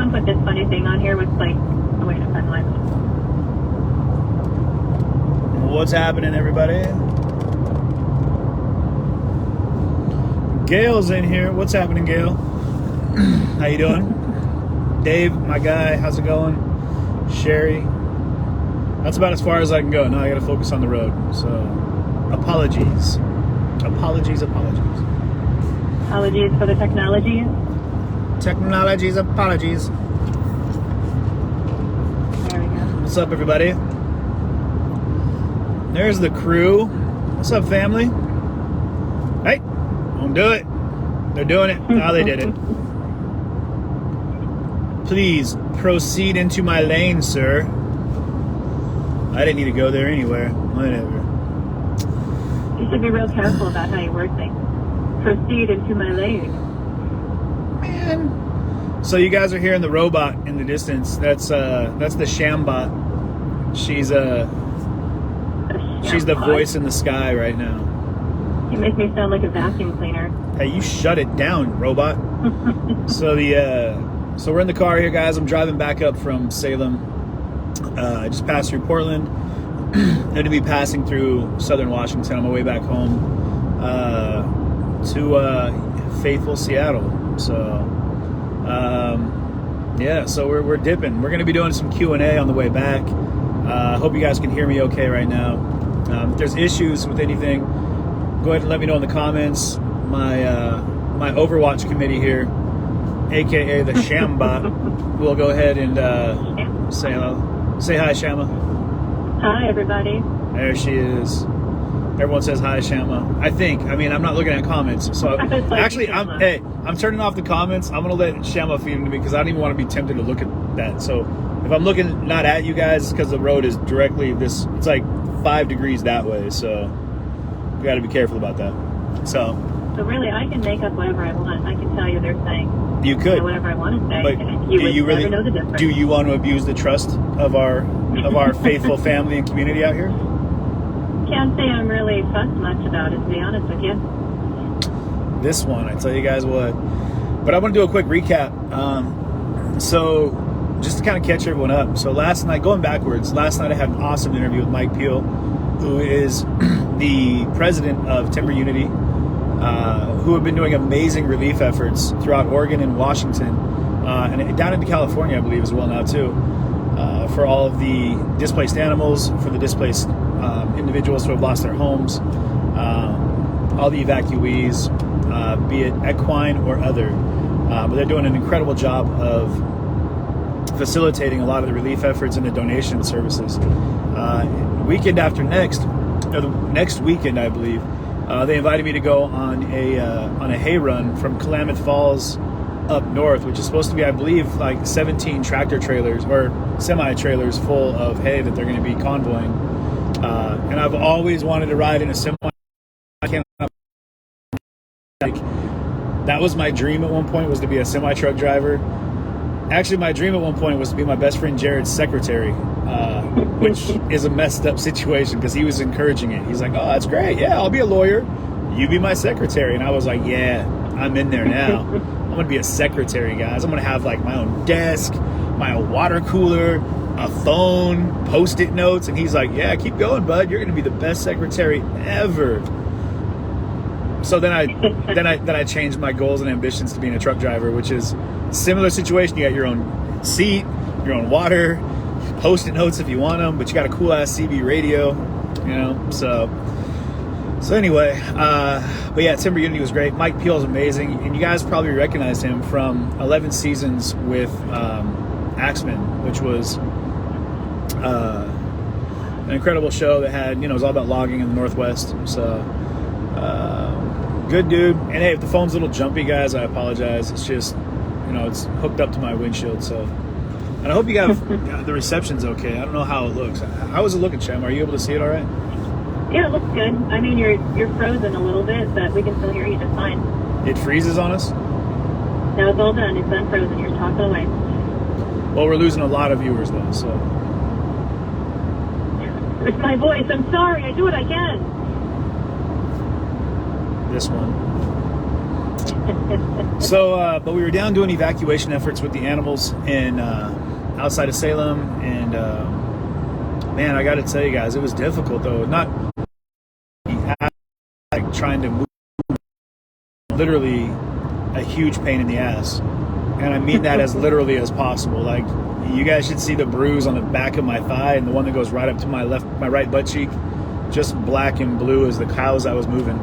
someone put this funny thing on here with like, oh wait, I'm live. What's happening, everybody? Gail's in here. What's happening, Gail? How you doing? Dave, my guy, how's it going? Sherry. That's about as far as I can go. Now I gotta focus on the road. So, apologies. Apologies. Apologies for the technology. Apologies. There we go. What's up, everybody? There's the crew. What's up, family? Hey, don't do it. They're doing it. Oh, they did it. Please proceed into my lane, sir. I didn't need to go there anywhere. Whatever. You should be real careful about how you word things. Proceed into my lane. Man. So you guys are hearing the robot in the distance. That's the Shambot. She's the voice in the sky right now. You make me sound like a vacuum cleaner. Hey, you shut it down, robot. So we're in the car here, guys. I'm driving back up from Salem. I just passed through Portland. I'm going to be passing through Southern Washington on my way back home to faithful Seattle. So so we're dipping. We're going to be doing some Q&A on the way back. I hope you guys can hear me okay right now. If there's issues with anything, go ahead and let me know in the comments. My Overwatch committee here, aka the Shambot, will go ahead and say hello. Say hi, Shama. Hi, everybody. There she is. Everyone says hi, Shama. I mean, I'm not looking at comments. So actually, I'm turning off the comments. I'm going to let Shama feed them to me because I don't even want to be tempted to look at that. So if I'm looking not at you guys, because the road is directly it's like 5 degrees that way. So we got to be careful about that. So really, I can make up whatever I want. I can tell you they're saying. You could. Whatever I want to say. But you do you really never know the difference. Do you want to abuse the trust of our faithful family and community out here? Can't say I'm really fussed much about it, to be honest with you. This one, I tell you guys what. But I want to do a quick recap. So just to kind of catch everyone up. So last night I had an awesome interview with Mike Peel, who is the president of Timber Unity, who have been doing amazing relief efforts throughout Oregon and Washington, and down into California, I believe, as well now too, for all of the displaced animals, for the displaced individuals who have lost their homes, all the evacuees, be it equine or other. But they're doing an incredible job of facilitating a lot of the relief efforts and the donation services. Weekend after next weekend, I believe, they invited me to go on a hay run from Klamath Falls up north, which is supposed to be, I believe, like 17 tractor trailers or semi-trailers full of hay that they're going to be convoying. And I've always wanted to ride in a semi. That was my dream at one point, was to be a semi-truck driver. Actually, my dream at one point was to be my best friend Jared's secretary, which is a messed up situation because he was encouraging it. He's like, oh, that's great. Yeah, I'll be a lawyer. You be my secretary. And I was like, yeah, I'm in there now. I'm going to be a secretary, guys. I'm going to have like my own desk, my own water cooler, a phone, Post-it notes. And he's like, yeah, keep going, bud. You're going to be the best secretary ever. So then I changed my goals and ambitions to being a truck driver, which is a similar situation. You got your own seat, your own water, Post-it notes if you want them, but you got a cool ass CB radio, you know. So anyway, but yeah, Timber Unity was great. Mike Peel is amazing, and you guys probably recognize him from 11 seasons with Axeman, which was an incredible show that had, it was all about logging in the Northwest. So. Good dude. And hey, if the phone's a little jumpy, guys, I apologize. It's just, it's hooked up to my windshield. So, and I hope you have the reception's okay. I don't know how it looks. How is it looking, Sham? Are you able to see it all right? Yeah, it looks good. I mean, you're frozen a little bit, but we can still hear you just fine. It freezes on us? No, it's all done. It's unfrozen. You're talking away. Well, we're losing a lot of viewers though, so. It's my voice. I'm sorry. I do what I can. This one. So, but we were down doing evacuation efforts with the animals in outside of Salem, and man, I got to tell you guys, it was difficult though. Not like trying to move, literally a huge pain in the ass, and I mean that as literally as possible. Like, you guys should see the bruise on the back of my thigh and the one that goes right up to my right butt cheek, just black and blue as the cows I was moving.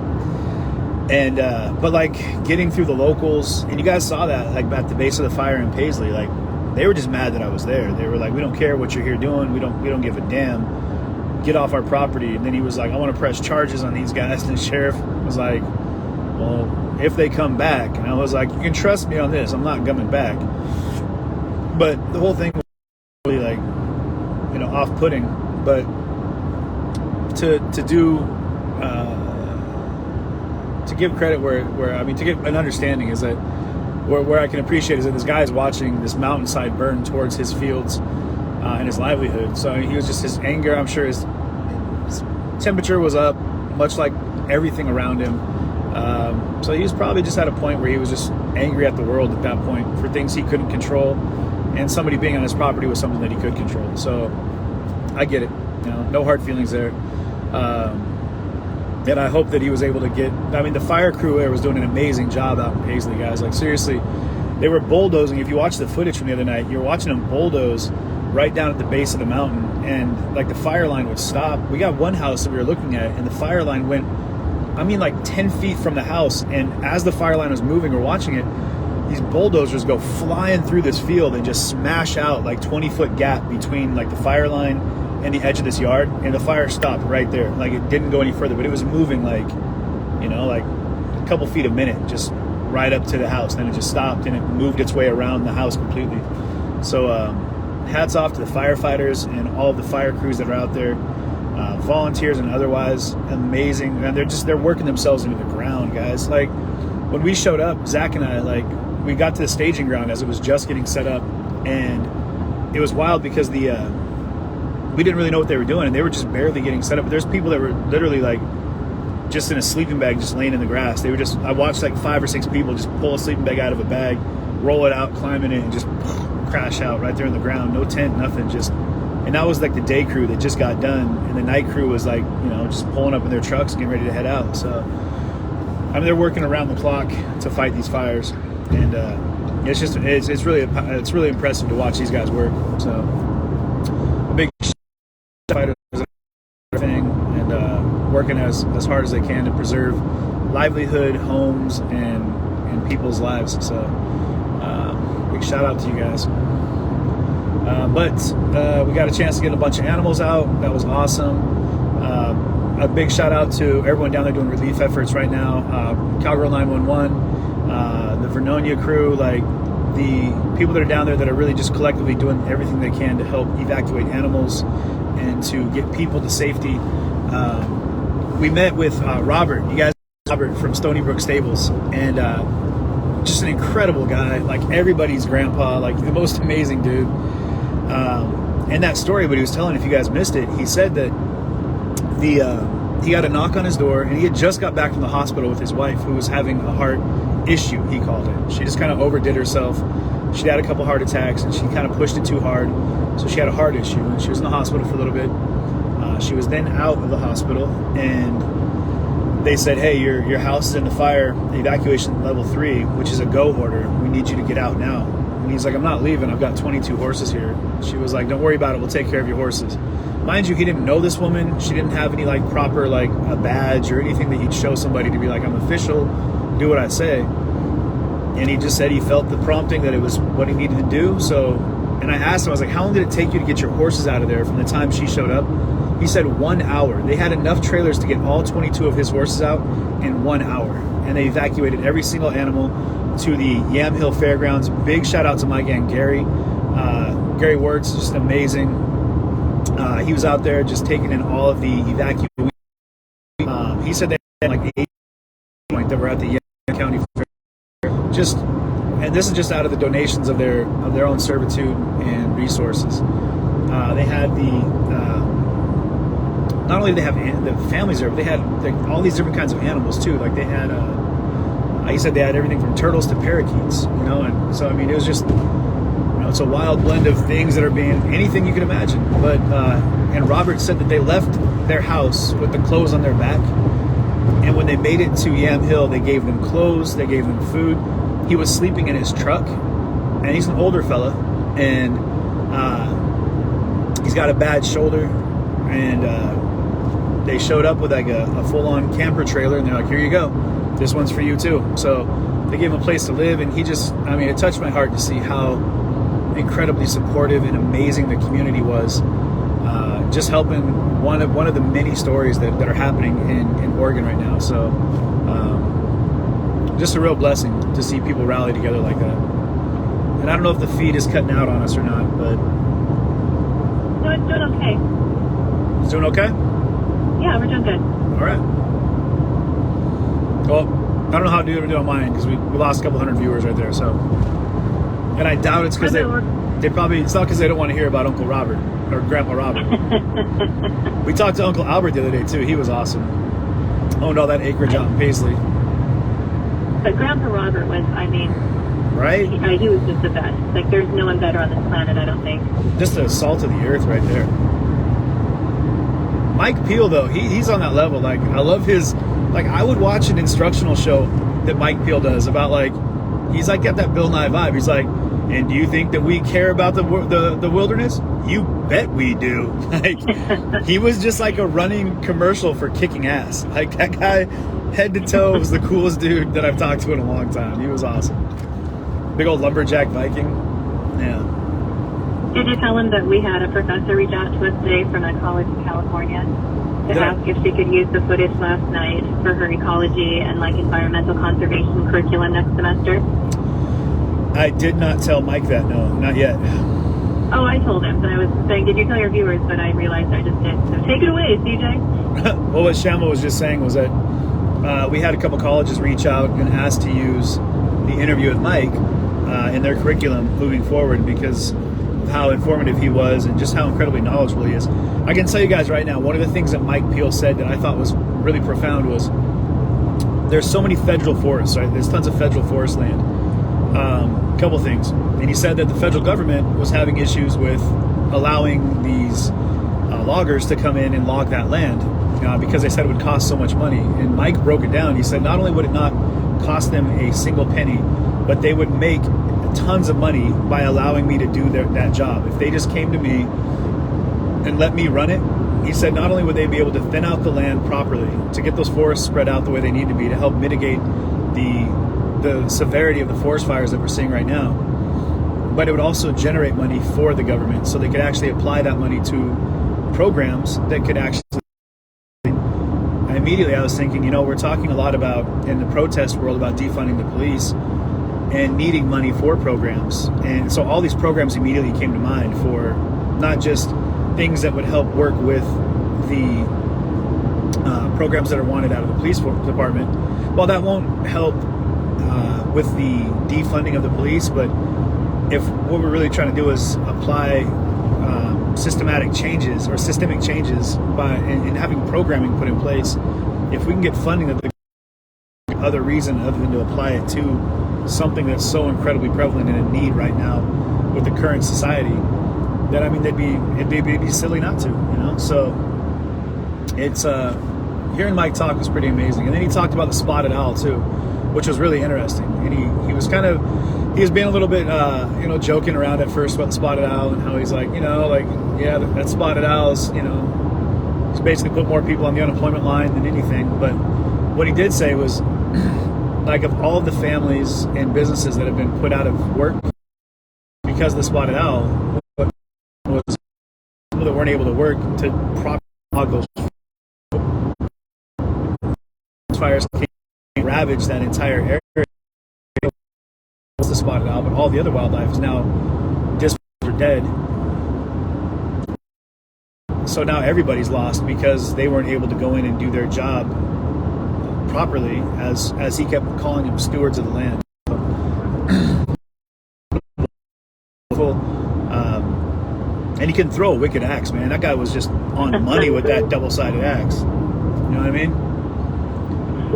And but like getting through the locals, and you guys saw that like at the base of the fire in Paisley, like they were just mad that I was there. They were like, we don't care what you're here doing, we don't give a damn, get off our property. And then he was like, I want to press charges on these guys. And the sheriff was like, well, if they come back. And I was like, you can trust me on this, I'm not coming back. But the whole thing was really like, you know, off-putting. But to give credit where I mean, to give an understanding is that where I can appreciate is that this guy is watching this mountainside burn towards his fields and his livelihood. So he was just, his anger, I'm sure his temperature was up, much like everything around him. So he was probably just at a point where he was just angry at the world at that point for things he couldn't control, and somebody being on his property was something that he could control. So I get it, you know, no hard feelings there. And I hope that he was able to get, I mean, the fire crew there was doing an amazing job out in Paisley, guys. Like, seriously, they were bulldozing. If you watch the footage from the other night, you're watching them bulldoze right down at the base of the mountain, and like the fire line would stop. We got one house that we were looking at, and the fire line went, I mean, like 10 feet from the house. And as the fire line was moving, we're watching it, these bulldozers go flying through this field and just smash out like 20-foot gap between like the fire line and the edge of this yard, and the fire stopped right there. Like, it didn't go any further, but it was moving like, you know, like a couple feet a minute, just right up to the house. Then it just stopped, and it moved its way around the house completely. So hats off to the firefighters and all of the fire crews that are out there, volunteers and otherwise, amazing. And they're working themselves into the ground, guys. Like, when we showed up, Zach and I, like, we got to the staging ground as it was just getting set up, and it was wild because we didn't really know what they were doing, and they were just barely getting set up. But there's people that were literally like just in a sleeping bag, just laying in the grass. They were just, I watched like 5 or 6 people just pull a sleeping bag out of a bag, roll it out, climb in it, and just crash out right there in the ground. No tent, nothing, just, and that was like the day crew that just got done, and the night crew was like, you know, just pulling up in their trucks, getting ready to head out. So I mean, they're working around the clock to fight these fires, and it's just, it's really impressive to watch these guys work. So a big fighters and everything, and working as hard as they can to preserve livelihood, homes, and people's lives. So big shout out to you guys. But we got a chance to get a bunch of animals out. That was awesome. A big shout out to everyone down there doing relief efforts right now. Cowgirl 911, the Vernonia crew, like the people that are down there that are really just collectively doing everything they can to help evacuate animals and to get people to safety. We met with Robert. You guys know Robert from Stony Brook Stables, and just an incredible guy, like everybody's grandpa, like the most amazing dude. And that story, what he was telling, if you guys missed it, he said that he got a knock on his door, and he had just got back from the hospital with his wife, who was having a heart issue, he called it. She just kind of overdid herself. She'd had a couple heart attacks, and she kind of pushed it too hard, so she had a heart issue, and she was in the hospital for a little bit. She was then out of the hospital, and they said, hey, your house is in the fire, evacuation level 3, which is a go order. We need you to get out now. And he's like, I'm not leaving. I've got 22 horses here. She was like, don't worry about it. We'll take care of your horses. Mind you, he didn't know this woman. She didn't have any like proper like a badge or anything that he'd show somebody to be like, I'm official, do what I say. And he just said he felt the prompting that it was what he needed to do. So, and I asked him, I was like, how long did it take you to get your horses out of there from the time she showed up? He said 1 hour. They had enough trailers to get all 22 of his horses out in 1 hour. And they evacuated every single animal to the Yamhill Fairgrounds. Big shout out to my gang, Gary. Gary Wirtz, just amazing. He was out there just taking in all of the evacuees. He said they had like 8 that were at the Yamhill County Fair. Just, and this is just out of the donations of their own servitude and resources. They had not only did they have the families there, but they had all these different kinds of animals too. Like they had, I He said they had everything from turtles to parakeets, and so, I mean, it was just, it's a wild blend of things that are being anything you can imagine. But, and Robert said that they left their house with the clothes on their back. And when they made it to Yam Hill, they gave them clothes, they gave them food. He was sleeping in his truck, and he's an older fella, and he's got a bad shoulder, and they showed up with like a full-on camper trailer, and they're like, here you go, this one's for you too. So they gave him a place to live, and he just, I mean, it touched my heart to see how incredibly supportive and amazing the community was, just helping one of the many stories that are happening in Oregon right now. So just a real blessing to see people rally together like that. And I don't know if the feed is cutting out on us or not, but No, it's doing okay. it's doing okay? Yeah, we're doing good. All right. Well, I don't know how to do it on mine, because we lost a couple hundred viewers right there. So, and I doubt it's because it's not because they don't want to hear about Uncle Robert or Grandpa Robert. We talked to Uncle Albert the other day too. He was awesome. Owned all that acreage out in Paisley. But Grandpa Robert was, I mean, Right? he was just the best. Like, there's no one better on this planet, I don't think. Just the salt of the earth right there. Mike Peel, though, he's on that level. Like, I love his, like, I would watch an instructional show that Mike Peel does about, like, he's like got that Bill Nye vibe. He's like, and do you think that we care about the wilderness? You bet we do. Like, he was just like a running commercial for kicking ass. Like, that guy, head to toe, was the coolest dude that I've talked to in a long time. He was awesome. Big old lumberjack Viking. Yeah. Did you tell him that we had a professor reach out to us today from a college in California to ask if she could use the footage last night for her ecology and like environmental conservation curriculum next semester? I did not tell Mike that, no, not yet. Oh, I told him, but I was saying, did you tell your viewers? But I realized I just did. So take it away, CJ. Well, what Shama was just saying was that we had a couple colleges reach out and ask to use the interview with Mike in their curriculum moving forward because of how informative he was and just how incredibly knowledgeable he is. I can tell you guys right now, one of the things that Mike Peel said that I thought was really profound was there's so many federal forests, right? There's tons of federal forest land. Couple things. And he said that the federal government was having issues with allowing these loggers to come in and log that land because they said it would cost so much money. And Mike broke it down. He said not only would it not cost them a single penny, but they would make tons of money by allowing me to do that job. If they just came to me and let me run it, he said not only would they be able to thin out the land properly to get those forests spread out the way they need to be to help mitigate the severity of the forest fires that we're seeing right now, but it would also generate money for the government so they could actually apply that money to programs that could actually. And immediately I was thinking, we're talking a lot about in the protest world about defunding the police and needing money for programs. And so all these programs immediately came to mind for not just things that would help work with the programs that are wanted out of the police department. Well, that won't help with the defunding of the police, but if what we're really trying to do is apply systemic changes by in having programming put in place, if we can get funding that the other reason other than to apply it to something that's so incredibly prevalent and in need right now with the current society, that it'd be silly not to, So it's hearing Mike talk was pretty amazing, and then he talked about the spotted owl too, which was really interesting. And he was being a little bit, joking around at first about the spotted owl and how he's like, that spotted owl is, he's basically put more people on the unemployment line than anything. But what he did say was, like, of all of the families and businesses that have been put out of work because of the spotted owl, was people that weren't able to work to properly log those fires ravaged that entire area. The spotted owl, but all the other wildlife is now displaced or dead. So now everybody's lost because they weren't able to go in and do their job properly, as he kept calling them stewards of the land. And he can throw a wicked axe, man. That guy was just on money with that double-sided axe. You know what I mean?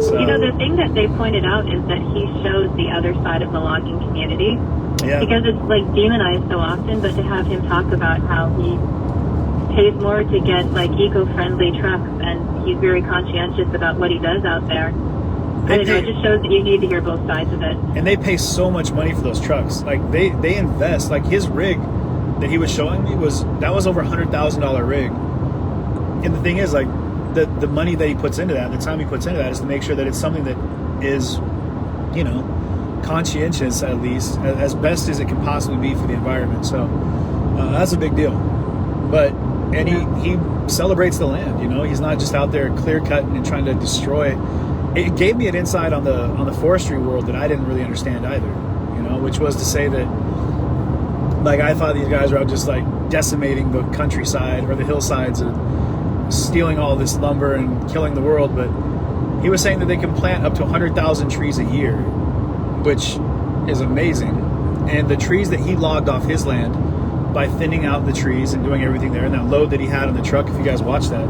So, You know, the thing that they pointed out is that he shows the other side of the logging community. yeah. Because it's like demonized so often, but to have him talk about how he pays more to get like eco-friendly trucks and he's very conscientious about what he does out there. I don't know, it just shows that you need to hear both sides of it. And they pay so much money for those trucks. Like they invest. Like his rig that he was showing me was over $100,000 rig. And the thing is, like the money that he puts into that, the time he puts into that, is to make sure that it's something that is, you know, conscientious, at least as best as it can possibly be for the environment. So that's a big deal. But and he celebrates the land. You know, he's not just out there clear cutting and trying to destroy. It gave me an insight on the forestry world that I didn't really understand either, you know, which was to say that, like, I thought these guys were out just like decimating the countryside or the hillsides and stealing all this lumber and killing the world. But he was saying that they can plant up to 100,000 trees a year, which is amazing. And the trees that he logged off his land by thinning out the trees and doing everything there, and that load that he had on the truck, if you guys watched that,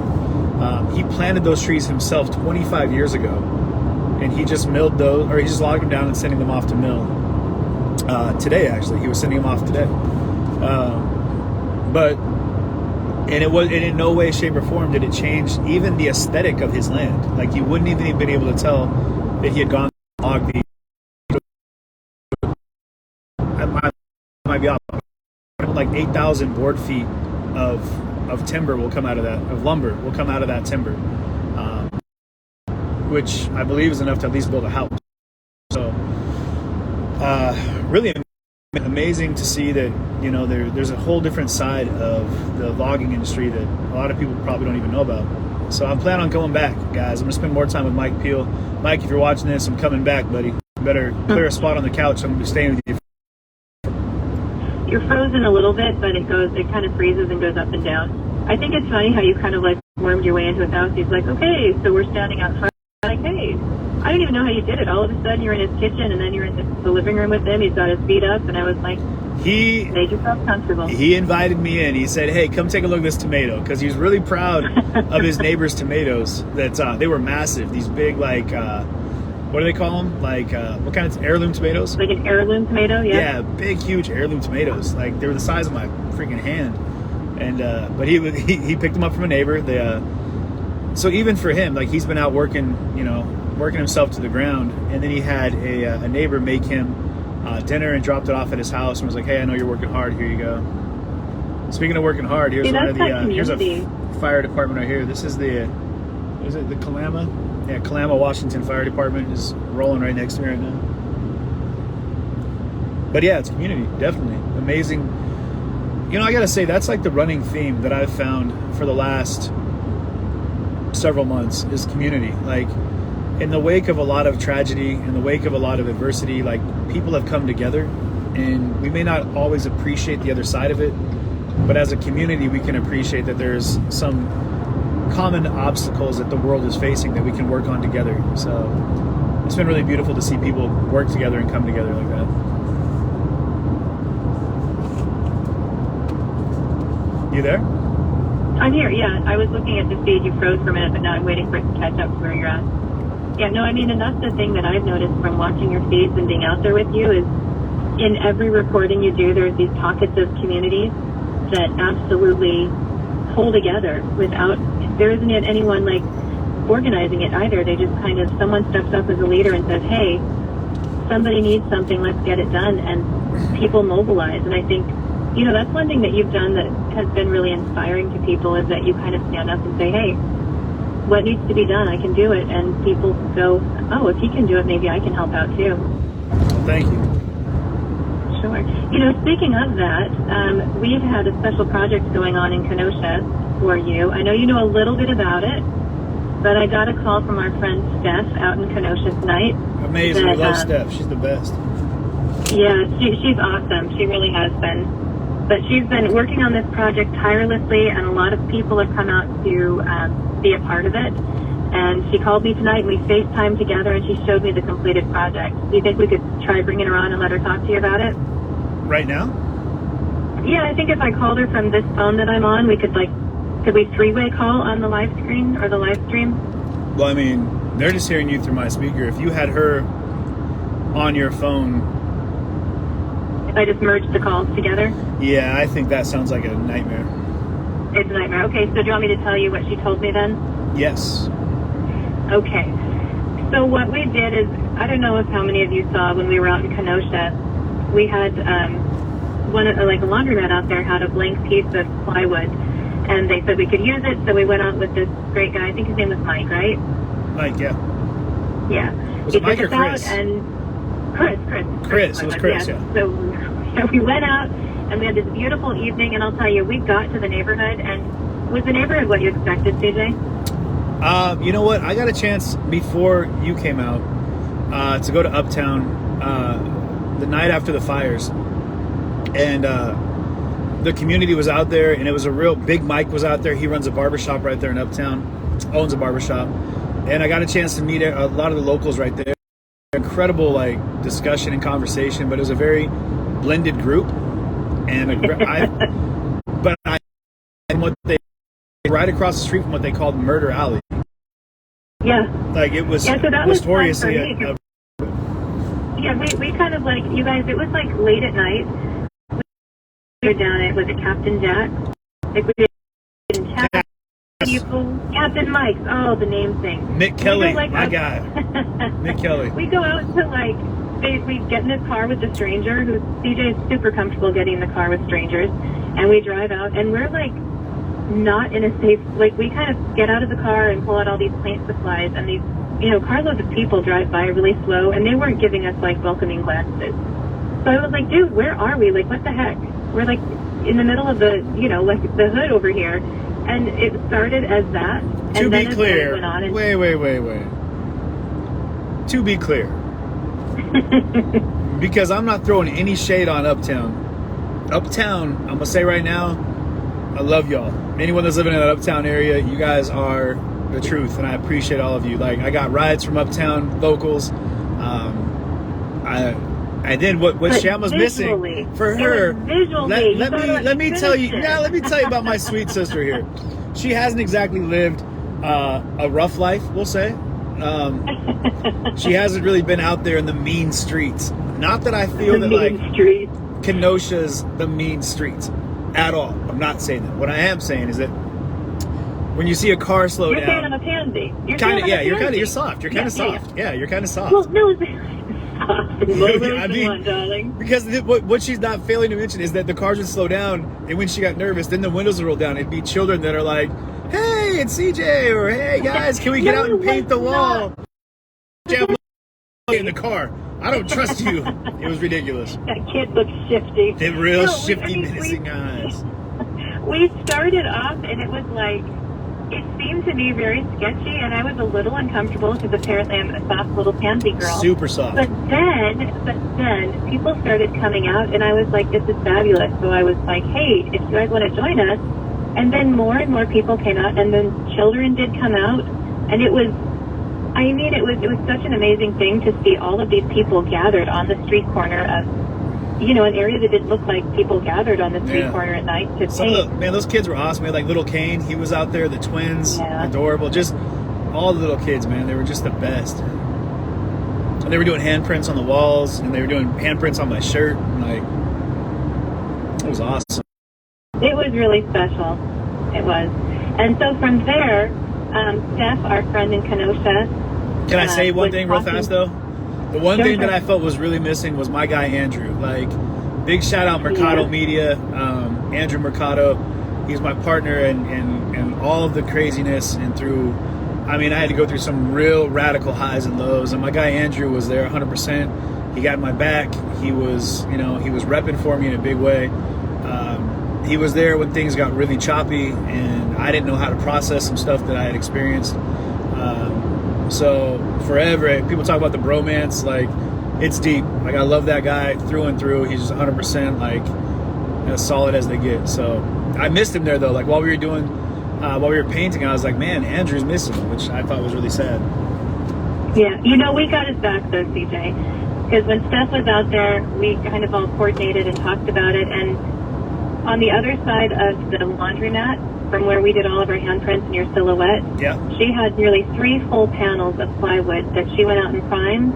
he planted those trees himself 25 years ago, and he just milled those, or he just logged them down and sending them off to mill today. Actually, he was sending them off today. And in no way, shape, or form did it change even the aesthetic of his land. Like, you wouldn't even have been able to tell that he had gone to log the. I might be off. Like 8,000 board feet of timber will come out of that, of lumber will come out of that timber, which I believe is enough to at least build a house. So really amazing to see that, you know, there's a whole different side of the logging industry that a lot of people probably don't even know about. So I'm planning on going back, guys. I'm gonna spend more time with Mike Peel. Mike, if you're watching this, I'm coming back, buddy. You better clear a spot on the couch. I'm gonna be staying with you. You're frozen a little bit, but it kind of freezes and goes up and down. I think it's funny how you kind of like wormed your way into his house. He's like, okay, so we're standing out front. Like, hey, I don't even know how you did it. All of a sudden you're in his kitchen and then you're in the living room with him. He's got his feet up, and I was like, make yourself comfortable. He invited me in. He said, hey, come take a look at this tomato, because he was really proud of his neighbor's tomatoes. That they were massive. These big, like, what do they call them? Like, what kind of heirloom tomatoes? Like an heirloom tomato, yeah. Yeah, big, huge heirloom tomatoes. Like, they were the size of my freaking hand. And but he picked them up from a neighbor. So even for him, like, he's been out working himself to the ground, and then he had a neighbor make him dinner and dropped it off at his house and was like, hey, I know you're working hard. Here you go. Speaking of working hard, here's here's a fire department right here. This is is it the Kalama? Yeah, Kalama, Washington Fire Department is rolling right next to me right now. But yeah, it's community, definitely. Amazing. You know, I gotta say, that's like the running theme that I've found for the last several months is community. Like, in the wake of a lot of tragedy, in the wake of a lot of adversity, like, people have come together, and we may not always appreciate the other side of it, but as a community, we can appreciate that there's some common obstacles that the world is facing that we can work on together. So it's been really beautiful to see people work together and come together like that. You there? I'm here, yeah. I was looking at the feed. You froze for a minute, but now I'm waiting for it to catch up to where you're at. Yeah, no, I mean, and that's the thing that I've noticed from watching your feeds and being out there with you is in every reporting you do, there's these pockets of communities that absolutely pull together without, there isn't yet anyone like organizing it either. They just kind of, someone steps up as a leader and says, hey, somebody needs something, let's get it done, and people mobilize. And I think, you know, that's one thing that you've done that has been really inspiring to people, is that you kind of stand up and say, hey, what needs to be done? I can do it. And people go, oh, if he can do it, maybe I can help out too. Well, thank you. Sure. You know, speaking of that, we've had a special project going on in Kenosha for you. I know you know a little bit about it, but I got a call from our friend Steph out in Kenosha tonight. Amazing. We love Steph. She's the best. Yeah, she's awesome. She really has been. But she's been working on this project tirelessly, and a lot of people have come out to be a part of it. And she called me tonight, and we FaceTimed together, and she showed me the completed project. Do you think we could try bringing her on and let her talk to you about it? Right now? Yeah, I think if I called her from this phone that I'm on, we could we three-way call on the live screen or the live stream? Well, I mean, They're just hearing you through my speaker. If you had her on your phone, if I just merged the calls together? Yeah, I think that sounds like a nightmare. It's a nightmare. Okay, so do you want me to tell you what she told me then? Yes. Okay. So what we did is, I don't know if how many of you saw when we were out in Kenosha, we had a laundromat out there had a blank piece of plywood, and they said we could use it, so we went out with this great guy. I think his name was Mike, right? Mike, yeah. Yeah. Was it Mike or Chris? Chris. Chris, it was Chris, yeah. So we went out, and we had this beautiful evening, and I'll tell you, we got to the neighborhood, and was the neighborhood what you expected, CJ? You know what? I got a chance before you came out to go to Uptown the night after the fires, and the community was out there, and it was a real big. Mike was out there. He runs a barbershop right there in Uptown, owns a barbershop, and I got a chance to meet a lot of the locals right there. Incredible discussion and conversation, but it was a very blended group, and what they right across the street from what they called Murder Alley. Yeah. It was so that notoriously. we kind of you guys. It was late at night. We were down at Captain Jack. We did people. Captain Mike's. Oh, the name thing. Mick Kelly, my guy. Mick Kelly. We go out to we get in this car with a stranger who CJ is super comfortable getting in the car with strangers, and we drive out, and we're not in a safe, we kind of get out of the car and pull out all these plant supplies, and these, carloads of people drive by really slow, and they weren't giving us welcoming glances. So I was like, dude, where are we? What the heck? We're in the middle of the, the hood over here. And it started as that. To be clear, wait. To be clear, because I'm not throwing any shade on Uptown. Uptown, I'm gonna say right now, I love y'all. Anyone that's living in that Uptown area, you guys are the truth, and I appreciate all of you. I got rides from Uptown locals. I did what Shama's missing for her. Let me tell you about my sweet sister here. She hasn't exactly lived a rough life, we'll say. She hasn't really been out there in the mean streets. Not that I feel that Kenosha's the mean streets at all. I'm not saying that. What I am saying is that when you see a car slow down, you're saying I'm a pansy. You're soft. You're kind of soft. Yeah, you're kind of soft. Well, no. Darling. Because what she's not failing to mention is that the cars would slow down, and when she got nervous, then the windows would roll down. It'd be children that are like, "Hey, it's CJ," or "Hey guys, can we get out and paint the wall?" In the car, I don't trust you. It was ridiculous. That kid looks shifty. The real shifty, menacing eyes. We started off, and it was it seemed to be very sketchy, and I was a little uncomfortable because apparently I'm a soft little pansy girl. Super soft. But then people started coming out, and I was like, this is fabulous. So I was like, hey, if you guys want to join us. And then more and more people came out, and then children did come out, and it was such an amazing thing to see all of these people gathered on the street corner of, an area that didn't look like people gathered on the street corner at night to paint. Man, those kids were awesome. We had little Kane, he was out there, the twins, adorable. Just all the little kids, man, they were just the best. And they were doing handprints on the walls, and they were doing handprints on my shirt. It was awesome. It was really special. It was. And so from there, Steph, our friend in Kenosha. Can I say one thing real fast, though? The one thing that I felt was really missing was my guy, Andrew. Big shout out Mercado Media, Andrew Mercado. He's my partner and all of the craziness and I had to go through some real radical highs and lows. And my guy, Andrew, was there 100%. He got my back. He was, he was repping for me in a big way. He was there when things got really choppy and I didn't know how to process some stuff that I had experienced. So forever, people talk about the bromance, it's deep. I love that guy through and through. He's just 100%, as solid as they get. So I missed him there though. While we were painting, I was like, man, Andrew's missing, which I thought was really sad. Yeah, we got his back though, CJ, because when Steph was out there, we kind of all coordinated and talked about it. And on the other side of the laundromat, from where we did all of our handprints in your silhouette. Yeah. She had nearly 3 full panels of plywood that she went out and primed.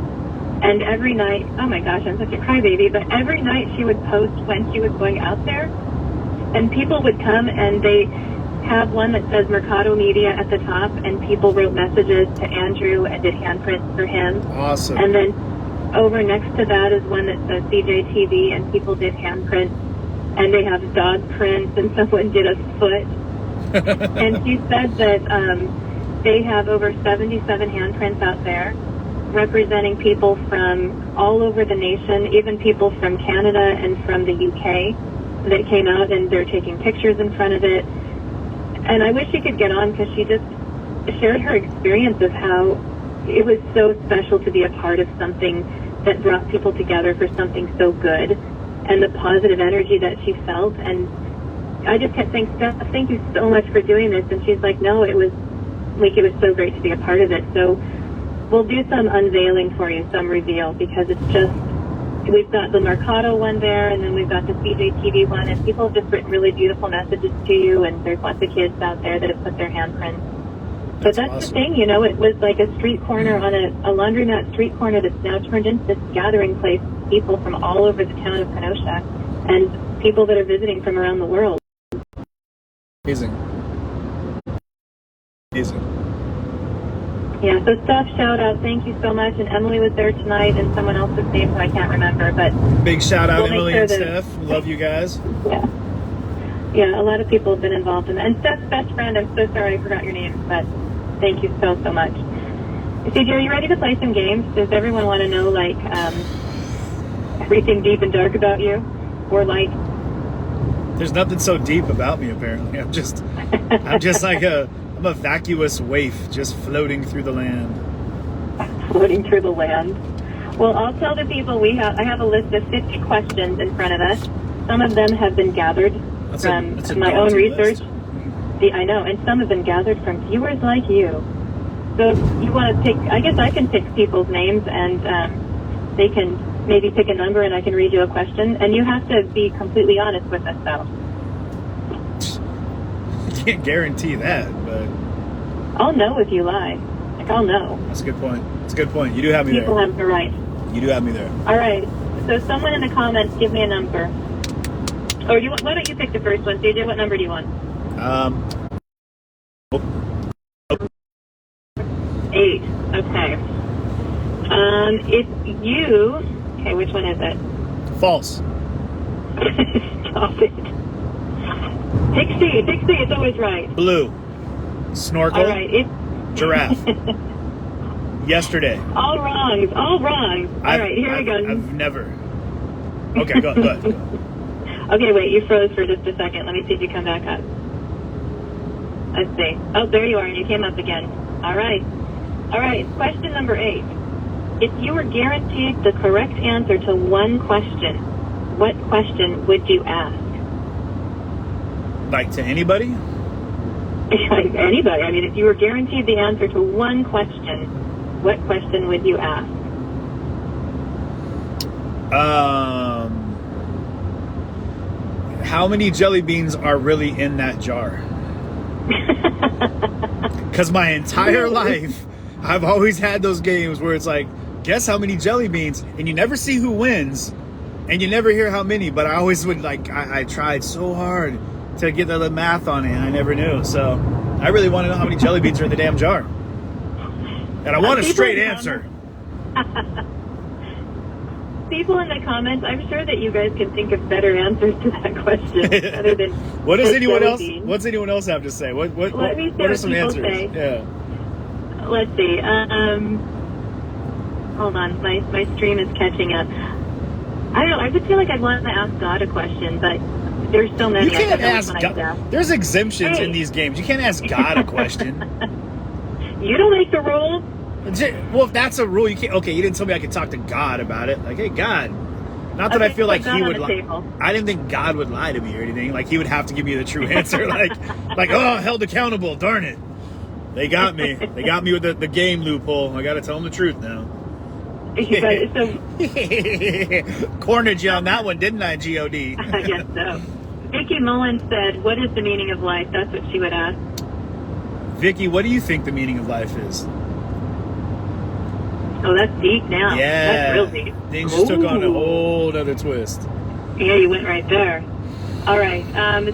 And every night, oh my gosh, I'm such a crybaby, but every night she would post when she was going out there. And people would come and they have one that says Mercado Media at the top, and people wrote messages to Andrew and did handprints for him. Awesome. And then over next to that is one that says CJTV, and people did handprints. And they have dog prints, and someone did a foot. And she said that they have over 77 handprints out there, representing people from all over the nation, even people from Canada and from the UK that came out, and they're taking pictures in front of it. And I wish she could get on, because she just shared her experience of how it was so special to be a part of something that brought people together for something so good, and the positive energy that she felt. And I just kept saying, Steph, thank you so much for doing this. And she's like, no, it was so great to be a part of it. So we'll do some unveiling for you, some reveal, because it's just, we've got the Mercado one there, and then we've got the CJTV one, and people have just written really beautiful messages to you, and there's lots of kids out there that have put their handprints. But that's awesome. The thing, you know, it was like a street corner on a laundromat street corner that's now turned into this gathering place, people from all over the town of Kenosha, and people that are visiting from around the world. Amazing. Amazing. Yeah, so Steph, shout out, thank you so much. And Emily was there tonight, and someone else's name who I can't remember. But big shout out, Emily and Steph. Love you guys. Yeah. Yeah, a lot of people have been involved in that. And Steph's best friend, I'm so sorry I forgot your name, but thank you so much. CJ, are you ready to play some games? Does everyone want to know, like, everything deep and dark about you? Or, like... There's nothing so deep about me, apparently. I'm just like I'm a vacuous waif just floating through the land. Floating through the land. Well, I'll tell the people I have a list of 50 questions in front of us. Some of them have been gathered from my own research. I know, and some have been gathered from viewers like you. So if you want to pick, I guess I can pick people's names, and they can maybe pick a number, and I can read you a question. And you have to be completely honest with us, though. Can't guarantee that, but I'll know if you lie. Like, I'll know. That's a good point. That's a good point. You do have me People there. have the right. You do have me there. All right. So someone in the comments, give me a number. Or why don't you pick the first one, CJ? What number do you want? 8. Okay. Okay, which one is it? False. Stop it. Pick C, it's always right. Blue. Snorkel. All right, Giraffe. Yesterday. All wrong. All right, here we go. I've never. Okay, go ahead. Okay, wait, you froze for just a second. Let me see if you come back up. Let's see. Oh, there you are. You came up again. All right. Question number 8. If you were guaranteed the correct answer to one question, what question would you ask? Like to anybody? Like anybody. I mean, if you were guaranteed the answer to one question, what question would you ask? How many jelly beans are really in that jar? Because my entire life, I've always had those games where it's like, guess how many jelly beans, and you never see who wins, and you never hear how many, but I always would, like, I tried so hard to get the math on it, and I never knew. So I really want to know how many jelly beans are in the damn jar. And I want a straight answer. People in the comments, I'm sure that you guys can think of better answers to that question other than What's anyone else have to say? What are some answers? Say. Yeah. Let's see. Hold on, my stream is catching up. I don't know. I just feel like I'd want to ask God a question, but there's so many. You can't ask God. There's exemptions in these games. You can't ask God a question. You don't make the rules. Well, if that's a rule, you can't. Okay, you didn't tell me I could talk to God about it. Like, hey, God. Not that I feel like he would lie. I didn't think God would lie to me or anything. Like, he would have to give me the true answer. like, oh, held accountable. Darn it. They got me. They got me with the game loophole. I got to tell them the truth now. So, cornered you on that one, didn't I, G.O.D.? I guess so. Vicky Mullins said, what is the meaning of life? That's what she would ask. Vicky, what do you think the meaning of life is? Oh, that's deep now. Yeah. That's real deep. Things just took on a whole other twist. Yeah, you went right there. All right.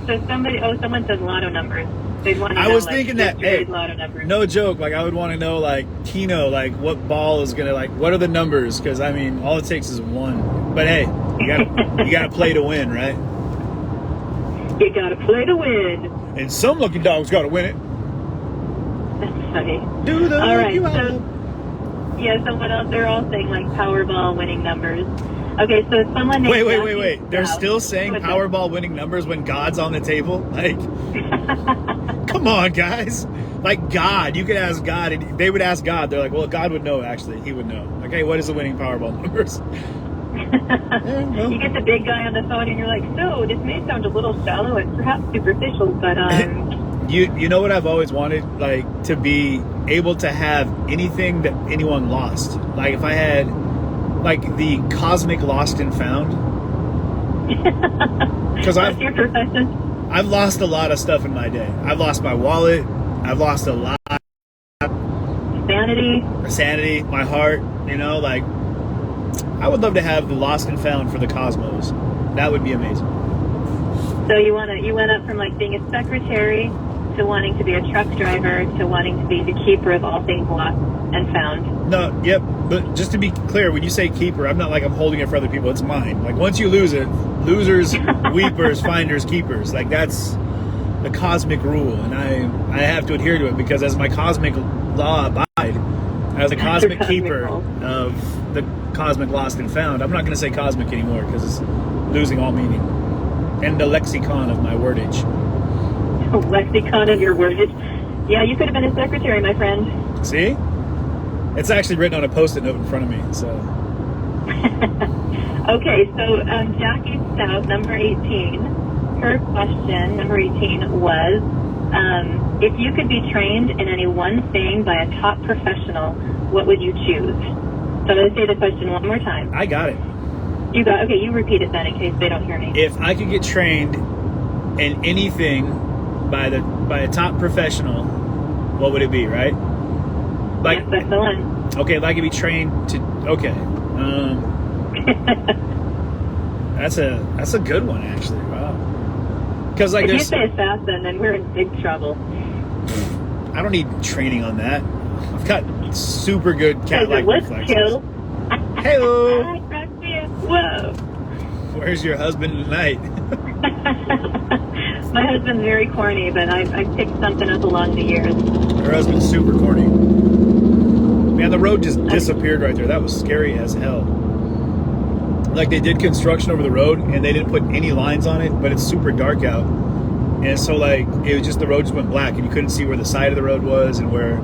So someone says lotto numbers. They'd want to know, I was thinking that, hey, lotto numbers. no joke, like I would want to know, like, Keno, like what ball is going to, like, what are the numbers? Because, I mean, all it takes is one. But, hey, you gotta play to win, right? You got to play to win. And some lucky dog's got to win it. That's funny. Do the all right, so, so what else? They're all saying, like, Powerball winning numbers. Okay, so someone named Wait. They're still saying Powerball winning numbers when God's on the table? Like, come on, guys. Like, God. You could ask God, and they would ask God. They're like, well, God would know, actually. He would know. Okay, what is the winning Powerball numbers? Yeah, well. You get the big guy on the phone, and you're like, so, this may sound a little shallow and perhaps superficial, but... You know what I've always wanted? Like, to be able to have anything that anyone lost. Like, if I had... like the cosmic lost and found. Because What's your profession? I've lost a lot of stuff in my day. I've lost my wallet. I've lost a lot. Sanity, my heart. You know, like I would love to have the lost and found for the cosmos. That would be amazing. So you went up from like being a secretary to wanting to be a truck driver to wanting to be the keeper of all things lost and found. No, yep. But just to be clear, when you say keeper, I'm not like I'm holding it for other people. It's mine. Like once you lose it, losers, weepers, finders, keepers. Like that's the cosmic rule, and I have to adhere to it because as my cosmic law abide, as the cosmic keeper of the cosmic lost and found, I'm not going to say cosmic anymore because it's losing all meaning. And the lexicon of my wordage. Lexicon of your wordage. Yeah, you could have been a secretary, my friend. See? It's actually written on a Post-it note in front of me, so. Okay, so Jackie Stout, number 18, her question, number 18, was, if you could be trained in any one thing by a top professional, what would you choose? So I'm going to say the question one more time. I got it. Okay, you repeat it then in case they don't hear me. If I could get trained in anything by a top professional, what would it be, right? Like, yes, that's the one. Okay, if I could be trained to, okay. That's a good one, actually. Wow. Because like, if you say assassin, then we're in big trouble. I don't need training on that. I've got super good cat-like reflexes. Kill. Hello. Whoa. Where's your husband tonight? My husband's very corny, but I picked something up along the years. Her husband's super corny. Man, the road just disappeared right there. That was scary as hell. Like they did construction over the road and they didn't put any lines on it, but it's super dark out. And so like it was just the road just went black and you couldn't see where the side of the road was and where,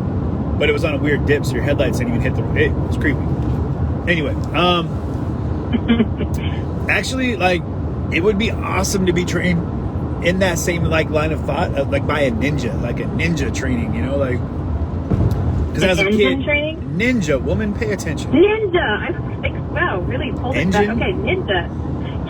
but it was on a weird dip, so your headlights didn't even hit the road. It was creepy. Anyway, actually, like it would be awesome to be trained in that same like line of thought, of, like by a ninja, like a ninja training, you know, like because as a kid, training? Ninja woman, pay attention. Ninja, wow, really pulled it back. Okay, ninja.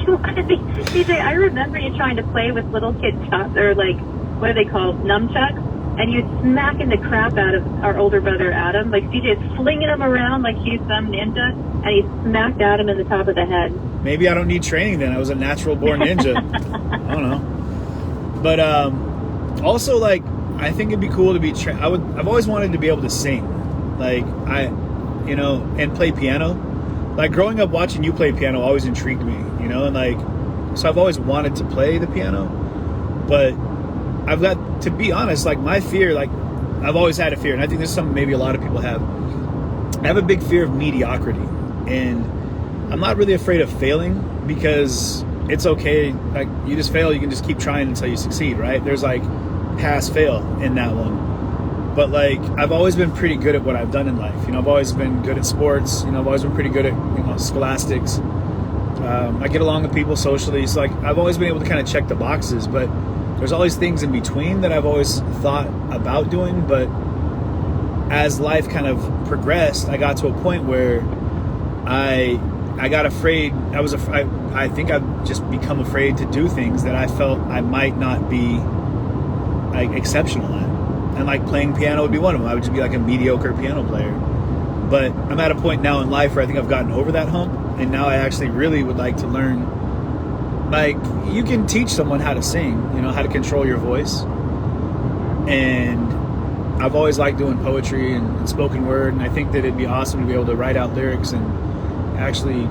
You want to be CJ? I remember you trying to play with little kids' stuff, or like what are they called, nunchucks, and you'd smacking the crap out of our older brother Adam. Like CJ's flinging him around like he's some ninja, and he smacked Adam in the top of the head. Maybe I don't need training then. I was a natural born ninja. I don't know. But also, like, I think it'd be cool to be I've always wanted to be able to sing. Like, and play piano. Like, growing up watching you play piano always intrigued me, you know? And, like, so I've always wanted to play the piano. But I've got, to be honest, like, my fear, like, I've always had a fear. And I think this is something maybe a lot of people have. I have a big fear of mediocrity. And I'm not really afraid of failing because it's okay. Like, you just fail, you can just keep trying until you succeed, right? There's like pass fail in that one. But like, I've always been pretty good at what I've done in life. You know, I've always been good at sports. You know, I've always been pretty good at, scholastics. I get along with people socially. So like, I've always been able to kind of check the boxes, but there's all these things in between that I've always thought about doing. But as life kind of progressed, I got to a point where I I got afraid. I think I've just become afraid to do things that I felt I might not be like exceptional at. And like playing piano would be one of them. I would just be like a mediocre piano player. But I'm at a point now in life where I think I've gotten over that hump, and now I actually really would like to learn. Like, you can teach someone how to sing, how to control your voice. And I've always liked doing poetry and spoken word, and I think that it'd be awesome to be able to write out lyrics and actually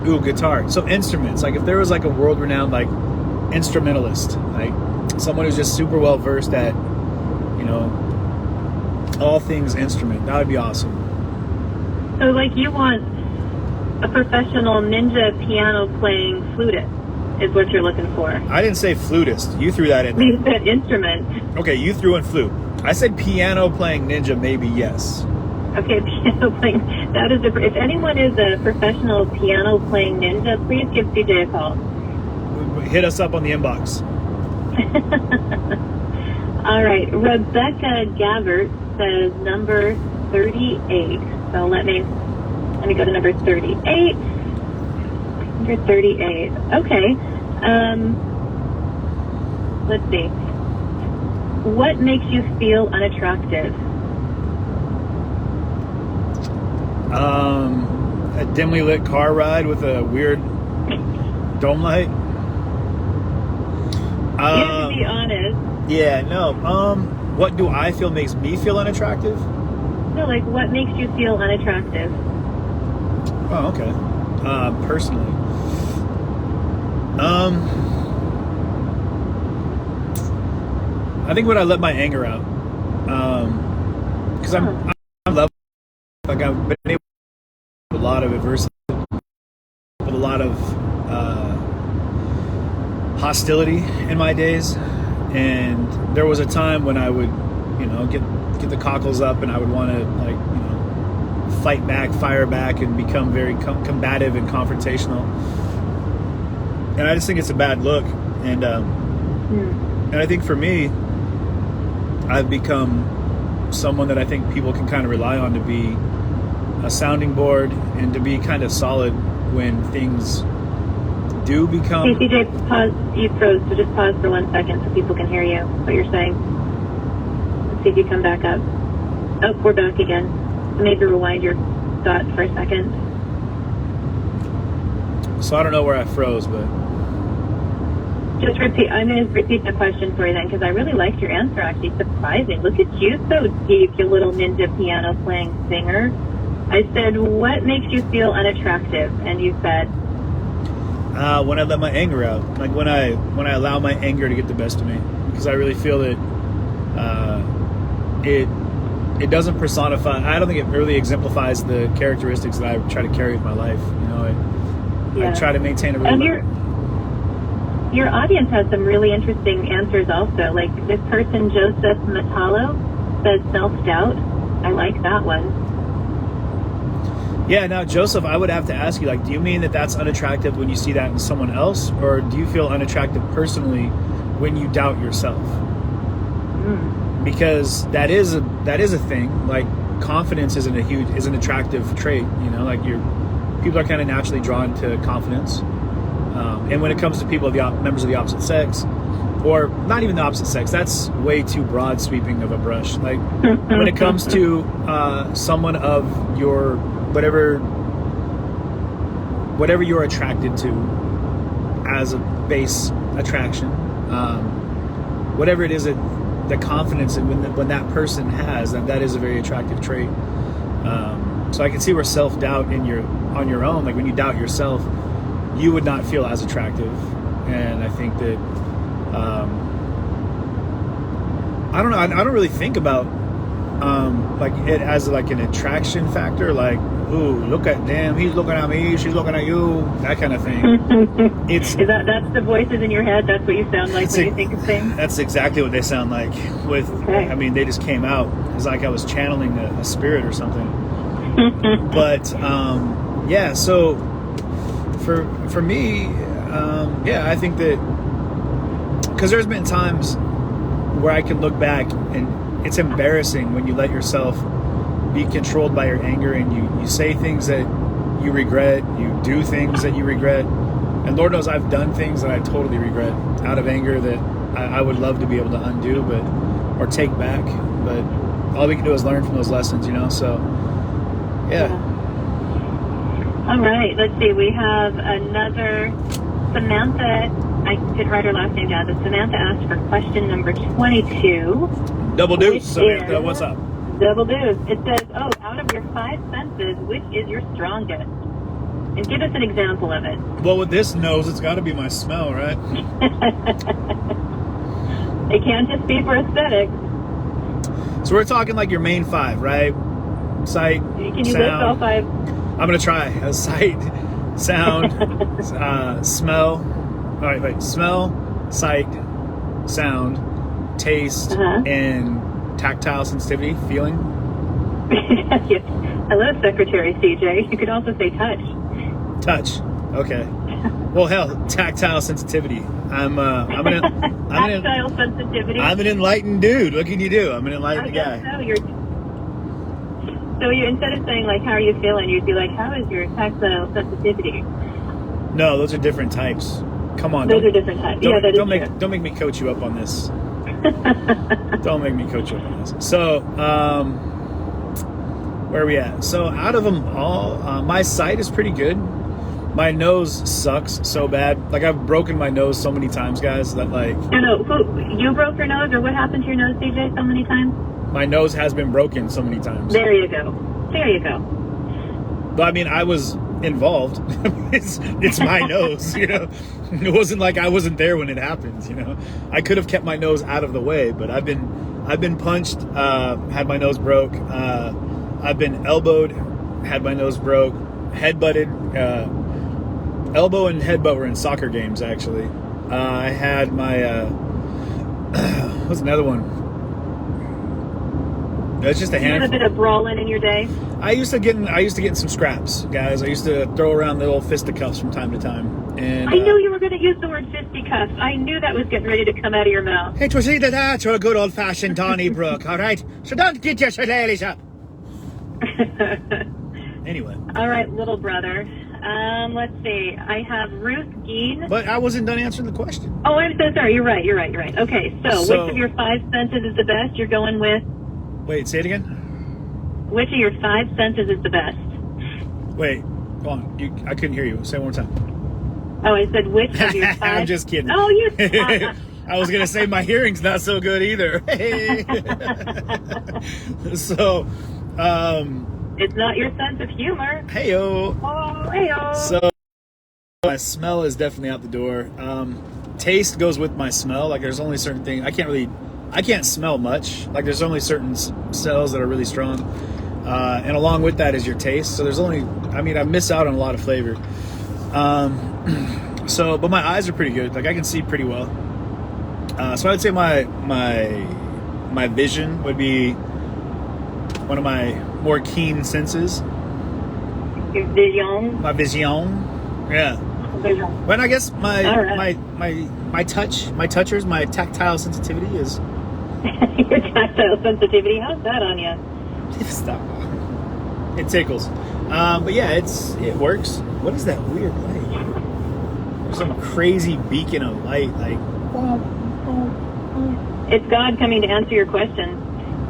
do guitar. So instruments, like if there was like a world-renowned like instrumentalist, like someone who's just super well versed at, all things instrument, that would be awesome. So like you want a professional ninja piano playing flutist is what you're looking for. I didn't say flutist. You threw that in there. You said instrument. Okay, you threw in flute. I said piano playing ninja, maybe yes. Okay, piano playing. That is different. If anyone is a professional piano playing ninja, please give CJ a call. Hit us up on the inbox. All right, Rebecca Gabbert says number 38. So let me go to number 38. Number 38. Okay. Let's see. What makes you feel unattractive? A dimly lit car ride with a weird dome light. You have to be honest. Yeah, no. What do I feel makes me feel unattractive? No, like what makes you feel unattractive? Oh, okay. Personally. I think when I let my anger out. Because I'm love, like I've been able to a lot of adversity, with a lot of hostility in my days, and there was a time when I would, get the cockles up, and I would want to fight back, fire back, and become very combative and confrontational. And I just think it's a bad look, and I think for me, I've become someone that I think people can kind of rely on to be a sounding board and to be kind of solid when things do become... Hey, CJ, pause. You froze, so just pause for 1 second so people can hear you, what you're saying. Let's see if you come back up. Oh, we're back again. Maybe rewind your thought for a second. So I don't know where I froze, but... Just repeat. I'm going to repeat the question for you then, because I really liked your answer, actually. Surprising. Look at you, so deep, you little ninja piano playing singer. I said, what makes you feel unattractive? And you said... when I let my anger out, like when I allow my anger to get the best of me, because I really feel that it doesn't personify. I don't think it really exemplifies the characteristics that I try to carry with my life. I try to maintain a really. Your audience has some really interesting answers also. Like this person, Joseph Metallo, says self-doubt. I like that one. Yeah, now, Joseph, I would have to ask you, do you mean that that's unattractive when you see that in someone else, or do you feel unattractive personally when you doubt yourself? Because that is a thing. Like, confidence is an attractive trait, people are kind of naturally drawn to confidence. And when it comes to people, members of the opposite sex, or not even the opposite sex, that's way too broad sweeping of a brush. Like, when it comes to someone of your... whatever you're attracted to as a base attraction, whatever it is that the confidence in when that person has, that is a very attractive trait. So I can see where self-doubt on your own, like when you doubt yourself, you would not feel as attractive. And I think that I don't know, I don't really think about it as like an attraction factor, like, ooh, look at them, he's looking at me, she's looking at you, that kind of thing. That's the voices in your head? That's what you sound like when you think of things? That's exactly what they sound like. They just came out. It's like I was channeling a spirit or something. But so for me, I think that, because there's been times where I can look back and it's embarrassing when you let yourself be controlled by your anger and you say things that you regret. You do things that you regret. And Lord knows I've done things that I totally regret out of anger that I would love to be able to undo, or take back. But all we can do is learn from those lessons, So, yeah. All right. Let's see. We have another Samantha. I did write her last name down, but Samantha asked for question number 22. Double deuce, Samantha. What's up? Double deuce. It says, out of your 5 senses, which is your strongest? And give us an example of it. Well, with this nose, it's got to be my smell, right? It can't just be for aesthetics. So we're talking like your main 5, right? Sight, Can you sound. list all 5? I'm going to try. Sight, sound, smell. All right, wait. Smell, sight, sound, taste, and tactile sensitivity, feeling. Yes. Hello, Secretary CJ. You could also say touch. Touch. Okay. Well, hell, tactile sensitivity. Tactile sensitivity. I'm an enlightened dude. What can you do? I'm an enlightened guy. So you instead of saying like, how are you feeling, you'd be like, how is your tactile sensitivity? No, those are different types. Come on. Those are different types. Yeah, that is true. Don't make me coach you up on this. Don't make me coach you up on this. So, where are we at? So out of them all, my sight is pretty good. My nose sucks so bad. Like, I've broken my nose so many times, guys, that like... No, you broke your nose, or what happened to your nose, CJ, so many times? My nose has been broken so many times. There you go. But I mean, I was involved. it's my nose, It wasn't like I wasn't there when it happened, I could have kept my nose out of the way, but I've been punched, had my nose broke. I've been elbowed, had my nose broke, headbutted. Elbow and headbutt were in soccer games, actually. I had my what's another one? It's just a handful. You had a bit of brawling in your day? I used to get in some scraps, guys. I used to throw around the old fisticuffs from time to time. And I knew you were going to use the word fisticuffs. I knew that was getting ready to come out of your mouth. It was either that or a good old-fashioned Donnybrook, all right? So don't get your shillelaghs up. Anyway. All right, little brother. Let's see. I have Ruth Geen. But I wasn't done answering the question. Oh, I'm so sorry. You're right. Okay, so which of your 5 senses is the best? You're going with... Wait, say it again? Which of your 5 senses is the best? Wait, go on. I couldn't hear you. Say it one more time. Oh, I said which of your 5... I'm just kidding. Oh, you... I was going to say my hearing's not so good either. So, it's not your sense of humor. Hey-o. Oh, hey-o. So, my smell is definitely out the door. Taste goes with my smell. Like, there's only certain things... I can't smell much. Like, there's only certain smells that are really strong. And along with that is your taste. So there's only... I miss out on a lot of flavor. But my eyes are pretty good. Like, I can see pretty well. So I would say my vision would be one of my more keen senses. Your vision? My vision. Yeah. Vision. But I guess my touchers, my tactile sensitivity is... Your tactile sensitivity, how's that on you? Stop. It tickles. But yeah, it works. What is that weird light? There's some crazy beacon of light, like... It's God coming to answer your questions.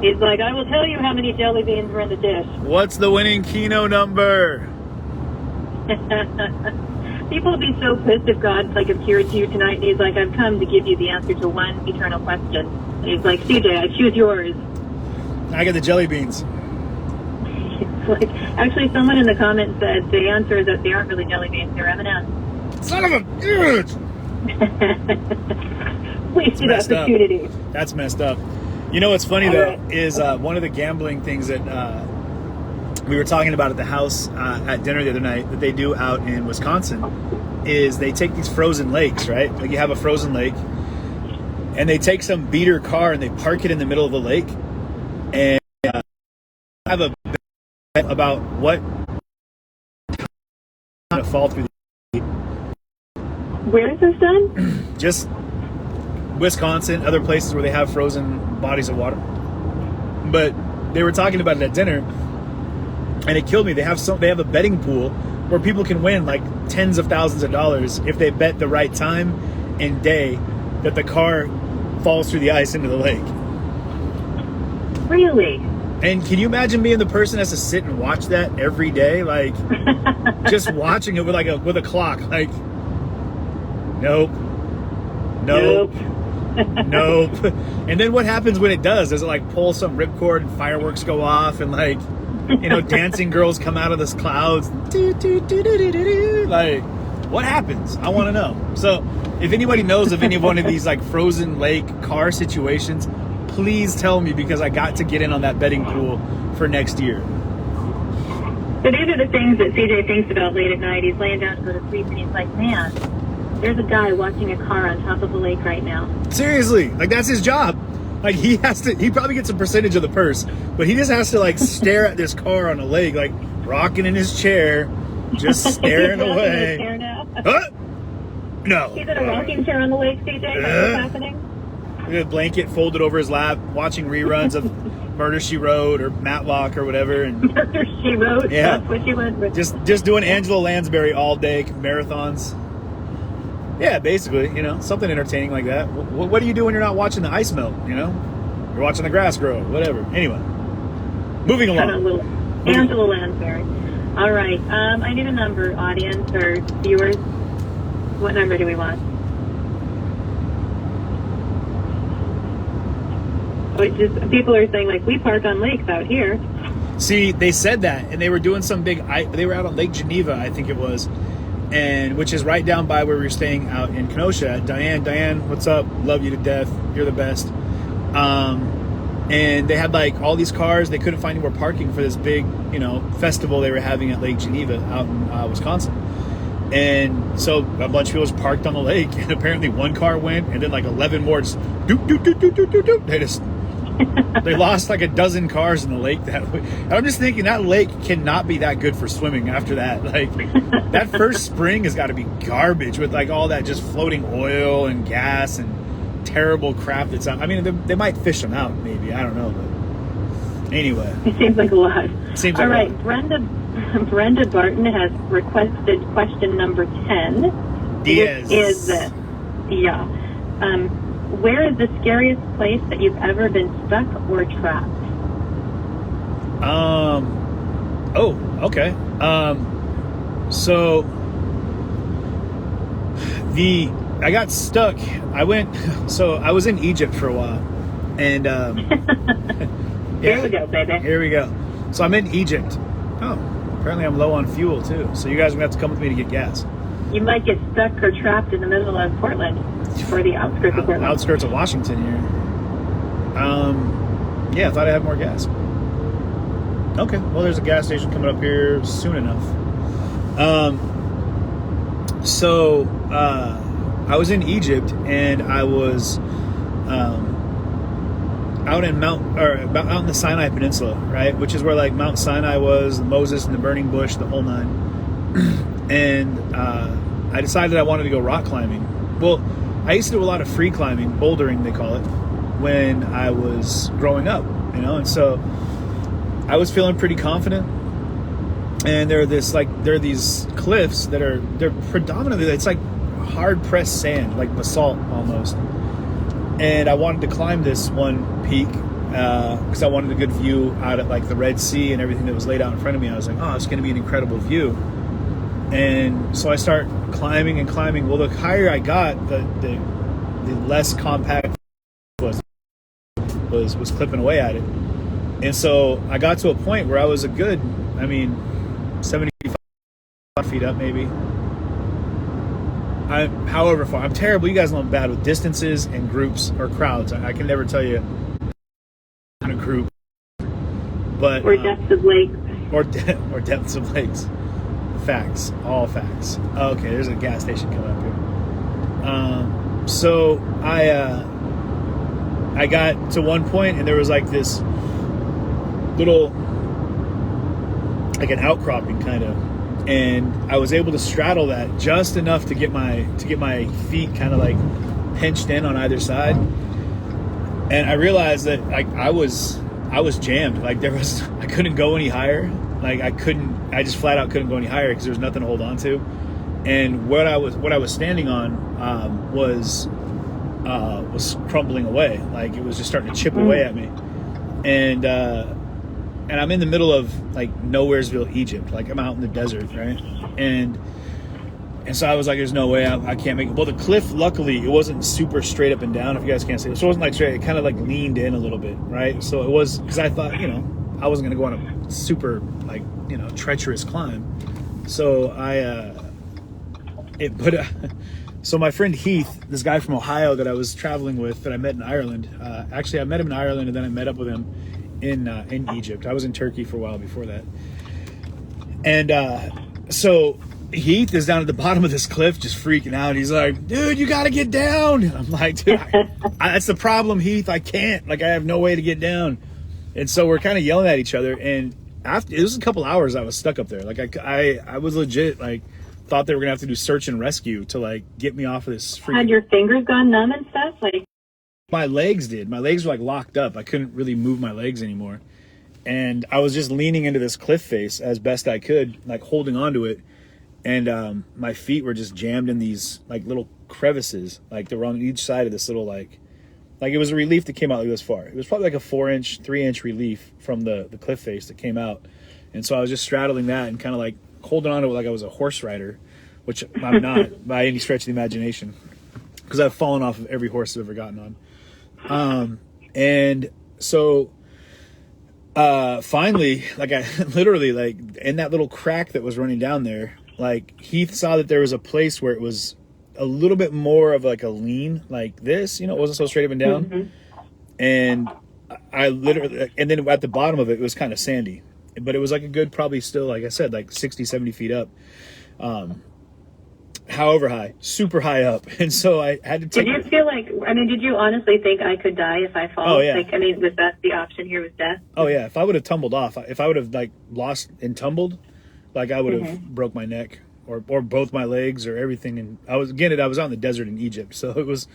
He's like, I will tell you how many jelly beans were in the dish. What's the winning Keno number? People would be so pissed if God appeared to you tonight and he's like, I've come to give you the answer to one eternal question. And he's like, CJ, I choose yours. I get the jelly beans. It's actually, someone in the comments said the answer is that they aren't really jelly beans, they're M&Ms. Son of a bitch! Wasted opportunity. That's messed up. You know what's funny, though, is one of the gambling things that we were talking about at the house at dinner the other night that they do out in Wisconsin is they take these frozen lakes, right? Like, you have a frozen lake, and they take some beater car and they park it in the middle of the lake, and have a bet about what going to fall through the... Where is this done? Just Wisconsin, other places where they have frozen bodies of water. But they were talking about it at dinner, and it killed me. They have a betting pool where people can win like tens of thousands of dollars if they bet the right time and day that the car falls through the ice into the lake. Really? And can you imagine being the person that has to sit and watch that every day? Like, just watching it with with a clock. Like, nope. Nope. Nope. And then what happens when it does? Does it like pull some ripcord and fireworks go off and like, you know, dancing girls come out of the clouds? Like, what happens? I want to know. So if anybody knows of any one of these like frozen lake car situations, please tell me, because I got to get in on that betting pool for next year. So these are the things that CJ thinks about late at night. He's laying down to go to sleep and he's like, man, there's a guy watching a car on top of a lake right now. Seriously, like that's his job. Like he probably gets a percentage of the purse, but he just has to like stare at this car on a lake, like rocking in his chair, just staring away. No. He's in a rocking chair on the lake, CJ. That's what's happening. With a blanket folded over his lap, watching reruns of Murder, She Wrote or Matlock or whatever. And Murder, She Wrote. Yeah. That's what she went with. Just doing Angela Lansbury all day marathons. Yeah, basically, you know, something entertaining like that. What do you do when you're not watching the ice melt, you know? You're watching the grass grow, whatever. Anyway, moving along. Angela Lansbury. All right. I need a number, audience or viewers. What number do we want? People are saying, like, we park on lakes out here. See, they said that, and they were doing some big... They were out on Lake Geneva, I think it was, and which is right down by where we were staying out in Kenosha. Diane, what's up? Love you to death. You're the best. And they had, like, all these cars. They couldn't find anywhere parking for this big, you know, festival they were having at Lake Geneva out in Wisconsin. And so a bunch of people just parked on the lake, and apparently one car went, and then, like, 11 more just... Doop, doop, doop, doop, doop, doop, doop. They just... They lost like a dozen cars in the lake that way. I'm just thinking that lake cannot be that good for swimming after that. Like that first spring has got to be garbage with like all that just floating oil and gas and terrible crap that's out. I mean, they might fish them out maybe. I don't know. But anyway. It seems like a lot. Seems all like right. Brenda Barton has requested question number 10. Yes. Which is this. Yeah. Where is the scariest place that you've ever been stuck or trapped? Oh, okay. So I got stuck. I was in Egypt for a while, and Here we go, baby. Here we go. So I'm in Egypt. Oh, apparently I'm low on fuel too. So you guys are gonna have to come with me to get gas. You might get stuck or trapped in the middle of Portland, or the outskirts of Portland. Outskirts of Washington here. Yeah, I thought I had more gas. Okay, well, there's a gas station coming up here soon enough. So I was in Egypt, and I was out in the Sinai Peninsula, right, which is where like Mount Sinai was, Moses and the burning bush, the whole nine. And I decided I wanted to go rock climbing. Well, I used to do a lot of free climbing, bouldering they call it, when I was growing up, you know, and so I was feeling pretty confident. And there are these cliffs they're predominantly, it's like hard pressed sand, like basalt almost. And I wanted to climb this one peak because I wanted a good view out at like the Red Sea and everything that was laid out in front of me. I was like, oh, it's going to be an incredible view. And so I start climbing and climbing. Well, the higher I got, the less compact was clipping away at it. And so I got to a point where I was a good, 75 feet up maybe. However far. I'm terrible. You guys know I'm bad with distances and groups or crowds. I can never tell you in a group. But or depths of lakes. Or depths of lakes. Facts. All facts. Okay, there's a gas station coming up here. So I got to one point and there was like this little, like an outcropping kind of, and I was able to straddle that just enough to get my feet kind of like pinched in on either side. And I realized that I was I was jammed. Like I couldn't go any higher. Like I just flat out couldn't go any higher because there was nothing to hold on to. And what I was standing on was crumbling away. Like it was just starting to chip away at me. And I'm in the middle of like Nowheresville, Egypt. Like I'm out in the desert, right? And so I was like, there's no way I can't make it. Well, the cliff, luckily, it wasn't super straight up and down, if you guys can't see it. So it wasn't like straight. It kind of like leaned in a little bit, right? So it was, because I thought, I wasn't going to go on a super, like, treacherous climb. So so my friend Heath, this guy from Ohio that I was traveling with, that I met in Ireland, actually I met him in Ireland and then I met up with him in Egypt. I was in Turkey for a while before that. And so Heath is down at the bottom of this cliff just freaking out. He's like, dude, you got to get down. And I'm like, dude, that's the problem, Heath. I can't. Like, I have no way to get down. And so we're kind of yelling at each other. And after it was a couple hours I was stuck up there. Like, I was legit, like, thought they were going to have to do search and rescue to, like, get me off of this freaking... Had your fingers gone numb and stuff? Like, my legs did. My legs were, like, locked up. I couldn't really move my legs anymore. And I was just leaning into this cliff face as best I could, like, holding onto it. And my feet were just jammed in these like little crevices, like they were on each side of this little like it was a relief that came out like this far. It was probably like a 3-inch relief from the cliff face that came out. And so I was just straddling that and kind of like holding on to it like I was a horse rider, which I'm not by any stretch of the imagination, because I've fallen off of every horse I've ever gotten on. And so finally, like I literally like in that little crack that was running down there, like Heath saw that there was a place where it was a little bit more of like a lean like this, it wasn't so straight up and down. Mm-hmm. And I literally, and then at the bottom of it, it was kind of sandy, but it was like a good, probably still, like I said, like 60, 70 feet up. However high, super high up. And so I had to take... Did you feel like, did you honestly think I could die if I fall? Oh, yeah. Like, was that the option here, was death? Oh, yeah. If I would have tumbled off, if I would have like lost and tumbled, like I would have broke my neck or both my legs or everything. And I was out in the desert in Egypt. So it was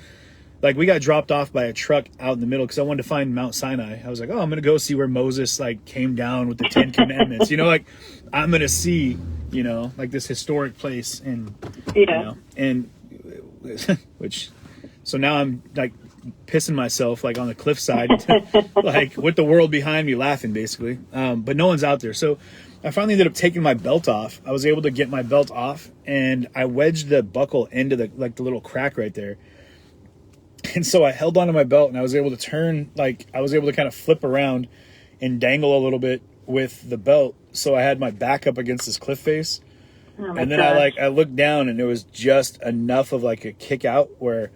like we got dropped off by a truck out in the middle because I wanted to find Mount Sinai. I was like, oh, I'm going to go see where Moses like came down with the 10 Commandments. Like I'm going to see, like this historic place. And, which, so now I'm like pissing myself like on the cliffside, like with the world behind me laughing basically. But no one's out there. So I finally ended up taking my belt off. I was able to get my belt off and I wedged the buckle into the little crack right there. And so I held onto my belt and I was able to turn, like I was able to kind of flip around and dangle a little bit with the belt. So I had my back up against this cliff face. Oh and then gosh. I looked down and there was just enough of like a kick out where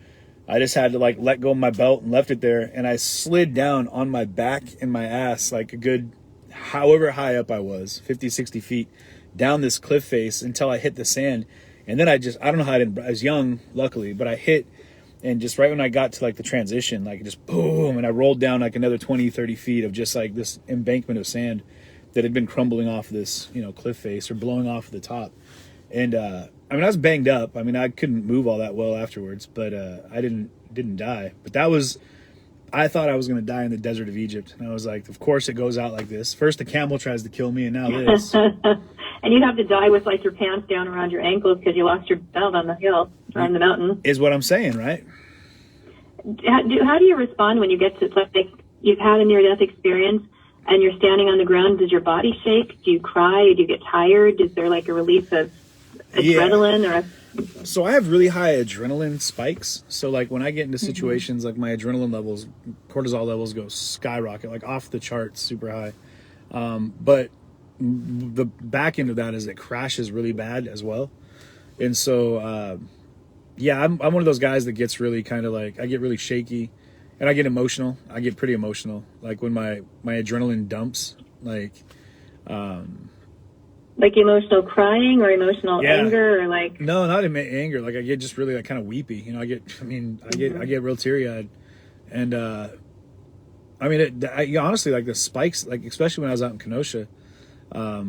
I just had to like let go of my belt and left it there. And I slid down on my back and my ass like a good, however high up I was, 50, 60 feet down this cliff face until I hit the sand. And then I don't know how I was young, luckily, but I hit, and just right when I got to like the transition, like just boom, and I rolled down like another 20, 30 feet of just like this embankment of sand that had been crumbling off this, cliff face or blowing off the top. And, I was banged up. I couldn't move all that well afterwards, but, I didn't die. But I thought I was going to die in the desert of Egypt. And I was like, of course it goes out like this. First the camel tries to kill me and now this. And you'd have to die with like your pants down around your ankles because you lost your belt on the hill, on the mountain. Is what I'm saying, right? How do you respond when you get to, like, you've had a near-death experience and you're standing on the ground? Does your body shake? Do you cry? Do you get tired? Is there like a release of adrenaline So I have really high adrenaline spikes. So like when I get into situations, like my adrenaline levels, cortisol levels go skyrocket, like off the charts, super high. But the back end of that is it crashes really bad as well. And so, I'm one of those guys that gets really kind of like, I get really shaky and I get emotional. I get pretty emotional. Like when my adrenaline dumps, like emotional crying or emotional anger or like... No, not anger. Like I get just really like kind of weepy, I get real teary eyed. And, honestly, like the spikes, like, especially when I was out in Kenosha, I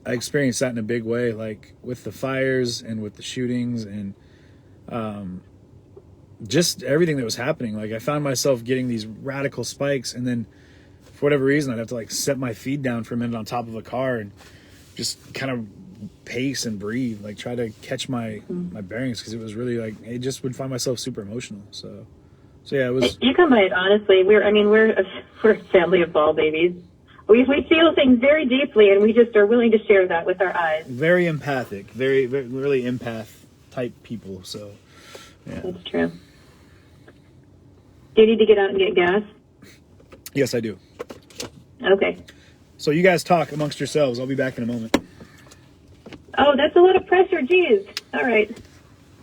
experienced that in a big way, like with the fires and with the shootings and, just everything that was happening. Like I found myself getting these radical spikes and then for whatever reason, I'd have to like set my feet down for a minute on top of a car and just kind of pace and breathe, like try to catch my bearings, because it was really like, I just would find myself super emotional. So yeah, it was. You come by it honestly. We're a family of ball babies. We feel things very deeply, and we just are willing to share that with our eyes. Very empathic, very really empath type people. So yeah, that's true. Do you need to get out and get gas? Yes, I do. Okay. So you guys talk amongst yourselves. I'll be back in a moment. Oh, that's a lot of pressure. Jeez. All right.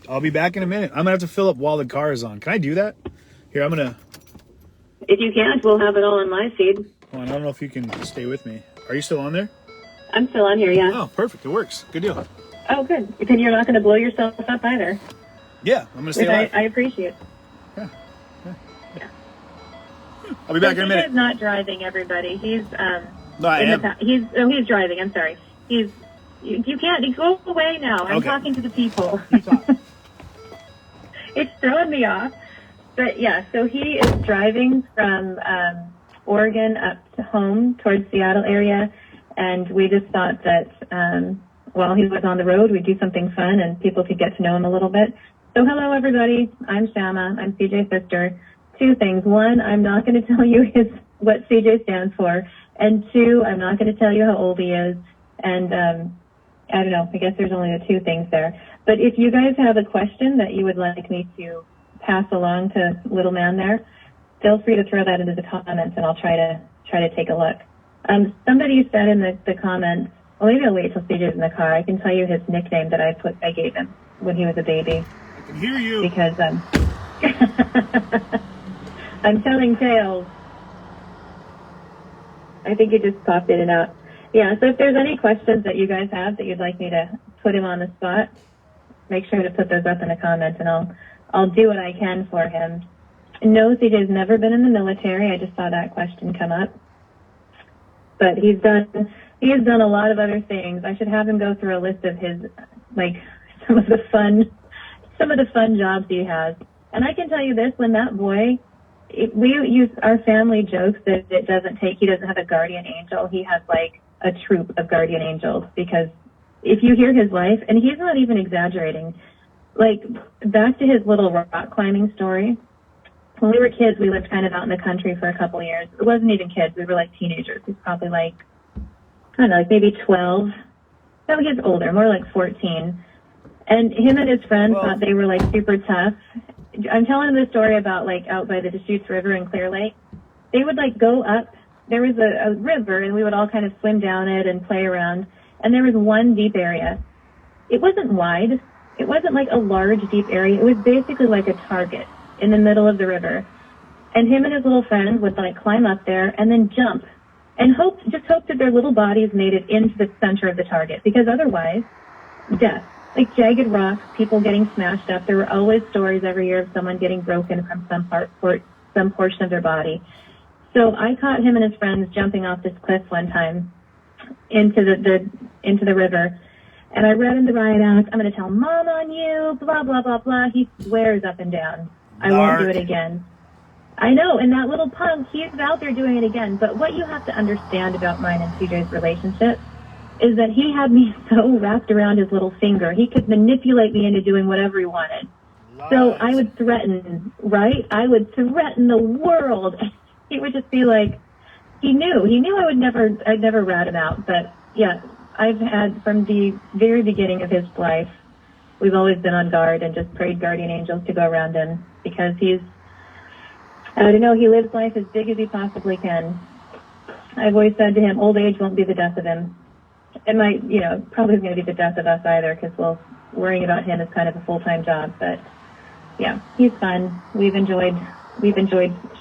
I'll be back in a minute. I'm gonna have to fill up while the car is on. Can I do that? Here, I'm gonna. If you can't, we'll have it all on my feed. Hold on, I don't know if you can stay with me. Are you still on there? I'm still on here, yeah. Oh, perfect. It works. Good deal. Oh, good. Then you're not going to blow yourself up either. Yeah, I'm gonna stay alive. I appreciate. Yeah. I'll be back in a minute. He's not driving, everybody. He's No, I am. He's driving. I'm sorry. You can't. Go away now. I'm talking to the people. It's throwing me off. But yeah, so he is driving from Oregon up to home towards Seattle area, and we just thought that while he was on the road, we'd do something fun and people could get to know him a little bit. So hello, everybody. I'm Shama. I'm CJ's sister. Two things. One, I'm not going to tell you what CJ stands for. And two, I'm not going to tell you how old he is. And I don't know. I guess there's only the two things there. But if you guys have a question that you would like me to pass along to little man there, feel free to throw that into the comments, and I'll try to take a look. Somebody said in the comments, well, maybe I'll wait till CJ's in the car. I can tell you his nickname that I gave him when he was a baby. I can hear you. Because I'm telling tales. I think it just popped in and out. Yeah, so if there's any questions that you guys have that you'd like me to put him on the spot, make sure to put those up in the comments, and I'll do what I can for him. No, CJ's never been in the military. I just saw that question come up. But he has done a lot of other things. I should have him go through a list of his, like, some of the fun jobs he has. And I can tell you this, when that boy, we use our family jokes that he doesn't have a guardian angel. He has like a troop of guardian angels, because if you hear his life, and he's not even exaggerating, like back to his little rock climbing story. When we were kids, we lived kind of out in the country for a couple of years. It wasn't even kids. We were like teenagers. He was probably like, I don't know, like maybe 12. No, he was older, more like 14. And him and his friends thought they were like super tough. I'm telling him the story about like out by the Deschutes River in Clear Lake. They would like go up. There was a river, and we would all kind of swim down it and play around. And there was one deep area. It wasn't wide. It wasn't like a large deep area. It was basically like a target in the middle of the river. And him and his little friends would like climb up there and then jump and hope that their little bodies made it into the center of the target, because otherwise, death. Like jagged rocks, people getting smashed up. There were always stories every year of someone getting broken from some portion of their body. So I caught him and his friends jumping off this cliff one time into the river. And I read in the riot act, I'm going to tell Mom on you, blah, blah, blah, blah. He swears up and down, I won't do it again. I know, and that little punk, he's out there doing it again. But what you have to understand about mine and CJ's relationship is that he had me so wrapped around his little finger, he could manipulate me into doing whatever he wanted. Lies. So I would threaten, right? I would threaten the world. He would just be like, he knew I'd never rat him out. But yeah, I've had, from the very beginning of his life, we've always been on guard and just prayed guardian angels to go around him, because he lives life as big as he possibly can. I've always said to him, old age won't be the death of him. It might, probably isn't going to be the death of us either, because worrying about him is kind of a full-time job. But yeah, he's fun. We've enjoyed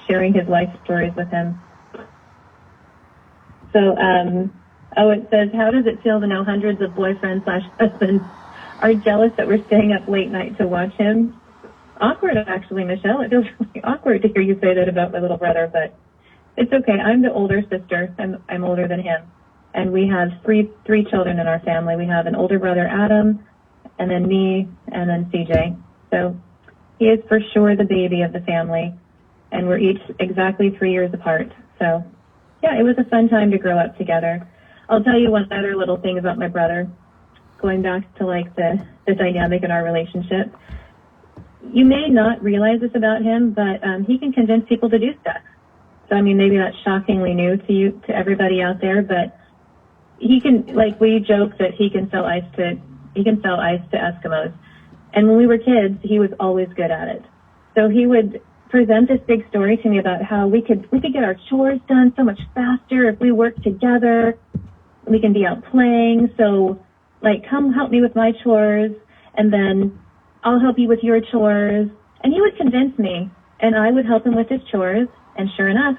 sharing his life stories with him. So, it says, how does it feel to know hundreds of boyfriends/husbands are jealous that we're staying up late night to watch him? Awkward, actually, Michelle. It feels really awkward to hear you say that about my little brother, but it's okay. I'm the older sister. I'm older than him. And we have three children in our family. We have an older brother, Adam, and then me, and then CJ. So he is for sure the baby of the family, and we're each exactly 3 years apart. So yeah, it was a fun time to grow up together. I'll tell you one other little thing about my brother, going back to like the dynamic in our relationship. You may not realize this about him, but he can convince people to do stuff. So I mean, maybe that's shockingly new to everybody out there, but he can, like, we joke that he can sell ice to Eskimos. And when we were kids, he was always good at it. So he would present this big story to me about how we could get our chores done so much faster if we worked together. We can be out playing. So, like, come help me with my chores, and then I'll help you with your chores. And he would convince me, and I would help him with his chores. And sure enough,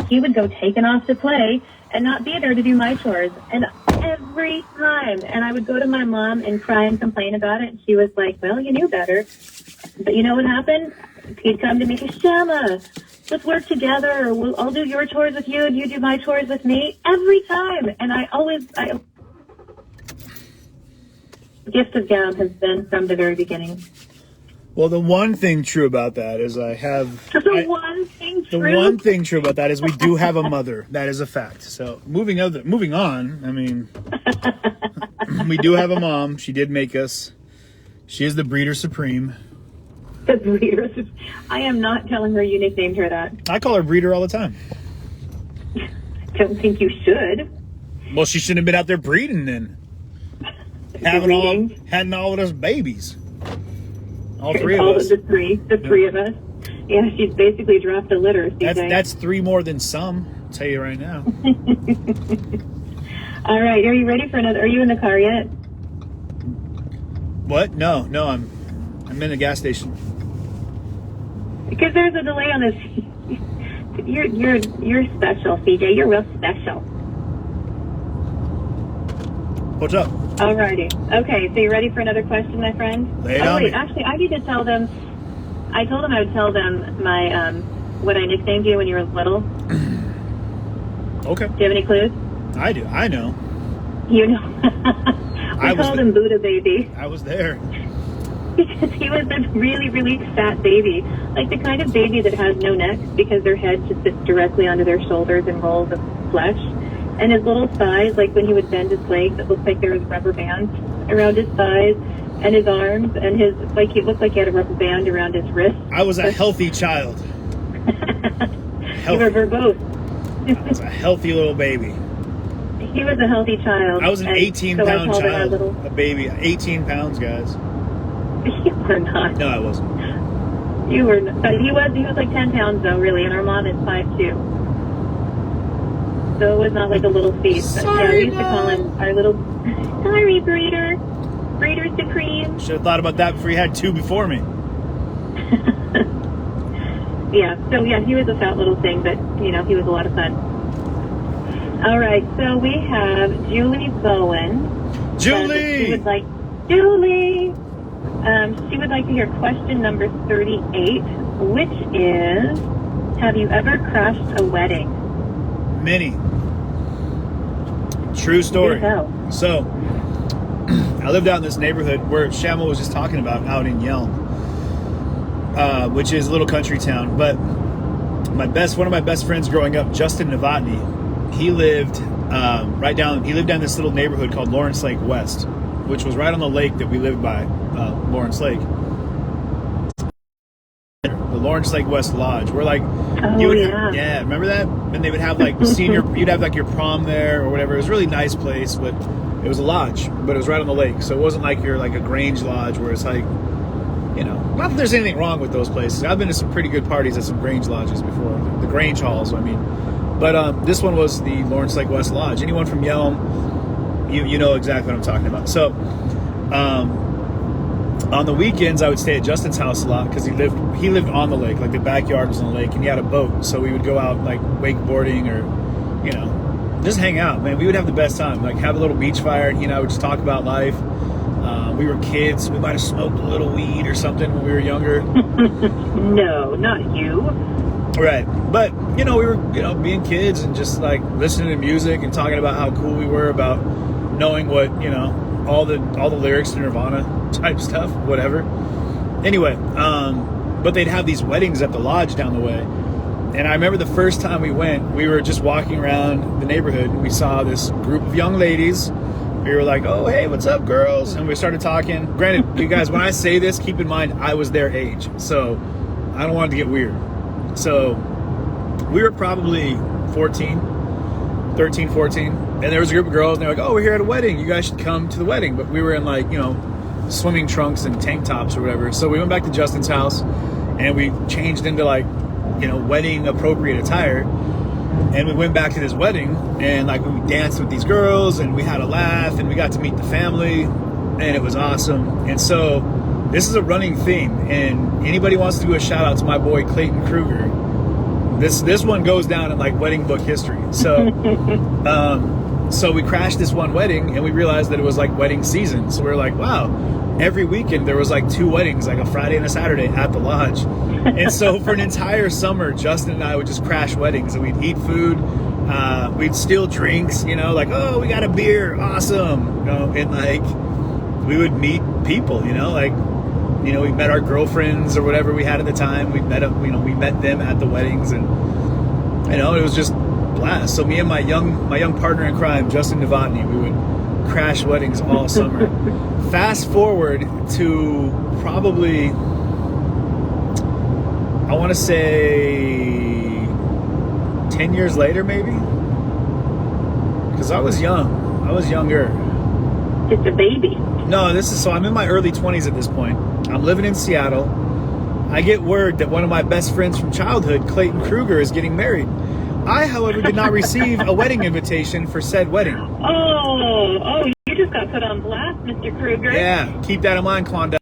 he would go taking off to play and not be there to do my chores. And every time, and I would go to my mom and cry and complain about it. And she was like, well, you knew better. But you know what happened? He'd come to me, Shama, let's work together. I'll do your chores with you and you do my chores with me every time. And gift of gab has been from the very beginning. Well, the one thing true about that is The one thing true about that is we do have a mother. That is a fact. So moving on, I mean, we do have a mom. She did make us. She is the breeder supreme. The breeder. I am not telling her you nicknamed her that. I call her breeder all the time. Don't think you should. Well, she shouldn't have been out there breeding then. Having all of those babies. All three of us. The three of us. Yeah, she's basically dropped a litter. That's three more than some. I'll tell you right now. All right, are you ready for another? Are you in the car yet? What? No, I'm in the gas station. Because there's a delay on this. You're special, CJ. You're real special. What's up? Alrighty. Okay, so you ready for another question, my friend? Lay it on me. Actually, I need to tell them. I told them I would tell them my what I nicknamed you when you were little. Okay. Do you have any clues? I do. I know. You know. We called him Buddha Baby. I was there. Because he was a really, really fat baby. Like the kind of baby that has no neck because their head just sits directly onto their shoulders and rolls of flesh. And his little thighs, like when he would bend his legs, it looked like there was rubber bands around his thighs and his arms, and he looked like he had a rubber band around his wrist. I was a healthy child. You were verbose. I was a healthy little baby. He was a healthy child. I was an 18-pound child. A baby. 18 pounds, guys. You were not. No, I wasn't. You were not. But he was like 10 pounds, though, really, and our mom is 5'2". So it was not like a little feast. But yeah, we used to call him our little, sorry, breeder supreme. Should have thought about that before you had two before me. Yeah, so yeah, he was a fat little thing, but he was a lot of fun. All right, so we have Julie Bowen. Julie! She would like to hear question number 38, which is, have you ever crashed a wedding? Many. True story. So, I lived out in this neighborhood where Shama was just talking about, out in Yelm, which is a little country town. But one of my best friends growing up, Justin Novotny, he lived down this little neighborhood called Lawrence Lake West, which was right on the lake that we lived by, Lawrence Lake. The Lawrence Lake West Lodge. We're like, remember that? And they would have like you'd have like your prom there or whatever. It was a really nice place, but it was a lodge, but it was right on the lake. So it wasn't like you're like a Grange Lodge where it's like, not that there's anything wrong with those places. I've been to some pretty good parties at some Grange Lodges before, the Grange Halls, I mean. But this one was the Lawrence Lake West Lodge. Anyone from Yelm, you know exactly what I'm talking about. So, on the weekends, I would stay at Justin's house a lot because he lived on the lake, like the backyard was on the lake, and he had a boat. So we would go out like wakeboarding or, just hang out, man. We would have the best time, like have a little beach fire, and he and I would just talk about life. We were kids. We might have smoked a little weed or something when we were younger. No, not you. Right. But, we were, being kids and just like listening to music and talking about how cool we were about knowing what, all the lyrics to Nirvana type stuff, whatever. Anyway, but they'd have these weddings at the lodge down the way. And I remember the first time we went, we were just walking around the neighborhood and we saw this group of young ladies. We were like, oh, hey, what's up, girls? And we started talking. Granted, you guys, when I say this, keep in mind, I was their age. So I don't want it to get weird. So we were probably 13, 14. And there was a group of girls and they're like, oh, we're here at a wedding. You guys should come to the wedding. But we were in like, swimming trunks and tank tops or whatever. So we went back to Justin's house and we changed into like, wedding appropriate attire. And we went back to this wedding and like we danced with these girls and we had a laugh and we got to meet the family and it was awesome. And so this is a running theme, and anybody wants to do a shout out to my boy Clayton Kruger, this one goes down in like wedding book history. So so we crashed this one wedding and we realized that it was like wedding season. So we were like, wow, every weekend there was like 2 weddings, like a Friday and a Saturday at the lodge. And so for an entire summer, Justin and I would just crash weddings and we'd eat food, we'd steal drinks, like, oh, we got a beer, awesome, and like we would meet people, like, we met our girlfriends or whatever we had at the time. We met them, we met them at the weddings, and it was just blast. So me and my young partner in crime, Justin Novotny, we would crash weddings all summer. Fast forward to probably, I want to say 10 years later, maybe, because I was younger. Just a baby. No, so I'm in my early 20s at this point. I'm living in Seattle. I get word that one of my best friends from childhood, Clayton Kruger, is getting married. I, however, did not receive a wedding invitation for said wedding. Oh, you just got put on blast, Mr. Kruger. Yeah, keep that in mind, Klondike.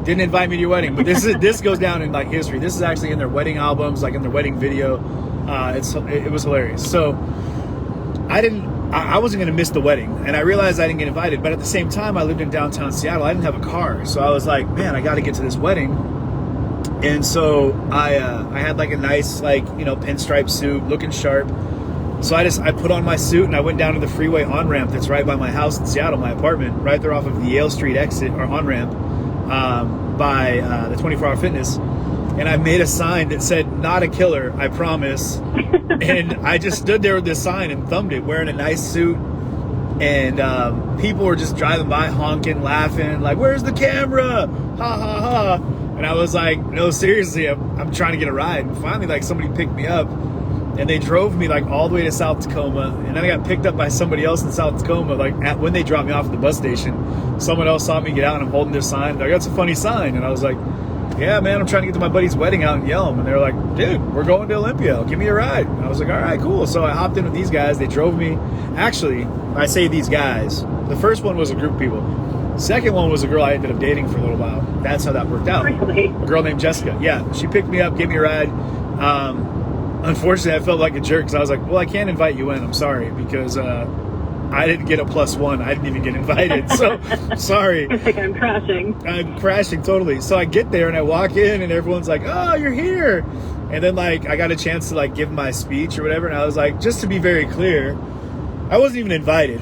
Didn't invite me to your wedding, but this goes down in like history. This is actually in their wedding albums, like in their wedding video. It was hilarious. So I wasn't going to miss the wedding, and I realized I didn't get invited. But at the same time, I lived in downtown Seattle. I didn't have a car, so I was like, man, I got to get to this wedding. And so I had like a nice pinstripe suit, looking sharp. So I put on my suit and I went down to the freeway on-ramp that's right by my house in Seattle, my apartment, right there off of the Yale Street exit or on-ramp by the 24 Hour Fitness. And I made a sign that said, not a killer, I promise. And I just stood there with this sign and thumbed it, wearing a nice suit. And people were just driving by, honking, laughing, like, where's the camera? Ha, ha, ha. And I was like, no, seriously, I'm trying to get a ride. And finally, like, somebody picked me up. And they drove me, like, all the way to South Tacoma. And then I got picked up by somebody else in South Tacoma. Like, when they dropped me off at the bus station, someone else saw me get out and I'm holding this sign. They're like, that's a funny sign. And I was like, yeah, man, I'm trying to get to my buddy's wedding out in Yelm. And they're like, dude, we're going to Olympia. Give me a ride. And I was like, all right, cool. So I hopped in with these guys. They drove me. Actually, I say these guys. The first one was a group of people. Second one was a girl I ended up dating for a little while. That's how that worked out. Really? A girl named Jessica. Yeah, she picked me up, gave me a ride. Unfortunately, I felt like a jerk because I was like, well, I can't invite you in. I'm sorry, because I didn't get a +1. I didn't even get invited. So, sorry. It's like I'm crashing, totally. So I get there and I walk in and everyone's like, oh, you're here. And then, like, I got a chance to, like, give my speech or whatever. And I was like, just to be very clear, I wasn't even invited.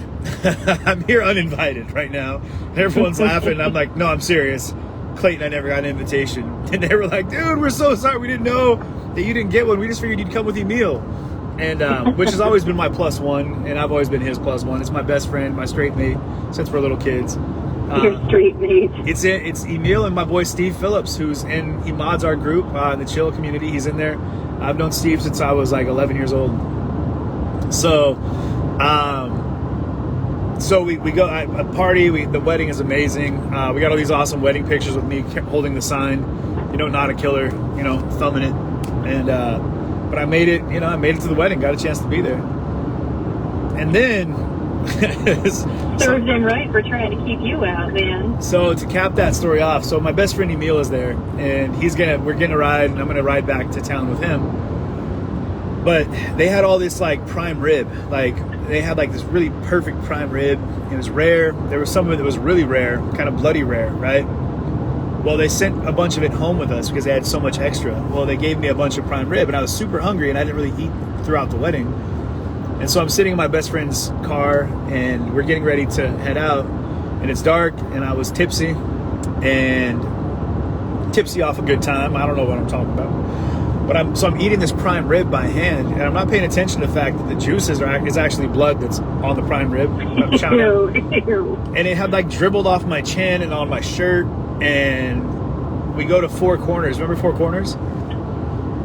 I'm here uninvited right now. And everyone's laughing. And I'm like, no, I'm serious. Clayton, I never got an invitation. And they were like, dude, we're so sorry. We didn't know that you didn't get one. We just figured you'd come with Emil. And which has always been my +1. And I've always been his +1. It's my best friend, my straight mate, since we're little kids. Your straight mate. It's Emil and my boy Steve Phillips, who's in, he mods our group in the chill community. He's in there. I've known Steve since I was like 11 years old. So, we go a party. The wedding is amazing. We got all these awesome wedding pictures with me holding the sign, not a killer, thumbing it. And but I made it. I made it to the wedding. Got a chance to be there. And then serves him right for trying to keep you out, man. So to cap that story off, so my best friend Emil is there, and we're getting a ride, and I'm gonna ride back to town with him. But they had all this like prime rib, like they had like this really perfect prime rib. It was rare. There was some of it that was really rare, kind of bloody rare, right? Well, they sent a bunch of it home with us because they had so much extra. Well, they gave me a bunch of prime rib, and I was super hungry, and I didn't really eat throughout the wedding. And so I'm sitting in my best friend's car, and we're getting ready to head out, and it's dark, and I was tipsy off a good time. I don't know what I'm talking about. But I'm eating this prime rib by hand, and I'm not paying attention to the fact that the juices is actually blood that's on the prime rib. Ew. And it had like dribbled off my chin and on my shirt. And we go to Four Corners. Remember Four Corners?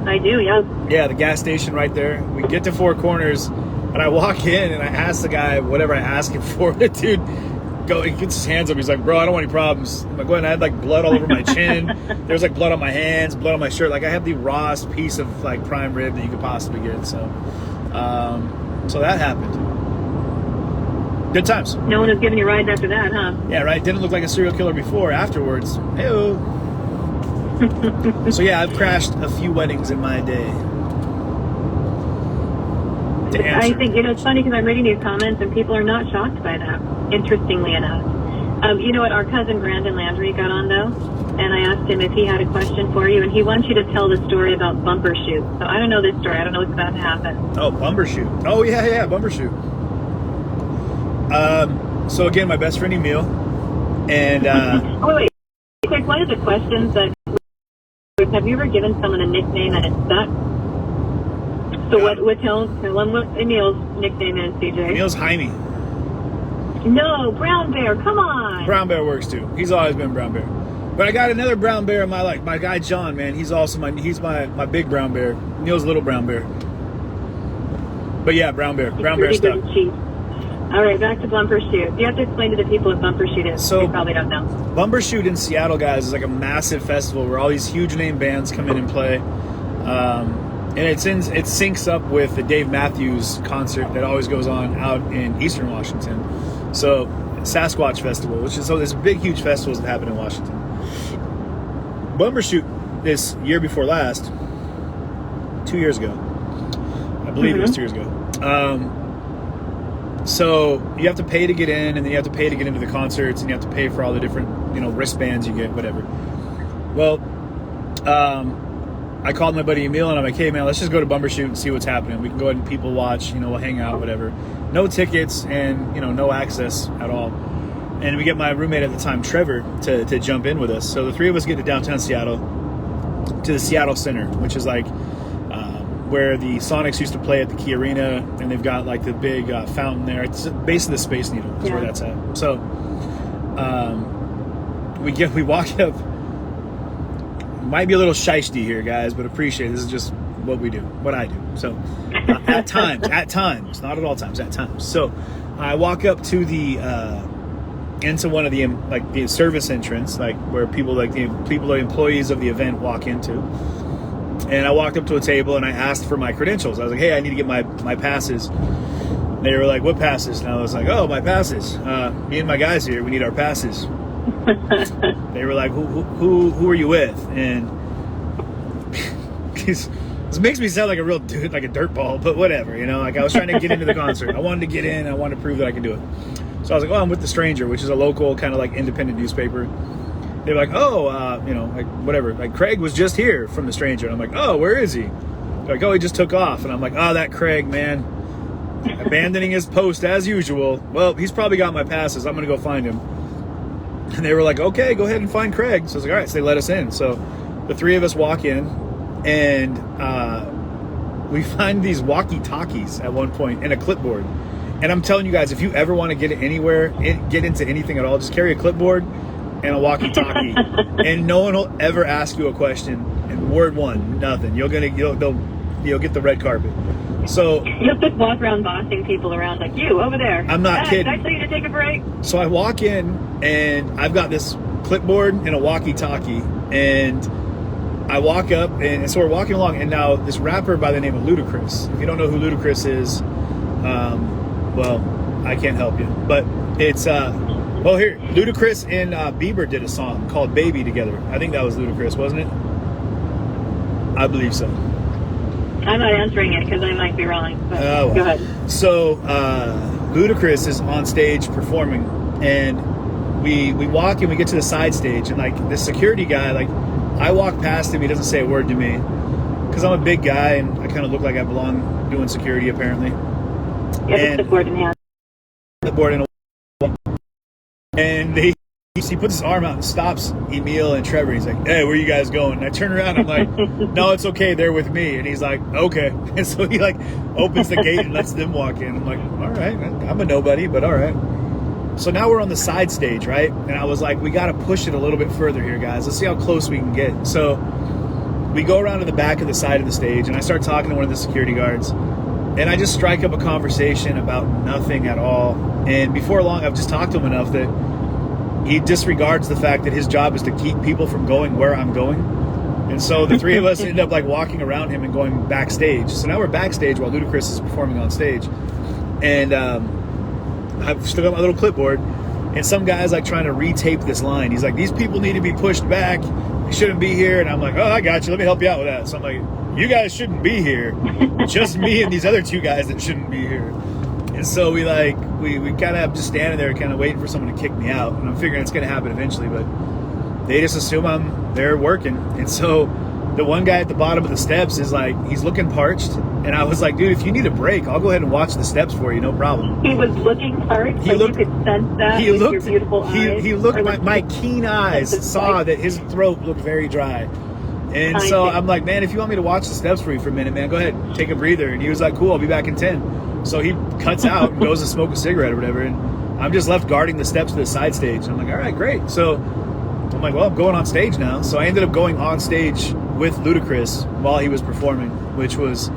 I do, yeah. Yeah, the gas station right there. We get to Four Corners, and I walk in, and I ask the guy whatever I ask him for. The dude he gets his hands up. He's like, bro, I don't want any problems. I'm like, go ahead. I had like blood all over my chin. There was like blood on my hands, blood on my shirt. Like I have the rawest piece of like prime rib that you could possibly get. So that happened. Good times. No one was giving you rides after that, huh? Yeah, right. Didn't look like a serial killer before. Afterwards, hey-o. So yeah, I've crashed a few weddings in my day. I think, it's funny because I'm reading these comments and people are not shocked by that, interestingly enough. You know what, our cousin Brandon Landry got on though, and I asked him if he had a question for you, and he wants you to tell the story about bumper shoot. So I don't know this story. I don't know what's about to happen. Oh, bumper shoot. Oh, yeah, bumper shoot. So again, my best friend Emil, and... wait. Quick, one of the questions that... Have you ever given someone a nickname and it stuck? So tell him what Emil's nickname is, CJ. Emil's Jaime. No, Brown Bear, come on. Brown Bear works too. He's always been Brown Bear. But I got another brown bear in my life. My guy John, man, he's also my big brown bear. Neil's little brown bear. But yeah, brown bear. Brown bear stuff. All right, back to bumper shoot. You have to explain to the people what bumper shoot is. So they probably don't know. Bumper shoot in Seattle, guys, is like a massive festival where all these huge name bands come in and play. And it syncs up with the Dave Matthews concert that always goes on out in Eastern Washington. So Sasquatch Festival, there's big, huge festivals that happen in Washington. Bumper shoot this year before last, 2 years ago. I believe it was 2 years ago. So you have to pay to get in, and then you have to pay to get into the concerts, and you have to pay for all the different, wristbands you get, whatever. Well, I called my buddy Emil, and I'm like, hey, man, let's just go to Bumper Shoot and see what's happening. We can go ahead and people watch, we'll hang out, whatever. No tickets and, no access at all. And we get my roommate at the time, Trevor, to jump in with us. So the three of us get to downtown Seattle, to the Seattle Center, which is like where the Sonics used to play at the Key Arena, and they've got like the big fountain there. It's the base of the Space Needle is where that's at. So we walk up. Might be a little shiesty here, guys, but appreciate it. This is just what we do, what I do. So at times, not at all times, at times. So I walk up to the into one of the the service entrance, like where people the employees of the event walk into. And I walked up to a table and I asked for my credentials. I was like, hey, I need to get my passes. They were like, what passes? And I was like, oh, my passes. Me and my guys here, we need our passes. They were like, who are you with? And this makes me sound like a real dude, like a dirtball, but whatever, like I was trying to get into the concert. I wanted to get in. I wanted to prove that I could do it. So I was like, I'm with The Stranger, which is a local kind of like independent newspaper. They were like, like whatever. Like Craig was just here from The Stranger. And I'm like, oh, where is he? They're like, oh, he just took off. And I'm like, oh, that Craig, man. Abandoning his post as usual. Well, he's probably got my passes. I'm going to go find him. And they were like, okay, go ahead and find Craig. So I was like, all right. So they let us in. So the three of us walk in, and we find these walkie-talkies at one point and a clipboard. And I'm telling you guys, if you ever want to get anywhere, get into anything at all, just carry a clipboard and a walkie-talkie, and no one will ever ask you a question. And word one, nothing. You'll get the red carpet. So you'll just walk around bossing people around like, you over there. I'm not kidding. Did I tell you to take a break? So I walk in and I've got this clipboard and a walkie-talkie, and I walk up, and so we're walking along, and now this rapper by the name of Ludacris. If you don't know who Ludacris is, well, I can't help you. But it's here, Ludacris and Bieber did a song called Baby together. I think that was Ludacris, wasn't it? I believe so. I'm not answering it because I might be wrong. But go ahead. So Ludacris is on stage performing, and we walk and we get to the side stage, and like the security guy, like I walk past him, he doesn't say a word to me because I'm a big guy and I kind of look like I belong doing security apparently. Yeah, the board in hand. The board in a and he puts his arm out and stops Emil and Trevor. He's like, hey, where you guys going? And I turn around, I'm like, no, it's okay, they're with me. And he's like, okay. And so he like opens the gate and lets them walk in. I'm like, all right, I'm a nobody, but all right. So now we're on the side stage, right? And I was like, we got to push it a little bit further here, guys. Let's see how close we can get. So we go around to the back of the side of the stage, and I start talking to one of the security guards. And I just strike up a conversation about nothing at all. And before long, I've just talked to him enough that he disregards the fact that his job is to keep people from going where I'm going. And so the three of us end up like walking around him and going backstage. So now we're backstage while Ludacris is performing on stage. And I've still got my little clipboard. And some guy's like trying to retape this line. He's like, these people need to be pushed back. They shouldn't be here. And I'm like, oh, I got you. Let me help you out with that. So I'm like, you guys shouldn't be here. Just me and these other two guys that shouldn't be here. And so we kind of just standing there kind of waiting for someone to kick me out. And I'm figuring it's going to happen eventually. But they just assume they're working. And so the one guy at the bottom of the steps is like, he's looking parched. And I was like, dude, if you need a break, I'll go ahead and watch the steps for you. No problem. He was looking parched. You could sense that with your beautiful eyes. He looked, my keen eyes saw that his throat looked very dry. And so I'm like, man, if you want me to watch the steps for you for a minute, man, go ahead, take a breather. And he was like, cool, I'll be back in 10. So he cuts out and goes to smoke a cigarette or whatever. And I'm just left guarding the steps to the side stage. And I'm like, all right, great. So I'm like, well, I'm going on stage now. So I ended up going on stage with Ludacris while he was performing, which was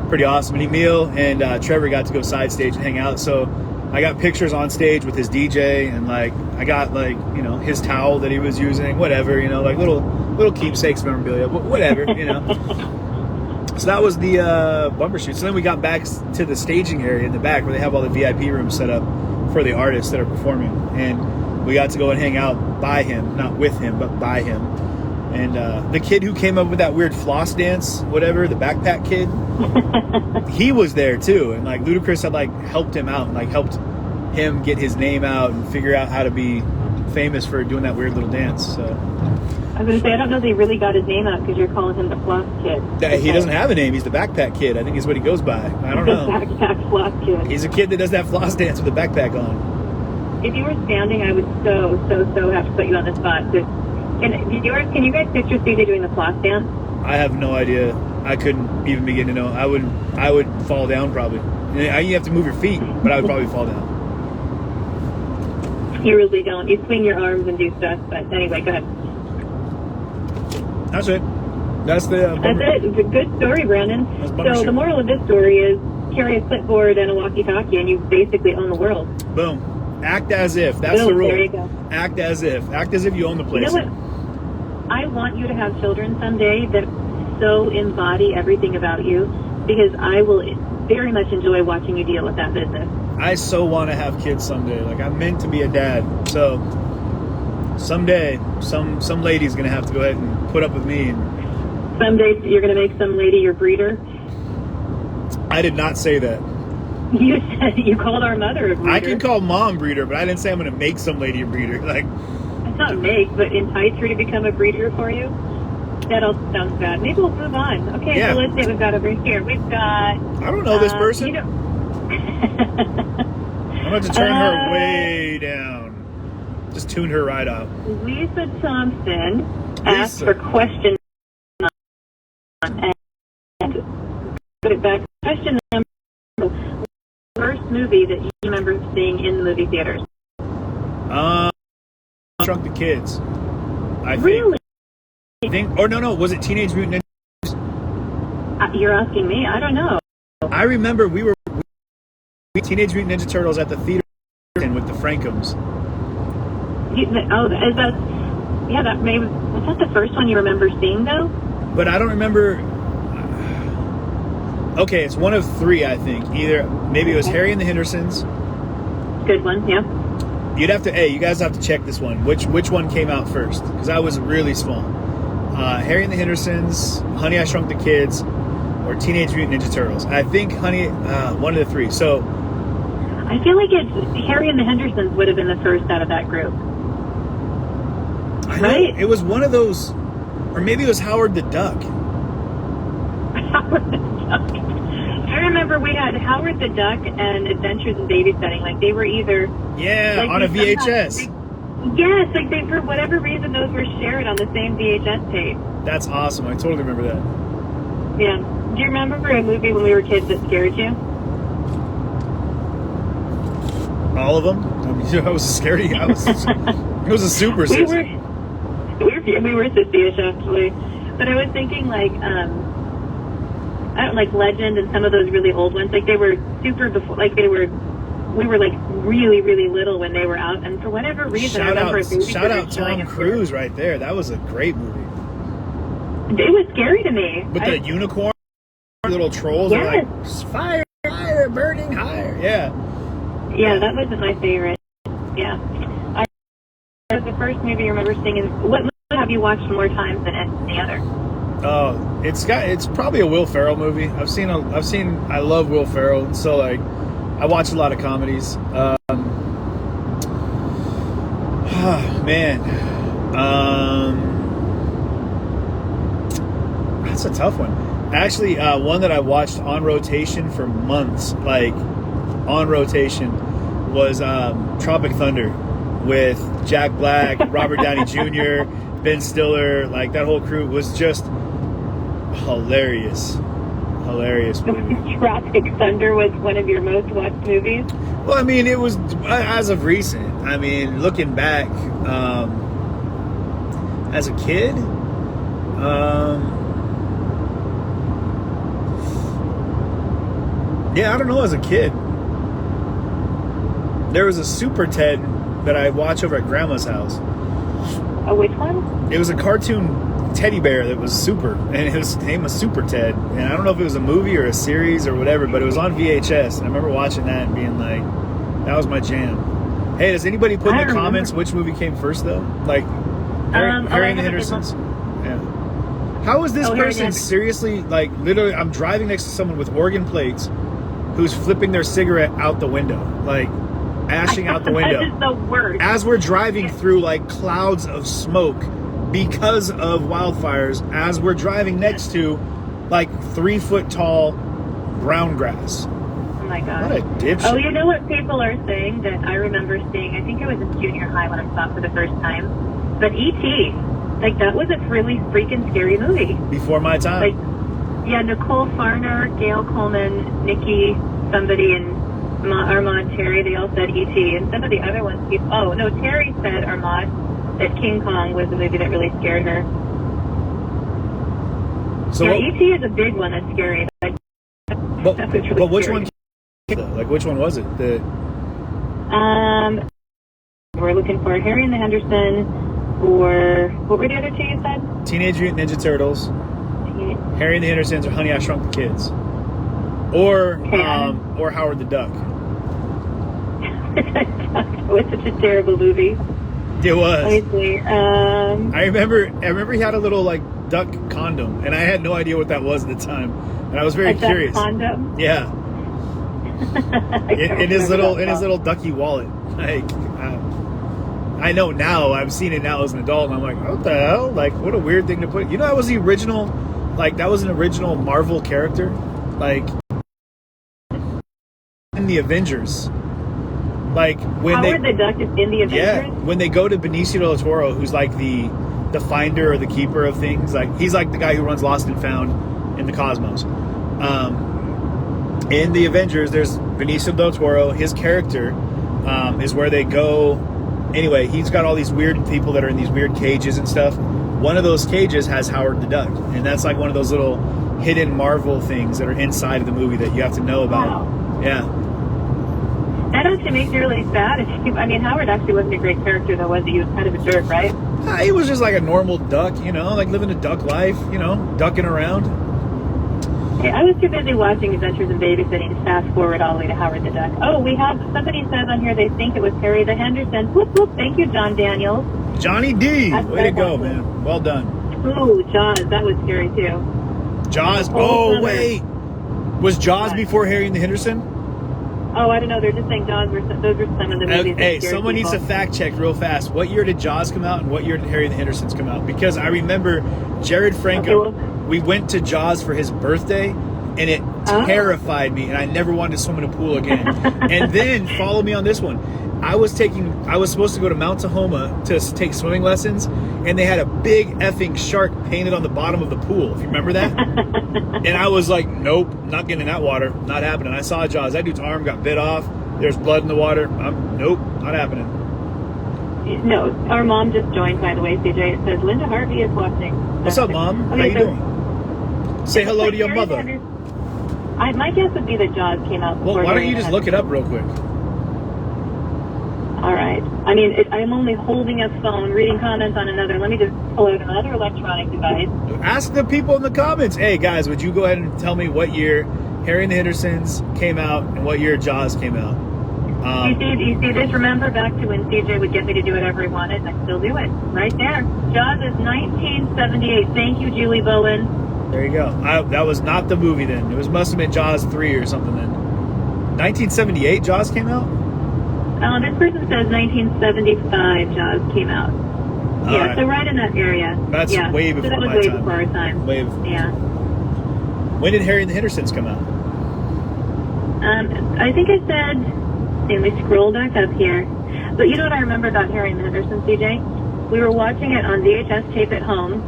pretty awesome. And Emil and Trevor got to go side stage and hang out. So I got pictures on stage with his DJ, and like I got like, you know, his towel that he was using, whatever, you know, like little keepsakes, memorabilia, whatever, you know. So that was the bumper shoot. So then we got back to the staging area in the back where they have all the VIP rooms set up for the artists that are performing, and we got to go and hang out by him, not with him, but by him. And the kid who came up with that weird floss dance, whatever, the backpack kid, he was there too. And like Ludacris had like helped him out, like helped him get his name out and figure out how to be famous for doing that weird little dance. So I was going to say, I don't know if he really got his name out because you're calling him the floss kid. He doesn't have a name. He's the backpack kid. I think is what he goes by. I don't know. The backpack floss kid. He's a kid that does that floss dance with a backpack on. If you were standing, I would so have to put you on the spot. Can you guys picture CJ doing the floss dance? I have no idea. I couldn't even begin to know. I would fall down probably. You have to move your feet, but I would probably fall down. You really don't. You swing your arms and do stuff. But anyway, go ahead. That's it. That's it. It's a good story, Brandon. So the moral of this story is carry a clipboard and a walkie-talkie, and you basically own the world. Boom. Act as if. That's the rule. There you go. Act as if. Act as if you own the place. You know what? I want you to have children someday that so embody everything about you, because I will very much enjoy watching you deal with that business. I so want to have kids someday. Like, I'm meant to be a dad. So someday, some lady's going to have to go ahead and put up with me. And someday you're going to make some lady your breeder? I did not say that. You said you called our mother a breeder. I can call mom breeder, but I didn't say I'm going to make some lady a breeder. Like, it's not make, but entice her to become a breeder for you? That all sounds bad. Maybe we'll move on. Okay, yeah. So let's see what we've got over here. We've got... I don't know this person. You know, I'm going to turn her way down. Just tune her right up. Lisa Thompson asked for question and put it back. Question number: worst movie that you remember seeing in the movie theaters? Shrunk the Kids. I think. Really? Or no, was it Teenage Mutant Ninja? You're asking me? I don't know. I remember we were Teenage Mutant Ninja Turtles at the theater with the Frankums. Is that? Yeah, that maybe was that the first one you remember seeing though? But I don't remember. Okay, it's one of three, I think. Either maybe it was Harry and the Hendersons. Good one, yeah. You guys have to check this one. Which one came out first? Because I was really small. Harry and the Hendersons, Honey, I Shrunk the Kids, or Teenage Mutant Ninja Turtles. I think one of the three. So I feel like it's Harry and the Hendersons would have been the first out of that group. Right? It was one of those, or maybe it was Howard the Duck. Howard the Duck. I remember we had Howard the Duck and Adventures in Babysitting. Like they were either on a VHS. Yes, like they, for whatever reason, those were shared on the same VHS tape. That's awesome. I totally remember that. Yeah. Do you remember a movie when we were kids that scared you? All of them? I mean, I was scared. It was a super we sissy. we were sissy-ish, actually. But I was thinking, like, I don't like Legend and some of those really old ones. Like, they were super before, like, we were, like, really, really little when they were out. And for whatever reason, Shout I remember out Tom Cruise right there. That was a great movie. It was scary to me. With the unicorn, little trolls are like, fire, fire, burning higher. Yeah. Yeah, that wasn't my favorite. Yeah. The first movie I remember seeing, what movie have you watched more times than any other? Oh, it's probably a Will Ferrell movie. I love Will Ferrell, and so like I watch a lot of comedies. Man, that's a tough one. Actually, one that I watched on rotation for months, like on rotation, was Tropic Thunder with Jack Black, Robert Downey Jr., Ben Stiller. Like that whole crew was just hilarious movie. Tropic Thunder was one of your most watched movies? Well, I mean, it was as of recent. I mean, looking back, as a kid, yeah, I don't know. As a kid, there was a Super Ted that I watched over at Grandma's house. Oh, which one? It was a cartoon teddy bear that was super, and his name was Super Ted. And I don't know if it was a movie or a series or whatever, but it was on VHS. And I remember watching that and being like, that was my jam. Hey, does anybody put in the comments which movie came first, though? Like, Harry and the Hendersons? Yeah. How is this person seriously, like, literally, I'm driving next to someone with organ plates who's flipping their cigarette out the window. Like, ashing out the window. That is the worst. As we're driving through, like, clouds of smoke because of wildfires, as we're driving next to, like, 3-foot tall brown grass. Oh my God. What a dipshit. Oh, you know what people are saying that I remember seeing? I think it was in junior high when I saw it for the first time. But E.T., like, that was a really freaking scary movie. Before my time. Like, yeah, Nicole Farner, Gail Coleman, Nikki, somebody, and Armand Terry, they all said E.T. And some of the other ones, Terry said Armand that King Kong was the movie that really scared her. So yeah, E.T. is a big one that's scary. Like, but which one? Like, which one was it? We're looking for Harry and the Henderson, or what were the other two you said? Teenage Mutant Ninja Turtles, Harry and the Hendersons, or Honey, I Shrunk the Kids, or Howard the Duck. It was such a terrible movie. It was. Honestly, I remember he had a little like duck condom, and I had no idea what that was at the time, and I was very curious. Condom? Yeah. in his little ducky wallet. Like, I know now. I've seen it now as an adult, and I'm like, what the hell? Like, what a weird thing to put. You know, that was the original. Like, that was an original Marvel character. Like, in the Avengers. Like, when Howard the Duck is in the Avengers? Yeah, when they go to Benicio del Toro, who's like the finder or the keeper of things. Like, he's like the guy who runs Lost and Found in the cosmos. In the Avengers, there's Benicio del Toro. His character is where they go. Anyway, he's got all these weird people that are in these weird cages and stuff. One of those cages has Howard the Duck, and that's like one of those little hidden Marvel things that are inside of the movie that you have to know about. Wow. Yeah. That actually makes me really sad. I mean, Howard actually wasn't a great character, though, was he? He was kind of a jerk, right? He was just like a normal duck, you know, like living a duck life, you know, ducking around. Hey, I was too busy watching Adventures in Babysitting to fast forward all the way to Howard the Duck. Oh, somebody says on here they think it was Harry the Henderson. Whoop, whoop, thank you, John Daniels. Johnny D, way to go, man. Well done. Ooh, Jaws, that was scary, too. Jaws, wait. Was Jaws before Harry and the Henderson? Oh, I don't know. They're just saying those were some of the movies. Hey, someone needs to fact check real fast. What year did Jaws come out and what year did Harry and the Hendersons come out? Because I remember Jared Franco, we went to Jaws for his birthday, and it terrified me, and I never wanted to swim in a pool again. And then, follow me on this one, I was supposed to go to Mount Tahoma to take swimming lessons, and they had a big effing shark painted on the bottom of the pool, if you remember that. And I was like, nope, not getting in that water, not happening. I saw Jaws, that dude's arm got bit off, there's blood in the water. Nope, not happening. No, our mom just joined, by the way, CJ. It says Linda Harvey is watching. What's up, Mom? Okay, how you doing? Say hello to your mother. My guess would be that Jaws came out before. Well, why don't you just look it up real quick? All right. I mean, I'm only holding a phone, reading comments on another. Let me just pull out another electronic device. Ask the people in the comments. Hey, guys, would you go ahead and tell me what year Harry and the Hendersons came out and what year Jaws came out? You see this? Remember back to when CJ would get me to do whatever he wanted? I still do it. Right there. Jaws is 1978. Thank you, Julie Bowen. There you go. That was not the movie then. It must have been Jaws 3 or something then. 1978 Jaws came out? This person says 1975 Jaws came out. Yeah, right. So right in that area. That's way before my time. So that was way before our time. Way before. Yeah. When did Harry and the Hendersons come out? I think I said... Let me scroll back up here. But you know what I remember about Harry and the Hendersons, CJ? We were watching it on VHS tape at home.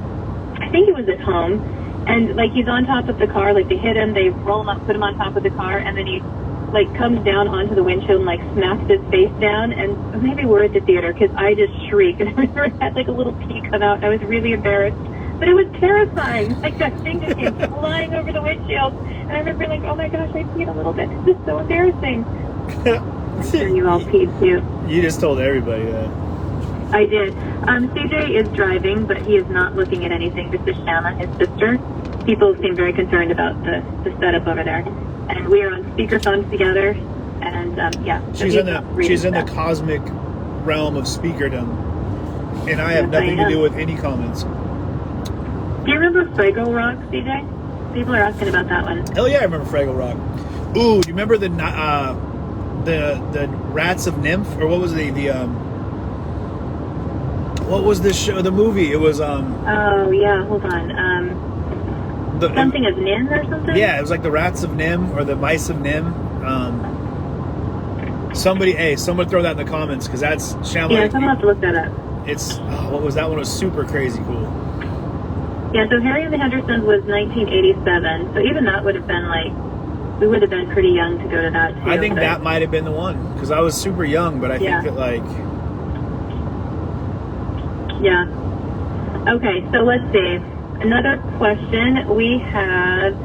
I think it was at home. And, like, he's on top of the car. Like, they hit him, they roll him up, put him on top of the car, and then he, like, comes down onto the windshield and, like, smacks his face down. And maybe we're at the theater, because I just shrieked. And I remember it had, like, a little pea come out. I was really embarrassed. But it was terrifying. Like, that thing just came flying over the windshield. And I remember, like, oh, my gosh, I peed a little bit. This is so embarrassing. I'm sure you all peed too. You just told everybody that. I did. CJ is driving, but he is not looking at anything. This is Shama, his sister. People seem very concerned about the setup over there. And we are on speakerphones together. And she's in the cosmic realm of speakerdom. And I have nothing to do with any comments. Do you remember Fraggle Rock, CJ? People are asking about that one. Hell yeah, I remember Fraggle Rock. Ooh, do you remember the Rats of Nymph, or what was what was this show? The movie? It was Oh yeah, hold on. Something of Nim or something. Yeah, it was like the Rats of Nim or the Mice of Nim. Somebody throw that in the comments because that's Shama. Yeah, someone have to look that up. It's what was that one? It was super crazy cool. Yeah, so Harry and the Hendersons was 1987. So even that would have been like. We would have been pretty young to go to that, too. I think that might have been the one, because I was super young, but I think that, like... Yeah. Okay, so let's see. Another question. We have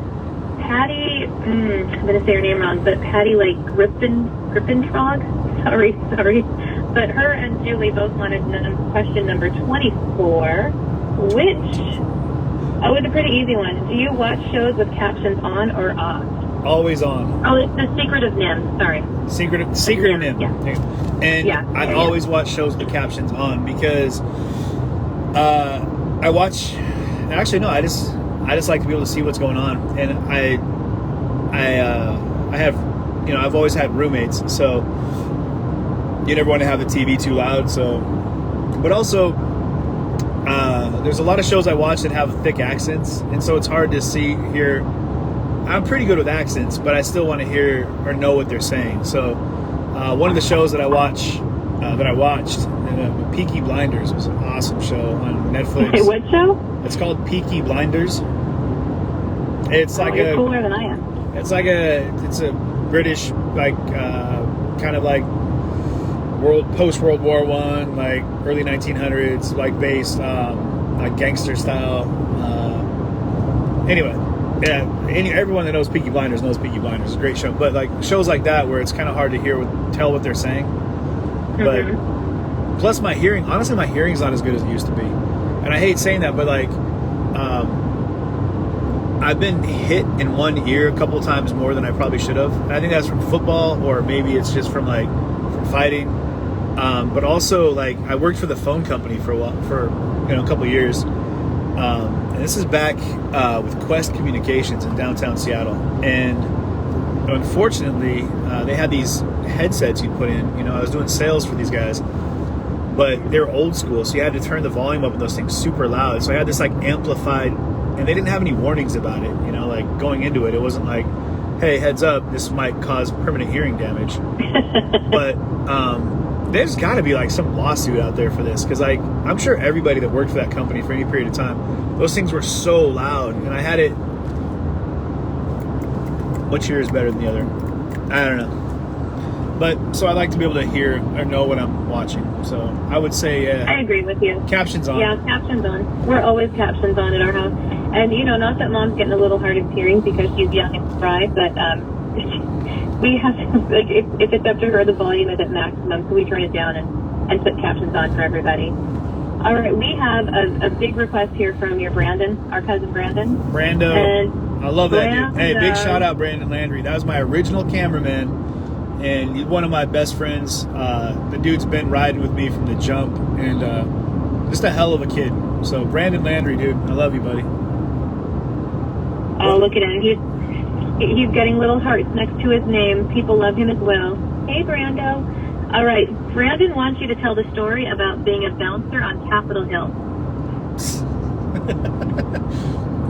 Patty... I'm going to say her name wrong, but Patty, like, Grippentrog? Sorry. But her and Julie both wanted question number 24, which... Oh, it's a pretty easy one. Do you watch shows with captions on or off? Always on. Oh, it's The Secret of Nim. Sorry. Secret of Nim. Yeah. And I always watch shows with captions on because I watch. Actually, no. I just like to be able to see what's going on, and I have, I've always had roommates, so you never want to have the TV too loud. So, but also, there's a lot of shows I watch that have thick accents, and so it's hard to hear. I'm pretty good with accents, but I still want to hear or know what they're saying. So, one of the shows that I watched, Peaky Blinders, was an awesome show on Netflix. Hey, what show? It's called Peaky Blinders. It's you're cooler than I am. It's a British, like, kind of like post World War I, like early 1900s, like based, like gangster style. Anyway. Yeah, everyone that knows Peaky Blinders knows Peaky Blinders. It's a great show. But like shows like that where it's kind of hard to tell what they're saying. But plus my hearing's not as good as it used to be. And I hate saying that, but like I've been hit in one ear a couple times more than I probably should have. And I think that's from football, or maybe it's just from fighting. But also, like, I worked for the phone company for a while, a couple of years. And this is back with Quest Communications in downtown Seattle. And unfortunately, they had these headsets you put in. I was doing sales for these guys, but they were old school, so you had to turn the volume up on those things super loud. So I had this like amplified, and they didn't have any warnings about it. Like going into it, it wasn't like, hey, heads up, this might cause permanent hearing damage. But there's got to be like some lawsuit out there for this, because like I'm sure everybody that worked for that company for any period of time, those things were so loud, and I had it. Which ear is better than the other? I don't know. But so I like to be able to hear or know what I'm watching. So I would say I agree with you. Captions on. Yeah, captions on. We're always captions on at our house. And, you know, not that Mom's getting a little hard of hearing because she's young and spry, but we have to, like, if it's up to her, the volume is at maximum, so we turn it down and put captions on for everybody. All right, we have a big request here from your Brandon, our cousin Brandon. Brando. And I love that dude. Hey, big Brando. shout out Brandon Landry. That was my original cameraman. And he's one of my best friends. The dude's been riding with me from the jump, and just a hell of a kid. So Brandon Landry, dude, I love you, buddy. Oh, look at him. He's getting little hearts next to his name. People love him as well. Hey, Brando. All right, Brandon wants you to tell the story about being a bouncer on Capitol Hill.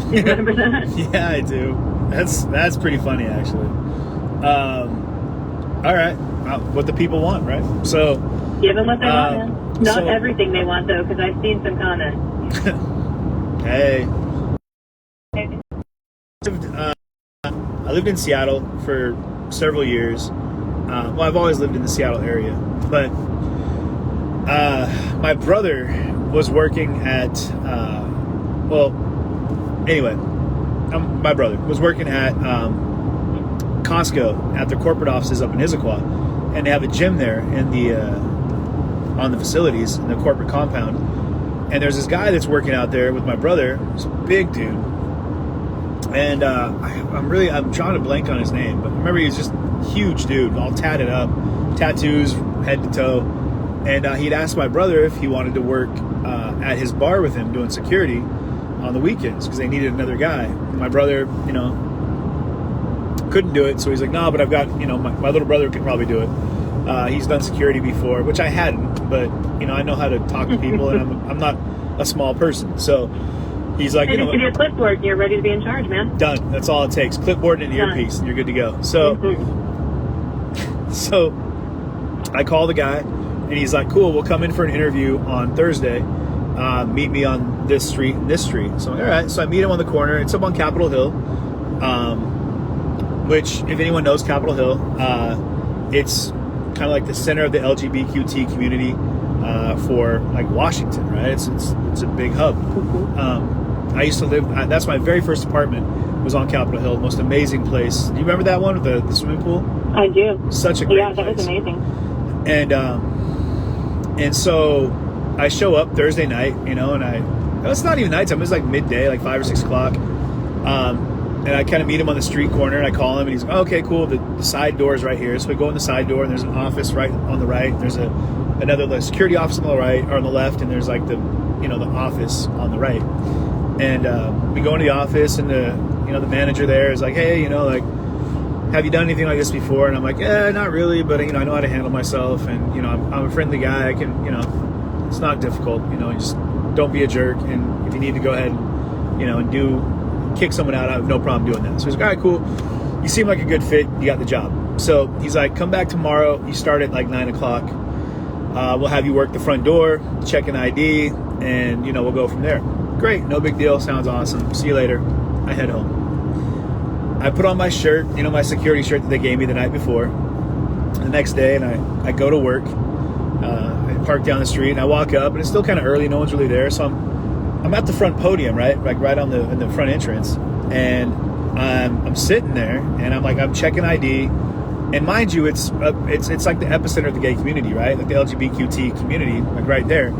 Do you remember that? Yeah, I do. That's pretty funny, actually. All right, what the people want, right? So Give them what they want, man. Not so- everything they want, though, because I've seen some comments. Hey, I lived in Seattle for several years. Well, I've always lived in the Seattle area, but my brother was working at, my brother was working at Costco at their corporate offices up in Issaquah, and they have a gym there in the on the facilities in the corporate compound. And there's this guy that's working out there with my brother. He's a big dude, and I'm drawing a blank on his name, but remember, he's just a huge dude, all tatted up, tattoos head to toe. And he'd asked my brother if he wanted to work at his bar with him doing security on the weekends because they needed another guy. And my brother, couldn't do it, so he's like, no, but I've got, my little brother could probably do it. He's done security before, which I hadn't, but I know how to talk to people, and I'm not a small person, so he's like, Just give you a clipboard, and you're ready to be in charge, man. Done. That's all it takes. Clipboard and an earpiece, and you're good to go. So, so I call the guy, and he's like, cool, we'll come in for an interview on Thursday. Meet me on this street and this street. So, all right. So I meet him on the corner. It's up on Capitol Hill, which, if anyone knows Capitol Hill, it's kind of like the center of the LGBTQT community for like Washington, right? It's a big hub. I used to live. That's my very first apartment was on Capitol Hill. Most amazing place. Do you remember that one with the swimming pool? I do. Such a great place. Yeah, that was amazing. And so I show up Thursday night, it's not even nighttime. It was like midday, like 5 or 6 o'clock. And I kind of meet him on the street corner, and I call him, and he's like, oh, okay, cool. The side door is right here. So we go in the side door, and there's an office right on the right. There's another security office on the right, or on the left, and there's like the office on the right. And we go into the office, and the manager there is like, hey, have you done anything like this before? And I'm like, yeah, not really, but I know how to handle myself, and I'm a friendly guy. I can, it's not difficult. Just don't be a jerk, and if you need to go ahead, and kick someone out, I have no problem doing that. So he's like, all right, cool. You seem like a good fit. You got the job. So he's like, come back tomorrow. You start at like 9 o'clock. We'll have you work the front door, check an ID, and we'll go from there. Great, no big deal. Sounds awesome. See you later. I head home. I put on my shirt, my security shirt that they gave me the night before, the next day, and I go to work. I park down the street, and I walk up, and it's still kind of early. No one's really there, so I'm at the front podium, right, like right in the front entrance, and I'm sitting there, and I'm checking ID, and mind you, it's like the epicenter of the gay community, right, like the LGBTQT community, like right there.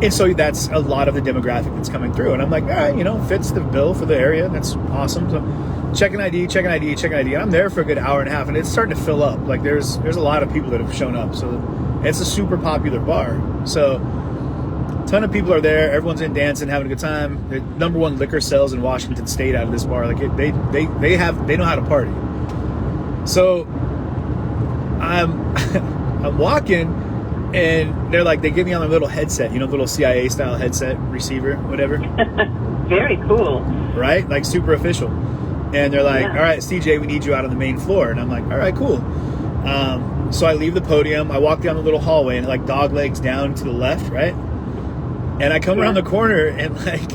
And so that's a lot of the demographic that's coming through, and I'm like, all right, fits the bill for the area. That's awesome. So checking ID, and I'm there for a good hour and a half, and it's starting to fill up. Like there's a lot of people that have shown up, so it's a super popular bar. So a ton of people are there. Everyone's in dancing, having a good time. The number one liquor sales in Washington State out of this bar. Like they know how to party. So I'm walking, and they're like, they get me on a little headset, little CIA style headset receiver, whatever. Very cool. Right? Like super official. And they're like, Yeah. all right, CJ, we need you out on the main floor. And I'm like, all right, cool. So I leave the podium, I walk down the little hallway, and it like dog legs down to the left, right? And I come around the corner, and like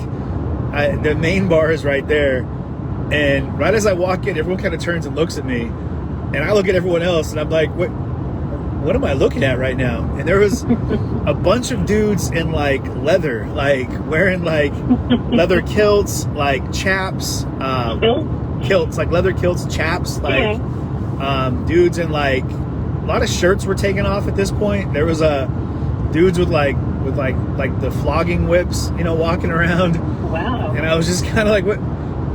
the main bar is right there. And right as I walk in, everyone kind of turns and looks at me, and I look at everyone else, and I'm like, what am I looking at right now? And there was a bunch of dudes in like leather, like wearing like leather kilts, like chaps, kilts, like leather kilts, chaps, like dudes in like a lot of shirts were taken off at this point. There was dudes with like the flogging whips, you know, walking around. Wow. And I was just kind of like, what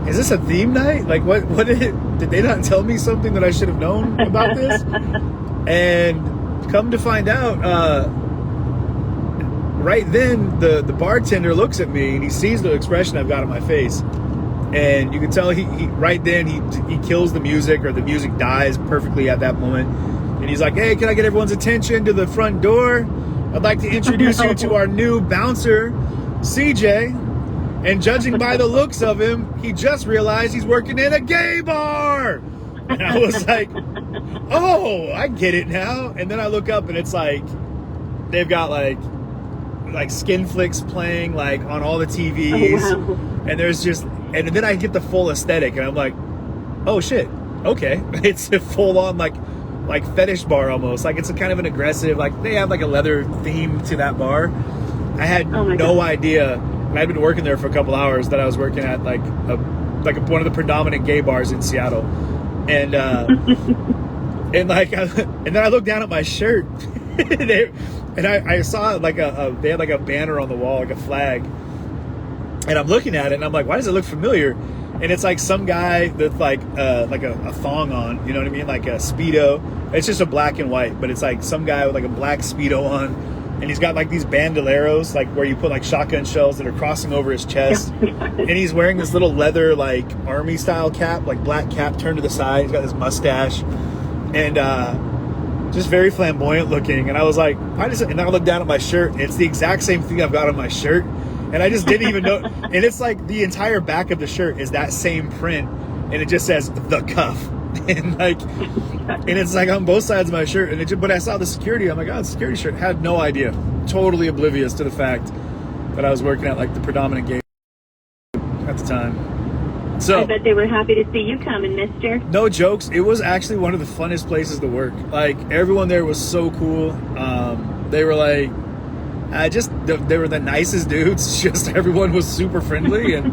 is this, a theme night? Like what did they not tell me something that I should have known about this? And come to find out, right then the bartender looks at me and he sees the expression I've got on my face, and you can tell he right then he kills the music, or the music dies perfectly at that moment, and he's like, hey, can I get everyone's attention to the front door? I'd like to introduce you to our new bouncer, CJ. And judging by the looks of him, he just realized he's working in a gay bar. And I was like, oh, I get it now. And then I look up and it's like, they've got like skin flicks playing like on all the TVs. Oh, wow. And there's just, and then I get the full aesthetic and I'm like, oh shit, okay. It's a full on like fetish bar almost. Like it's a kind of an aggressive, like they have like a leather theme to that bar. I had no idea. And I'd been working there for a couple hours that I was working at like one of the predominant gay bars in Seattle. And and then I looked down at my shirt and I saw like they had like a banner on the wall, like a flag, and I'm looking at it and I'm like, why does it look familiar? And it's like some guy with like a thong on, you know what I mean, like a Speedo. It's just a black and white, but it's like some guy with like a black Speedo on, and he's got like these bandoleros, like where you put like shotgun shells that are crossing over his chest. And he's wearing this little leather, like army style cap, like black cap turned to the side. He's got this mustache and just very flamboyant looking. And I was like, and then I looked down at my shirt. And it's the exact same thing I've got on my shirt. And I just didn't even know. And it's like the entire back of the shirt is that same print. And it just says the cuff. And like, and it's like on both sides of my shirt. And but I saw the security. I'm like, oh, security shirt. Had no idea. Totally oblivious to the fact that I was working at like the predominant gay at the time. So I bet they were happy to see you coming, mister. No jokes. It was actually one of the funnest places to work. Like everyone there was so cool. They were like, they were the nicest dudes. Just everyone was super friendly, and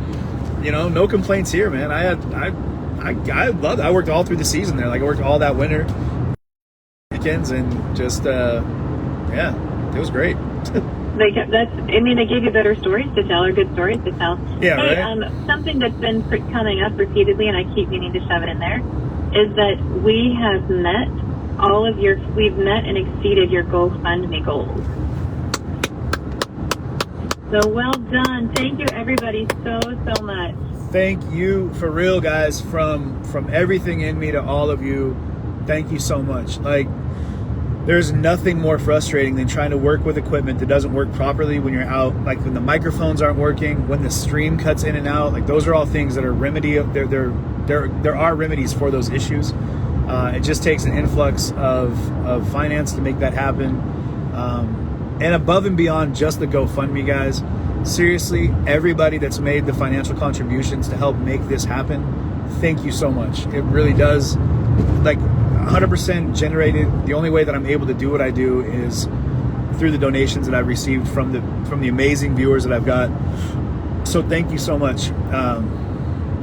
you know, no complaints here, man. I loved it. I worked all through the season there. Like I worked all that winter, weekends, and just yeah, it was great. They gave you better stories to tell, or good stories to tell. Yeah, hey, right. Something that's been coming up repeatedly, and I keep meaning to shove it in there, is that we have met we've met and exceeded your GoFundMe goals. So well done. Thank you, everybody, so much. Thank you for real, guys, from everything in me to all of you. Thank you so much. Like, there's nothing more frustrating than trying to work with equipment that doesn't work properly when you're out, like when the microphones aren't working, when the stream cuts in and out. Like those are all things that are there are remedies for those issues. It just takes an influx of finance to make that happen. And above and beyond just the GoFundMe, guys, seriously, everybody that's made the financial contributions to help make this happen, thank you so much. It really does, like 100% generated. The only way that I'm able to do what I do is through the donations that I've received from the amazing viewers that I've got. So thank you so much.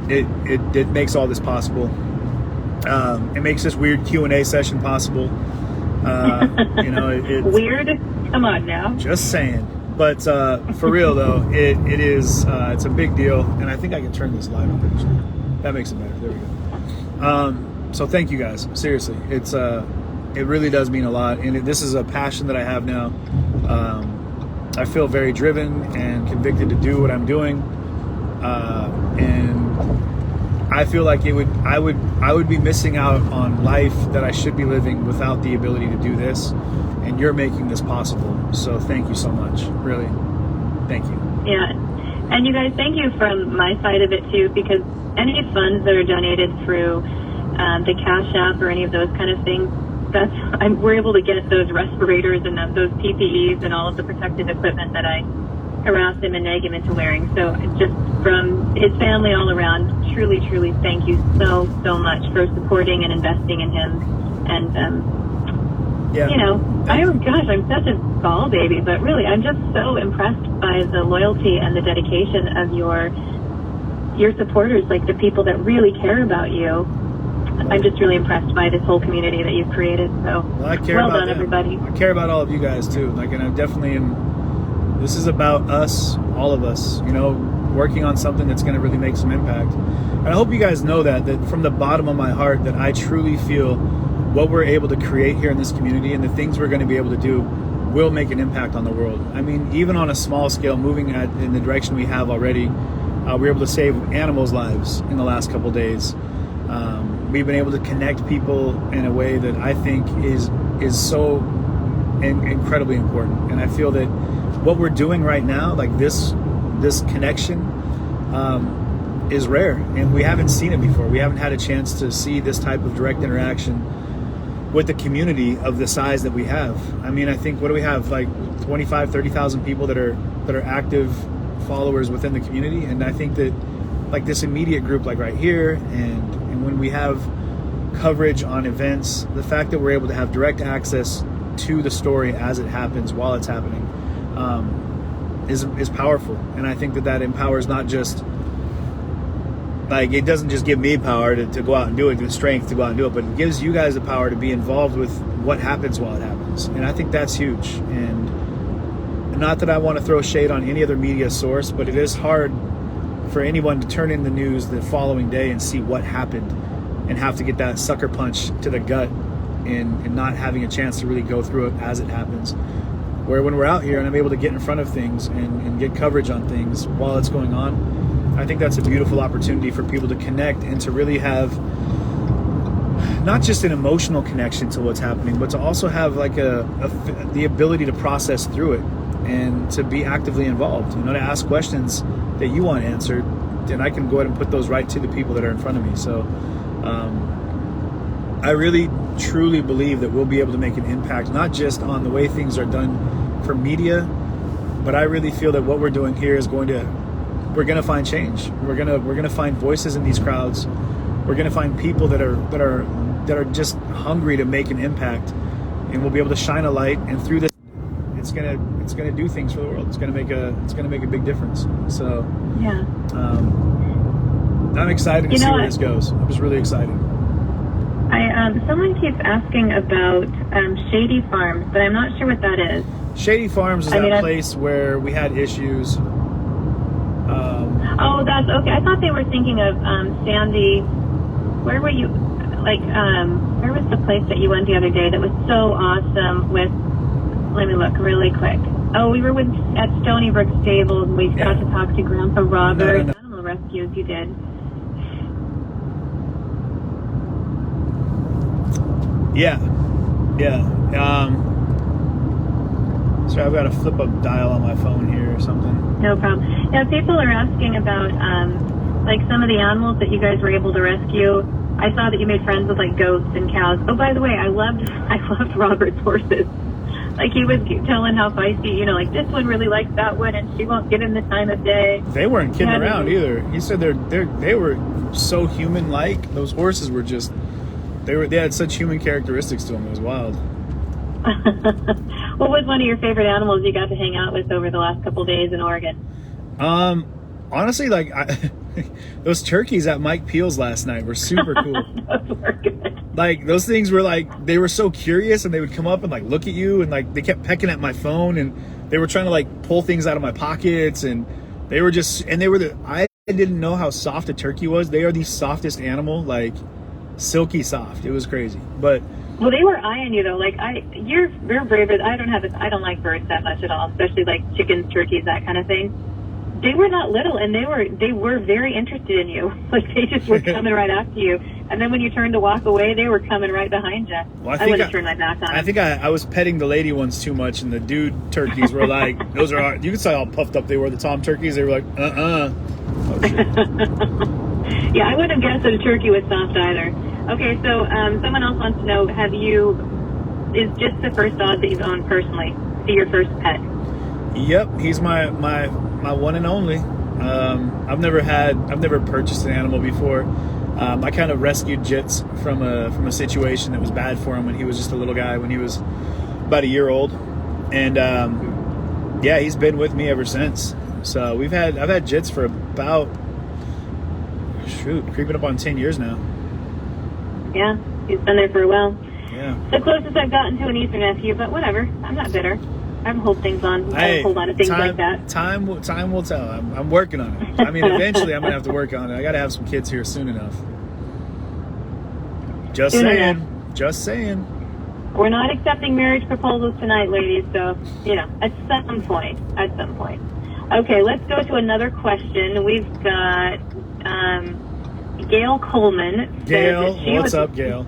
It makes all this possible. It makes this weird Q&A session possible. You know, weird. Come on now. Just saying. But for real though, it's a big deal, and I think I can turn this light on actually. That makes it better. There we go. So thank you guys. Seriously, it really does mean a lot, and this is a passion that I have now. I feel very driven and convicted to do what I'm doing, and I feel like I would be missing out on life that I should be living without the ability to do this, and you're making this possible. So thank you so much. Really, thank you. Yeah, and you guys, thank you from my side of it too, because any funds that are donated through the CashApp or any of those kind of things we're able to get those respirators and those PPEs and all of the protective equipment that I harassed him and nag him into wearing. So just from his family all around, truly, truly thank you so much for supporting and investing in him. And, yeah. you know, I'm such a ball baby, but really, I'm just so impressed by the loyalty and the dedication of your supporters, like the people that really care about you. I'm just really impressed by this whole community that you've created. So well, I care well about done, them. everybody. I care about all of you guys too. Like, and I definitely am. This is about us, all of us. You know, working on something that's going to really make some impact. And I hope you guys know that from the bottom of my heart, that I truly feel what we're able to create here in this community and the things we're going to be able to do will make an impact on the world. I mean, even on a small scale, moving in the direction we have already, we're able to save animals' lives in the last couple days. We've been able to connect people in a way that I think is so incredibly important. And I feel that what we're doing right now, like this connection, is rare, and we haven't seen it before. We haven't had a chance to see this type of direct interaction with the community of the size that we have. I mean, I think, what do we have, like 25, 30,000 people that are active followers within the community. And I think that, like, this immediate group, like right here, and when we have coverage on events, the fact that we're able to have direct access to the story as it happens, while it's happening, is powerful. And I think that empowers, not just, like, it doesn't just give me power to go out and do it, the strength to go out and do it, but it gives you guys the power to be involved with what happens while it happens. And I think that's huge. And not that I want to throw shade on any other media source, but it is hard for anyone to turn in the news the following day and see what happened and have to get that sucker punch to the gut and not having a chance to really go through it as it happens. Where when we're out here and I'm able to get in front of things and get coverage on things while it's going on, I think that's a beautiful opportunity for people to connect and to really have not just an emotional connection to what's happening, but to also have like the ability to process through it and to be actively involved, you know, to ask questions that you want answered, and I can go ahead and put those right to the people that are in front of me. So I really truly believe that we'll be able to make an impact, not just on the way things are done for media, but I really feel that what we're doing here is we're going to find change. We're going to find voices in these crowds. We're going to find people that are just hungry to make an impact, and we'll be able to shine a light. And through this, it's gonna do things for the world. It's gonna make a big difference. So yeah, I'm excited to see where this goes. I'm just really excited. Someone keeps asking about Shady Farms, but I'm not sure what that is. Shady Farms is that place where we had issues. Oh, that's okay. I thought they were thinking of Sandy. Where were you? Like, where was the place that you went the other day that was so awesome with? Let me look really quick. Oh, we were at Stony Brook Stables. We got to talk to Grandpa Robert. No. Animal rescues you did. Yeah. Sorry, I've got a flip up dial on my phone here or something. No problem. Yeah, people are asking about like some of the animals that you guys were able to rescue. I saw that you made friends with like goats and cows. Oh, by the way, I loved Robert's horses. Like, he was telling how feisty, you know, like, this one really likes that one and she won't give him the time of day. They weren't kidding around either. He said they were so human-like. Those horses were just, they had such human characteristics to them. It was wild. What was one of your favorite animals you got to hang out with over the last couple of days in Oregon? Honestly, like, those turkeys at Mike Peel's last night were super cool. Those were good. Like, those things were like, they were so curious, and they would come up and like look at you, and like they kept pecking at my phone, and they were trying to like pull things out of my pockets, and they were just, and I didn't know how soft a turkey was. They are the softest animal, like silky soft. It was crazy. But well, they were eyeing you though. Like, you're braver. I don't like birds that much at all, especially like chickens, turkeys, that kind of thing. They were not little, and they were very interested in you. Like, they just were coming right after you. And then when you turned to walk away, they were coming right behind you. Well, I would have turned my back on them. I think I was petting the lady ones too much, and the dude turkeys were like, those are, you could see how puffed up they were, the tom turkeys. They were like, Oh, shit. Yeah, I wouldn't have guessed that a turkey was soft either. Okay, so someone else wants to know, have you is just the first dog that you've owned personally. So your first pet. Yep, he's my one and only. I've never purchased an animal before. I kind of rescued Jits from a situation that was bad for him when he was just a little guy, when he was about a year old, and yeah, he's been with me ever since. So I've had Jits for about creeping up on 10 years now. Yeah, he's been there for a while. Yeah. The closest I've gotten to an Easter nephew, but whatever. I'm not bitter. I have a whole lot of things like that. Time will tell. I'm working on it. I mean, eventually I'm gonna have to work on it. I gotta have some kids here soon enough. Just saying. We're not accepting marriage proposals tonight, ladies. So at some point. Okay, let's go to another question. We've got Gail Coleman. Gail, what's up, Gail?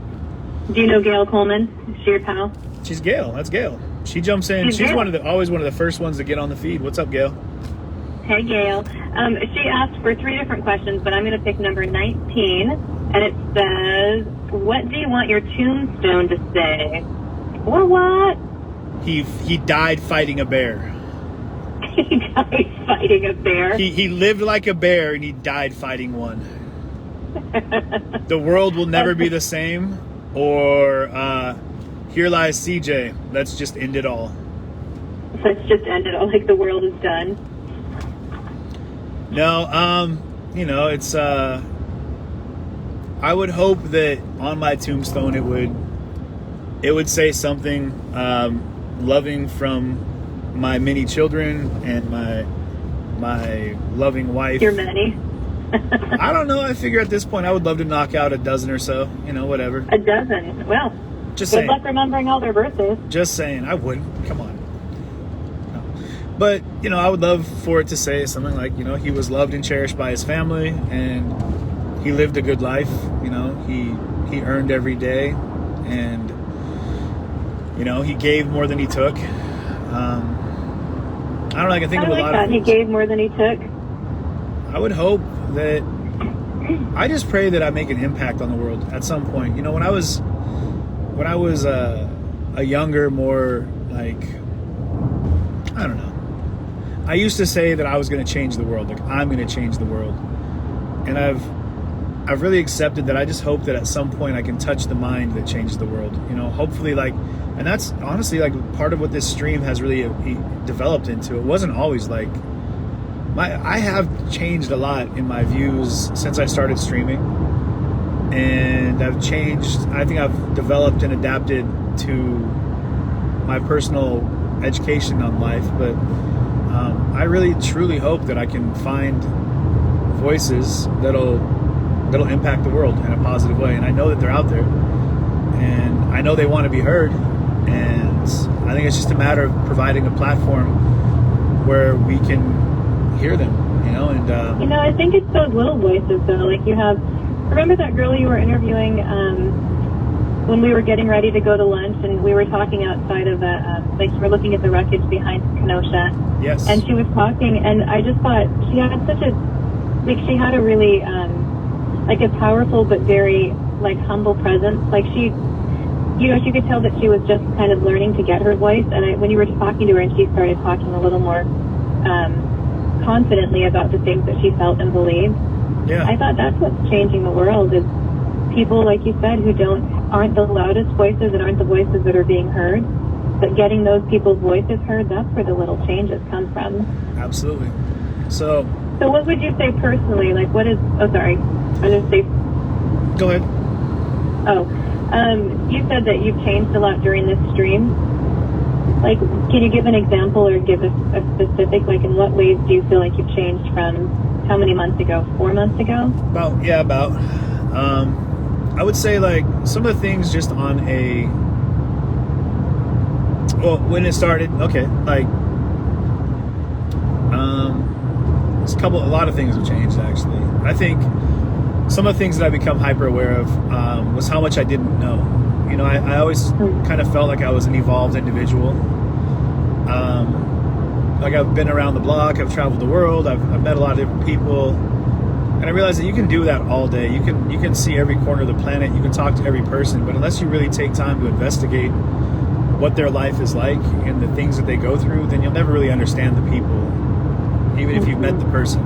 Do you know Gail Coleman? Is she your pal? She's Gail. That's Gail. She jumps in. She's always one of the first ones to get on the feed. What's up, Gail? Hey, Gail. She asked for 3 different questions, but I'm going to pick number 19, and it says, "What do you want your tombstone to say?" Or what? He died fighting a bear. He died fighting a bear. He lived like a bear and he died fighting one. The world will never be the same. Or here lies CJ. Let's just end it all. Let's just end it all, like the world is done. No, it's I would hope that on my tombstone it would say something loving from my many children and my loving wife. Your many. I don't know. I figure at this point I would love to knock out a dozen or so. Whatever. A dozen. Well, just good saying. luck remembering all their birthdays. Just saying. I wouldn't. Come on. No. But I would love for it to say something like, he was loved and cherished by his family, and he lived a good life. He earned every day, and he gave more than he took. I don't know. I can think of a lot of things. He gave more than he took. I would hope that I just pray that I make an impact on the world at some point. When I was a younger, more like, I don't know. I used to say that I was going to change the world. Like, I'm going to change the world. And I've really accepted that. I just hope that at some point I can touch the mind that changes the world. Hopefully, and that's honestly part of what this stream has really developed into. It wasn't always like I have changed a lot in my views since I started streaming, and I've changed. I think I've developed and adapted to my personal education on life, but I really truly hope that I can find voices that'll impact the world in a positive way. And I know that they're out there, and I know they want to be heard, and I think it's just a matter of providing a platform where we can hear them, and I think it's those little voices though. Like remember that girl you were interviewing when we were getting ready to go to lunch, and we were talking outside of we were looking at the wreckage behind Kenosha. Yes. And she was talking, and I just thought she had she had a really a powerful but very humble presence. She you could tell that she was just kind of learning to get her voice. And when you were talking to her and she started talking a little more confidently about the things that she felt and believed, I thought that's what's changing the world, is people, like you said, who aren't the loudest voices and aren't the voices that are being heard, but getting those people's voices heard. That's where the little changes come from. Absolutely. So what would you say personally? What is... Oh, sorry. I just say... Go ahead. Oh. You said that you've changed a lot during this stream. Can you give an example or give a specific, in what ways do you feel like you've changed from how many months ago? 4 months ago? About. I would say, some of the things just on when it started, okay, a lot of things have changed, actually. I think some of the things that I've become hyper aware of was how much I didn't know. I always kind of felt like I was an evolved individual. I've been around the block, I've traveled the world, I've met a lot of different people, and I realized that you can do that all day. You can see every corner of the planet, you can talk to every person, but unless you really take time to investigate what their life is like and the things that they go through, then you'll never really understand the people, even if you've met the person.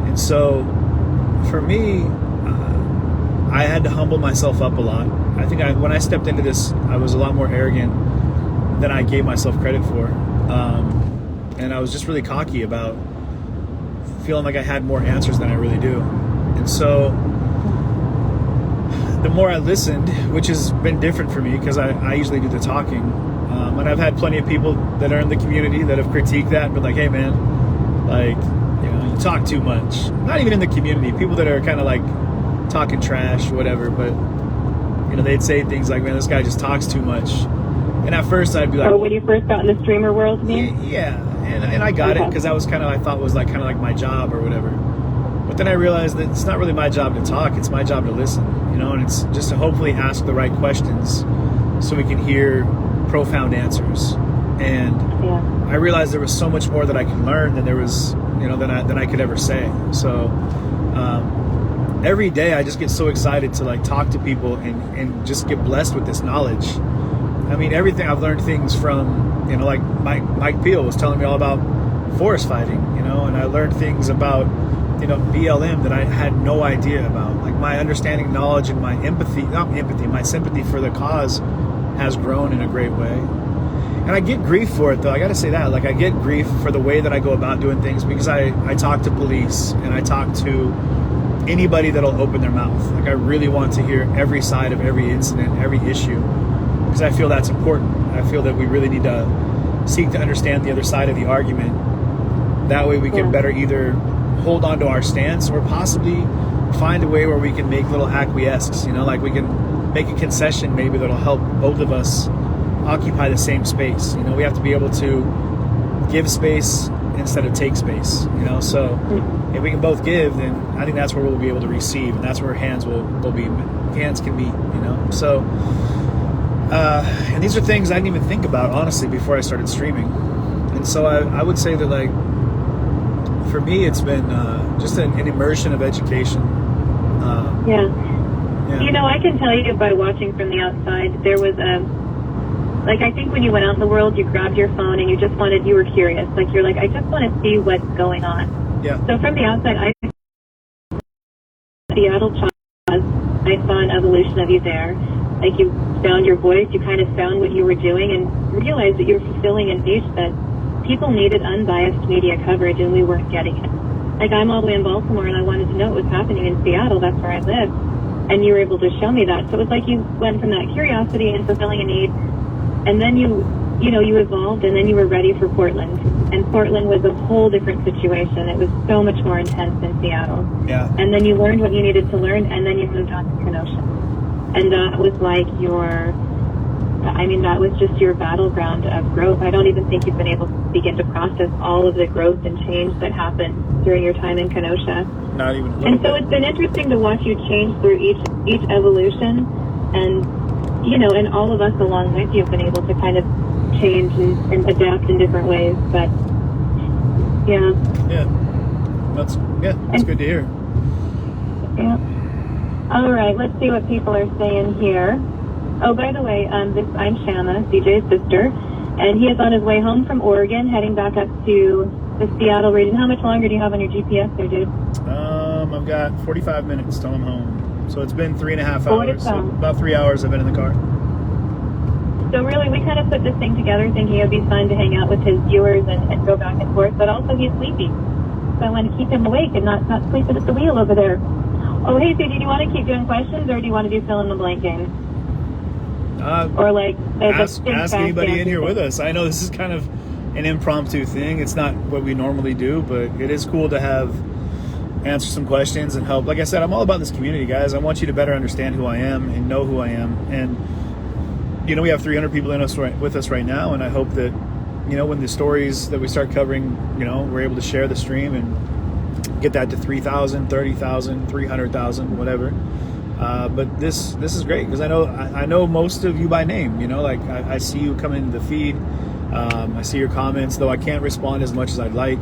And so for me, I had to humble myself up a lot. I think when I stepped into this, I was a lot more arrogant than I gave myself credit for. And I was just really cocky about feeling like I had more answers than I really do. And so the more I listened, which has been different for me because I usually do the talking, and I've had plenty of people that are in the community that have critiqued that and been like, hey man, like, you talk too much. Not even in the community, people that are kind of like talking trash, whatever, but they'd say things like, man, this guy just talks too much. And at first I'd be like, oh, when you first got in the streamer world, you mean? Yeah, and I got it because that was I thought was like kind of like my job or whatever. But then I realized that it's not really my job to talk, it's my job to listen, and it's just to hopefully ask the right questions so we can hear profound answers. And I realized there was so much more that I could learn than there was, than I could ever say. So every day I just get so excited to like talk to people and just get blessed with this knowledge. I mean, everything I've learned things from, like Mike Peel was telling me all about forest fighting, and I learned things about, BLM that I had no idea about. Like my understanding, knowledge, and my my sympathy for the cause has grown in a great way. And I get grief for it though. I got to say that, like I get grief for the way that I go about doing things because I talk to police and I talk to anybody that'll open their mouth. Like I really want to hear every side of every incident, every issue, because I feel that's important. I feel that we really need to seek to understand the other side of the argument. That way we can better either hold on to our stance or possibly find a way where we can make little acquiesces, like we can make a concession maybe that'll help both of us occupy the same space. We have to be able to give space instead of take space, so if we can both give, then I think that's where we'll be able to receive, and that's where hands can meet, so and these are things I didn't even think about honestly before I started streaming. And so I would say that like for me it's been just an immersion of education. I can tell you by watching from the outside, there was I think when you went out in the world, you grabbed your phone and you were curious. Like you're like, I just want to see what's going on. Yeah. So from the outside, Seattle child, I saw an evolution of you there. Like you found your voice, you kind of found what you were doing and realized that you were fulfilling a niche that people needed unbiased media coverage and we weren't getting it. Like I'm all the way in Baltimore and I wanted to know what was happening in Seattle, that's where I live. And you were able to show me that. So it was like you went from that curiosity and fulfilling a need, and then you evolved, and then you were ready for Portland. And Portland was a whole different situation. It was so much more intense than Seattle. Yeah. And then you learned what you needed to learn, and then you moved on to Kenosha. And that was like that was just your battleground of growth. I don't even think you've been able to begin to process all of the growth and change that happened during your time in Kenosha. Not even a little And so bit. it's been interesting to watch you change through each evolution, and and all of us along with you have been able to kind of change and adapt in different ways. But that's good to hear. Yeah. All right, let's see what people are saying here. Oh, by the way, I'm Shama, CJ's sister, and he is on his way home from Oregon, heading back up to the Seattle region. How much longer do you have on your GPS there, dude? I've got 45 minutes till I'm home. So it's been 3.5 hours. So home. about 3 hours I've been in the car. So really, we kind of put this thing together thinking it would be fun to hang out with his viewers and go back and forth, but also he's sleepy. So I want to keep him awake and not sleeping at the wheel over there. Oh, hey, CJ, do you want to keep doing questions, or do you want to do fill in the blank game? Or like ask anybody in here with us. I know this is kind of an impromptu thing. It's not what we normally do, but it is cool to answer some questions and help. Like I said, I'm all about this community, guys. I want you to better understand who I am and know who I am. And we have 300 people with us right now, and I hope that when the stories that we start covering, we're able to share the stream and get that to 3,000, 30,000, 300,000, whatever. But this is great because I know most of you by name. I see you come into the feed. I see your comments, though I can't respond as much as I'd like.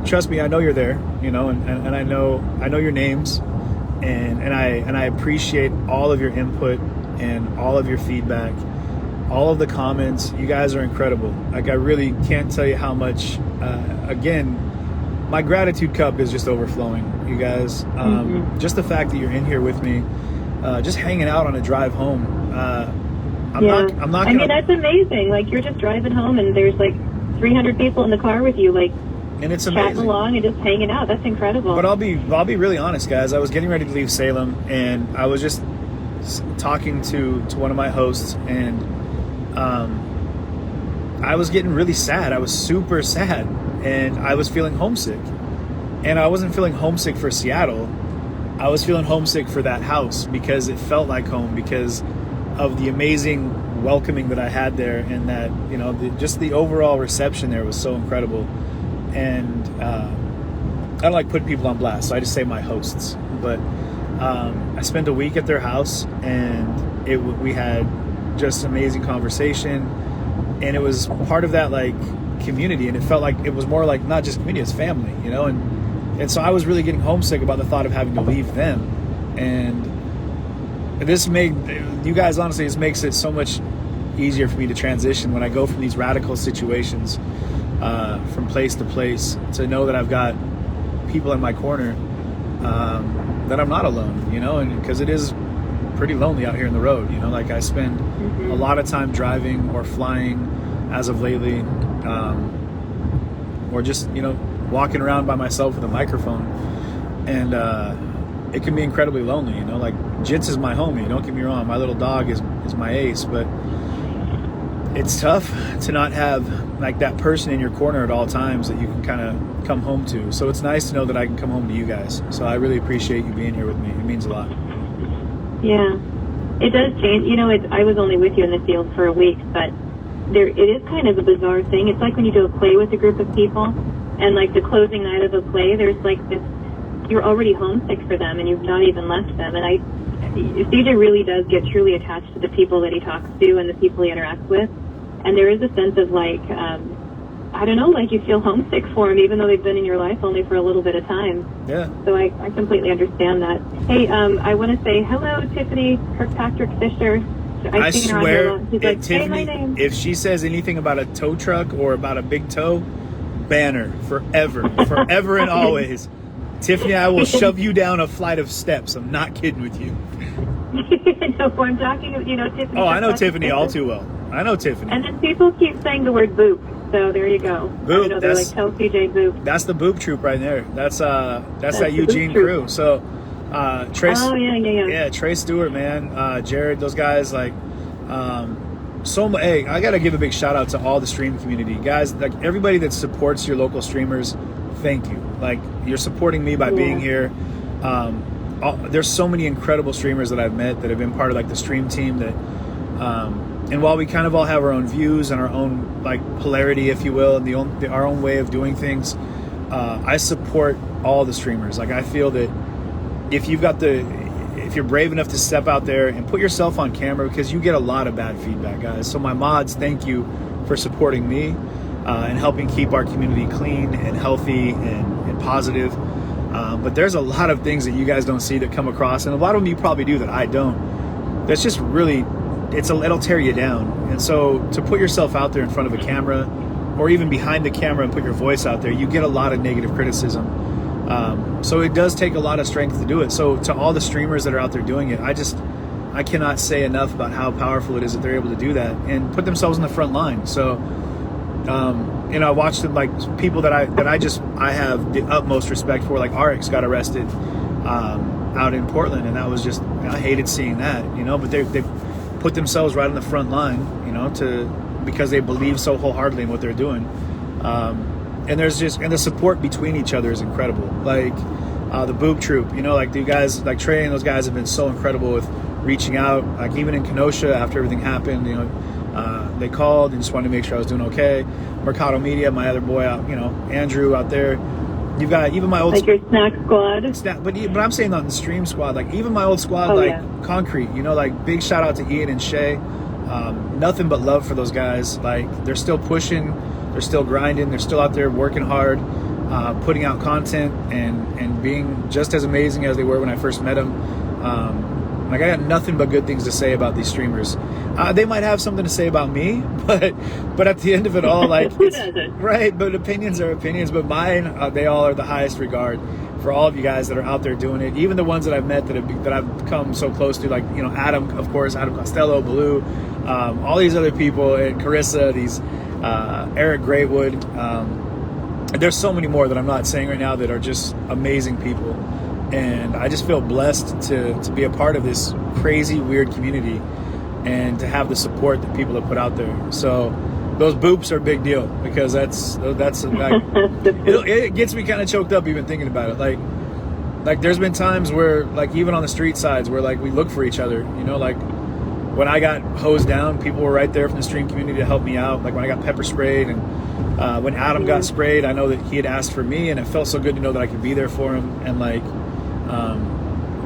Trust me, I know you're there. And I know your names, and I appreciate all of your input and all of your feedback, all of the comments. You guys are incredible. Like, I really can't tell you how much, again, my gratitude cup is just overflowing, you guys. Just the fact that you're in here with me, just hanging out on a drive home. I'm not I mean, that's amazing. Like, you're just driving home and there's like 300 people in the car with you, like, and it's chatting amazing, along and just hanging out. That's incredible. But I'll be really honest, guys. I was getting ready to leave Salem, and I was just talking to one of my hosts, and I was getting really sad. I was super sad, and I was feeling homesick. And I wasn't feeling homesick for Seattle. I was feeling homesick for that house because it felt like home, because of the amazing welcoming that I had there, and that, you know, just the overall reception there was so incredible. And I don't like putting people on blast, so I just say my hosts. But I spent a week at their house, and we had just amazing conversation, and it was part of that, like, community, and it felt like it was more like not just community, it's family, you know. And so I was really getting homesick about the thought of having to leave them, and this made, you guys, honestly, this makes it so much easier for me to transition when I go from these radical situations, from place to place, to know that I've got people in my corner, that I'm not alone, you know. And because it is pretty lonely out here in the road, you know. Like, I spend a lot of time driving or flying as of lately, or just, you know, walking around by myself with a microphone, and it can be incredibly lonely, you know. Like, Jits is my homie, don't get me wrong, my little dog is my ace, but it's tough to not have, like, that person in your corner at all times that you can kind of come home to. So it's nice to know that I can come home to you guys. So I really appreciate you being here with me. It means a lot. Yeah, it does change. You know, I was only with you in the field for a week, but it is kind of a bizarre thing. It's like when you do a play with a group of people, and like the closing night of a play, there's like this, you're already homesick for them, and you've not even left them. And CJ really does get truly attached to the people that he talks to and the people he interacts with. And there is a sense of, like, I don't know, like, you feel homesick for them, even though they've been in your life only for a little bit of time. Yeah. So I completely understand that. Hey, I want to say hello, Tiffany Kirkpatrick Fisher. I swear, She's like, Tiffany, say my name. if she says anything about a tow truck or about a big toe, ban her forever, forever and always. Tiffany, I will shove you down a flight of steps. I'm not kidding with you. No, I'm talking, you know, Tiffany. Oh, I know Tiffany all too well. I know Tiffany. And then people keep saying the word boop. So there you go. Boop. You know, they're like, tell CJ boop. That's the boop troop right there. That's that Eugene crew. So Trace. Oh yeah. Yeah, Trey Stewart, man. Jared, those guys, like, hey, I gotta give a big shout out to all the stream community, guys. Like, everybody that supports your local streamers, thank you. Like, you're supporting me by being here. There's so many incredible streamers that I've met that have been part of, like, the stream team that, and while we kind of all have our own views and our own, like, polarity, if you will, and our own way of doing things, I support all the streamers. Like, I feel that if you're brave enough to step out there and put yourself on camera, because you get a lot of bad feedback, guys. So my mods, thank you for supporting me and helping keep our community clean and healthy and positive. But there's a lot of things that you guys don't see that come across, and a lot of them you probably do that I don't. That's just really, it'll tear you down. And so to put yourself out there in front of a camera, or even behind the camera, and put your voice out there, you get a lot of negative criticism. So it does take a lot of strength to do it. So to all the streamers that are out there doing it, I cannot say enough about how powerful it is that they're able to do that and put themselves in the front line. So, you know, I watched them, like, people that I have the utmost respect for, like RX got arrested out in Portland, and that was just, I hated seeing that, you know. But they put themselves right on the front line, you know, because they believe so wholeheartedly in what they're doing. And the support between each other is incredible. Like, the Boob Troop, you know, like, the guys, like Trey and those guys have been so incredible with reaching out. Like, even in Kenosha, after everything happened, you know, they called and just wanted to make sure I was doing okay. Mercado Media, my other boy out, you know, Andrew out there. You've got even my old, like, your snack squad. But I'm saying on the stream squad, like, even my old squad, Concrete, you know, like, big shout out to Ian and Shay. Nothing but love for those guys. Like, they're still pushing, they're still grinding, they're still out there working hard, putting out content and being just as amazing as they were when I first met them. Like, I got nothing but good things to say about these streamers. They might have something to say about me, but at the end of it all, like, Who doesn't? right, but opinions are opinions, but mine, they all are the highest regard for all of you guys that are out there doing it. Even the ones that I've met that I've come so close to, like, you know, Adam, of course, Adam Costello, Baloo, all these other people, and Carissa, these Eric Graywood. There's so many more that I'm not saying right now that are just amazing people. And I just feel blessed to be a part of this crazy, weird community and to have the support that people have put out there. So those boops are a big deal, because that's like, it gets me kind of choked up even thinking about it. Like there's been times where, like, even on the street sides where, like, we look for each other, you know, like when I got hosed down, people were right there from the stream community to help me out. Like when I got pepper sprayed, and when Adam got sprayed, I know that he had asked for me, and it felt so good to know that I could be there for him. And like,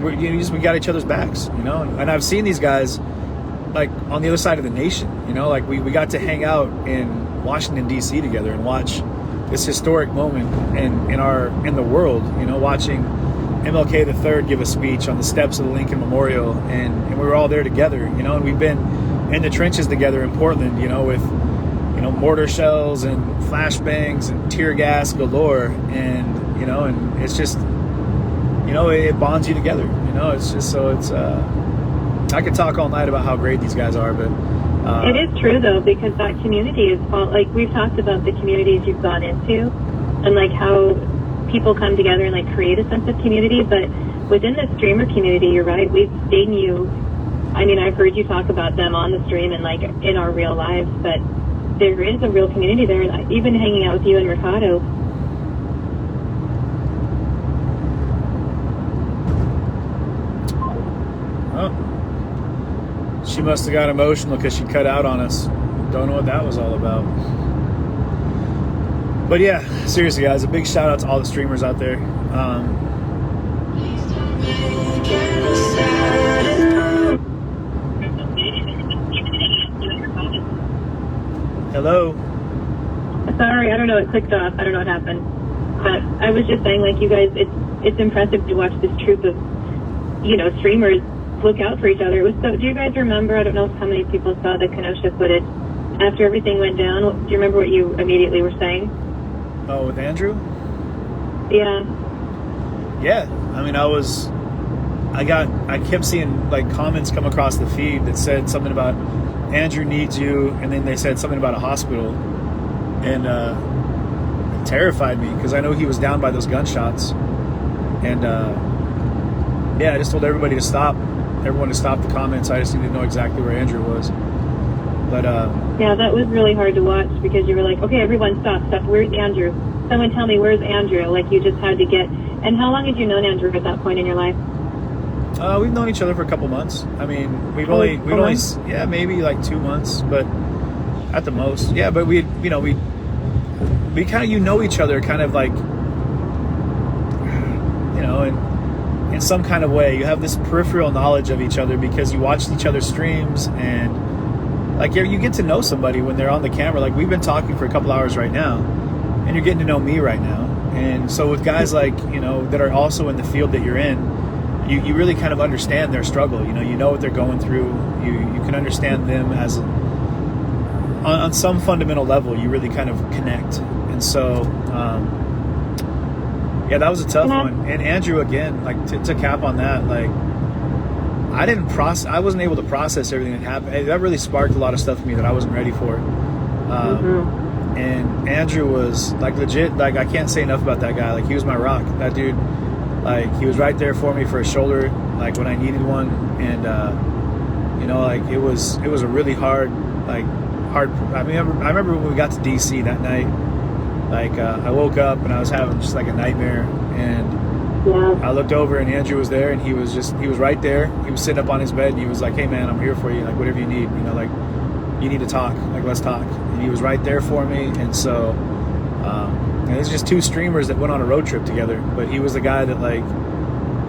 we got each other's backs, you know. And I've seen these guys, like, on the other side of the nation, you know. Like we got to hang out in Washington D.C. together and watch this historic moment in the world, you know, watching MLK III give a speech on the steps of the Lincoln Memorial, and we were all there together, you know. And we've been in the trenches together in Portland, you know, with, you know, mortar shells and flashbangs and tear gas galore, and, you know, and it's just, you know, it bonds you together, you know. It's just, so it's I could talk all night about how great these guys are, but it is true though, because that community is all, like, we've talked about the communities you've gone into and like how people come together and like create a sense of community. But within the streamer community, you're right, we've seen you, I mean, I've heard you talk about them on the stream and like in our real lives, but there is a real community there. Even hanging out with you and Ricardo. Oh, she must have got emotional because she cut out on us. Don't know what that was all about. But yeah, seriously, guys, a big shout out to all the streamers out there. Hello? Sorry, I don't know, it clicked off. I don't know what happened. But I was just saying, like, you guys, it's impressive to watch this troop of, you know, streamers look out for each other. It was so, do you guys remember, I don't know how many people saw the Kenosha footage after everything went down? Do you remember what you immediately were saying? Oh, with Andrew? Yeah. Yeah, I mean, I kept seeing like comments come across the feed that said something about Andrew needs you, and then they said something about a hospital, and it terrified me because I know he was down by those gunshots, and yeah, I just told everyone to stop the comments. I just needed to know exactly where Andrew was. But yeah, that was really hard to watch because you were like, okay, everyone stop, where's Andrew? Someone tell me, where's Andrew? Like, you just had to get. And how long had you known Andrew at that point in your life? We've known each other for a couple months. I mean, we've only yeah, maybe like 2 months, but at the most. Yeah, but we kind of, you know, each other kind of like, you know, in some kind of way. You have this peripheral knowledge of each other because you watched each other's streams, and like you get to know somebody when they're on the camera. Like, we've been talking for a couple hours right now, and you're getting to know me right now. And so with guys like, you know, that are also in the field that you're in, you really kind of understand their struggle. You know what they're going through. You can understand them as on some fundamental level. You really kind of connect. And so yeah, that was a tough one. And Andrew, again, like to cap on that, like I wasn't able to process everything that happened. That really sparked a lot of stuff in me that I wasn't ready for. And Andrew was like legit, like I can't say enough about that guy. Like, he was my rock. That dude, like, he was right there for me for a shoulder, like when I needed one. And you know, like it was a really hard. I remember when we got to DC that night, like I woke up and I was having just like a nightmare, and yeah. I looked over and Andrew was there, and he was right there. He was sitting up on his bed, and he was like, hey man, I'm here for you, like whatever you need, you know, like you need to talk, like let's talk. And he was right there for me. And so and it's just two streamers that went on a road trip together, but he was the guy that, like,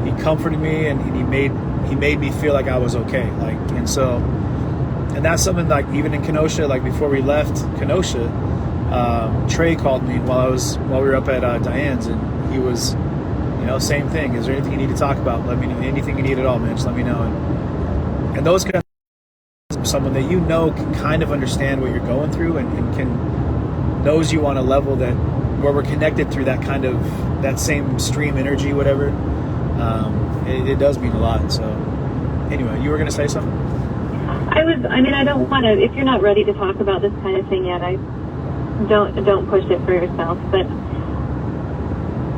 he comforted me, and he made me feel like I was okay, like. And so, and that's something, like, even in Kenosha, like before we left Kenosha, Trey called me while we were up at Diane's, and he was You know, same thing. Is there anything you need to talk about? Let me know. Anything you need at all, man, just let me know. And those kind of someone that you know can kind of understand what you're going through and can knows you on a level that where we're connected through that kind of that same stream energy, whatever. It does mean a lot. So anyway, you were gonna say something? I don't want to, if you're not ready to talk about this kind of thing yet, I don't push it for yourself. But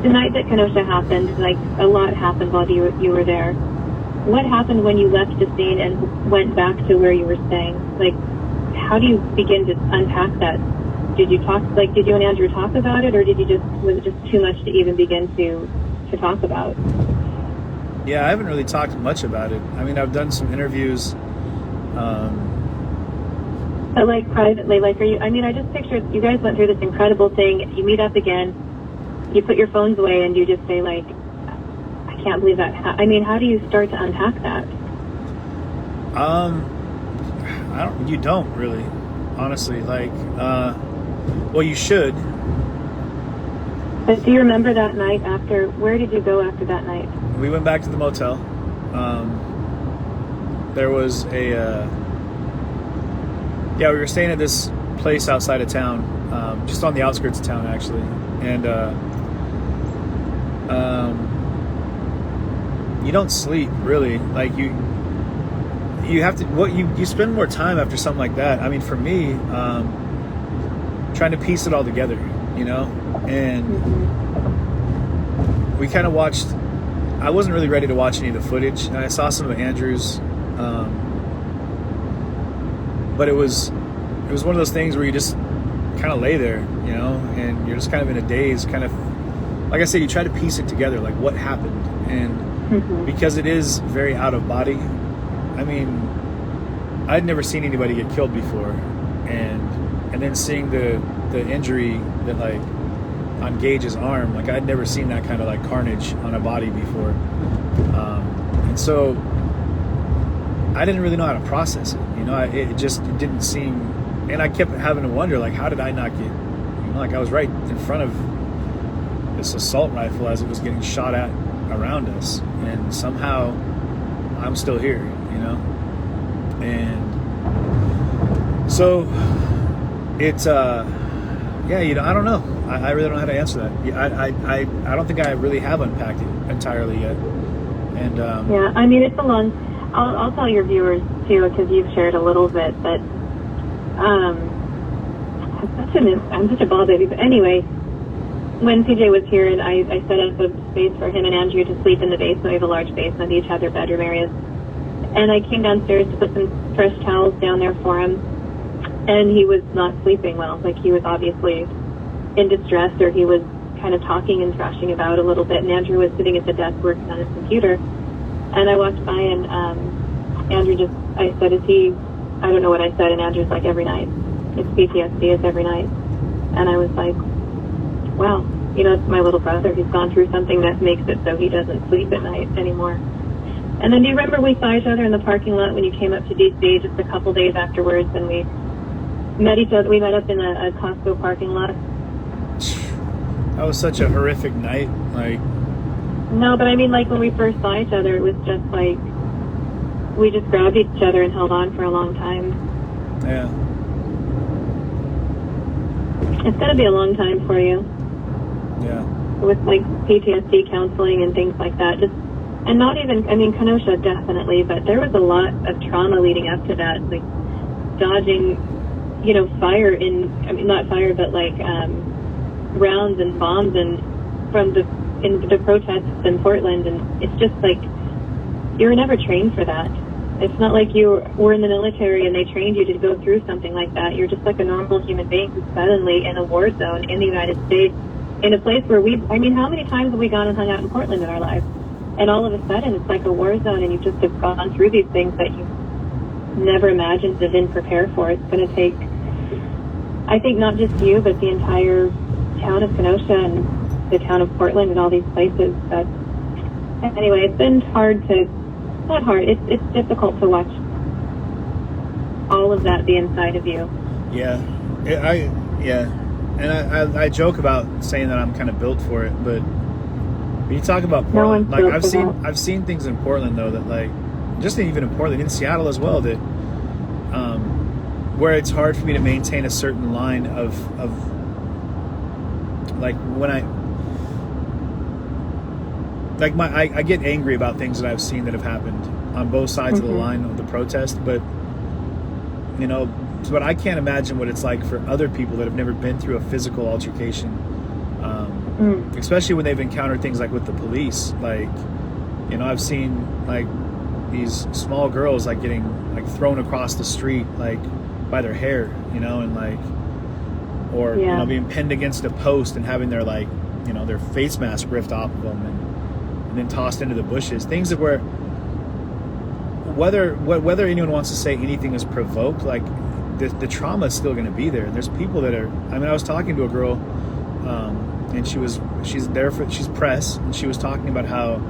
the night that Kenosha happened, like, a lot happened while you were there. What happened when you left the scene and went back to where you were staying? Like, how do you begin to unpack that? Did you and Andrew talk about it, or was it just too much to even begin to talk about? Yeah, I haven't really talked much about it. I mean, I've done some interviews. But like privately, like, I just pictured you guys went through this incredible thing. You meet up again, you put your phones away, and you just say, like, I can't believe that. How do you start to unpack that? You don't really, honestly. Like, well, you should. But do you remember that night after? Where did you go after that night? We went back to the motel. There was we were staying at this place outside of town, just on the outskirts of town, actually. And you don't sleep, really. Like, you have to, you spend more time after something like that. I mean, for me, trying to piece it all together, you know? And we kind of watched, I wasn't really ready to watch any of the footage, and I saw some of Andrew's, but it was one of those things where you just kind of lay there, you know, and you're just kind of in a daze, kind of, like I said, you try to piece it together, like what happened. And because it is very out of body, I mean, I'd never seen anybody get killed before, and then seeing the injury that, like, on Gage's arm, like, I'd never seen that kind of, like, carnage on a body before, and so I didn't really know how to process it, you know. It didn't seem, and I kept having to wonder, like, how did I not get, you know, like, I was right in front of this assault rifle as it was getting shot at around us, and somehow I'm still here, you know. And so it's you know, I don't know. I really don't know how to answer that. I don't think I really have unpacked it entirely yet. And yeah, I mean, it's a long. I'll tell your viewers too, because you've shared a little bit. But I'm such a ball baby. But anyway, when CJ was here, and I set up a space for him and Andrew to sleep in the basement. We have a large basement. They each have their bedroom areas. And I came downstairs to put some fresh towels down there for him, and he was not sleeping well. Like, he was obviously in distress, or he was kind of talking and thrashing about a little bit. And Andrew was sitting at the desk working on his computer. And I walked by, and Andrew I said, I don't know what I said, and Andrew's like, every night. It's PTSD, it's every night. And I was like, wow, you know, it's my little brother. He's gone through something that makes it so he doesn't sleep at night anymore. And then do you remember we saw each other in the parking lot when you came up to DC just a couple days afterwards, and we met each other? We met up in a Costco parking lot. That was such a horrific night. Like, no, but I mean, like, when we first saw each other, it was just like we just grabbed each other and held on for a long time. Yeah. It's going to be a long time for you. Yeah. With, like, PTSD counseling and things like that. And not even, I mean, Kenosha definitely, but there was a lot of trauma leading up to that, like dodging, you know, not fire, but like rounds and bombs and from the protests in Portland. And it's just like, you were never trained for that. It's not like you were in the military and they trained you to go through something like that. You're just like a normal human being who's suddenly in a war zone in the United States, in a place where how many times have we gone and hung out in Portland in our lives? And all of a sudden, it's like a war zone, and you just have gone through these things that you never imagined or didn't prepare for. It's going to take, I think, not just you, but the entire town of Kenosha and the town of Portland and all these places. But anyway, it's been not hard, it's difficult to watch all of that be inside of you. Yeah. And I joke about saying that I'm kind of built for it, but When you talk about No one's Portland, like built for that. I've seen things in Portland though that like, just even in Portland, in Seattle as well, that where it's hard for me to maintain a certain line of like when I get angry about things that I've seen that have happened on both sides of the line of the protest, but you know, but I can't imagine what it's like for other people that have never been through a physical altercation, especially when they've encountered things like with the police. Like, you know, I've seen like these small girls like getting like thrown across the street like by their hair, you know, and like, or you know, being pinned against a post and having their like, you know, their face mask ripped off of them and then tossed into the bushes. Things that were, whether anyone wants to say anything is provoked, like the trauma is still going to be there. And there's people that are, I mean, I was talking to a girl and she's press, and she was talking about how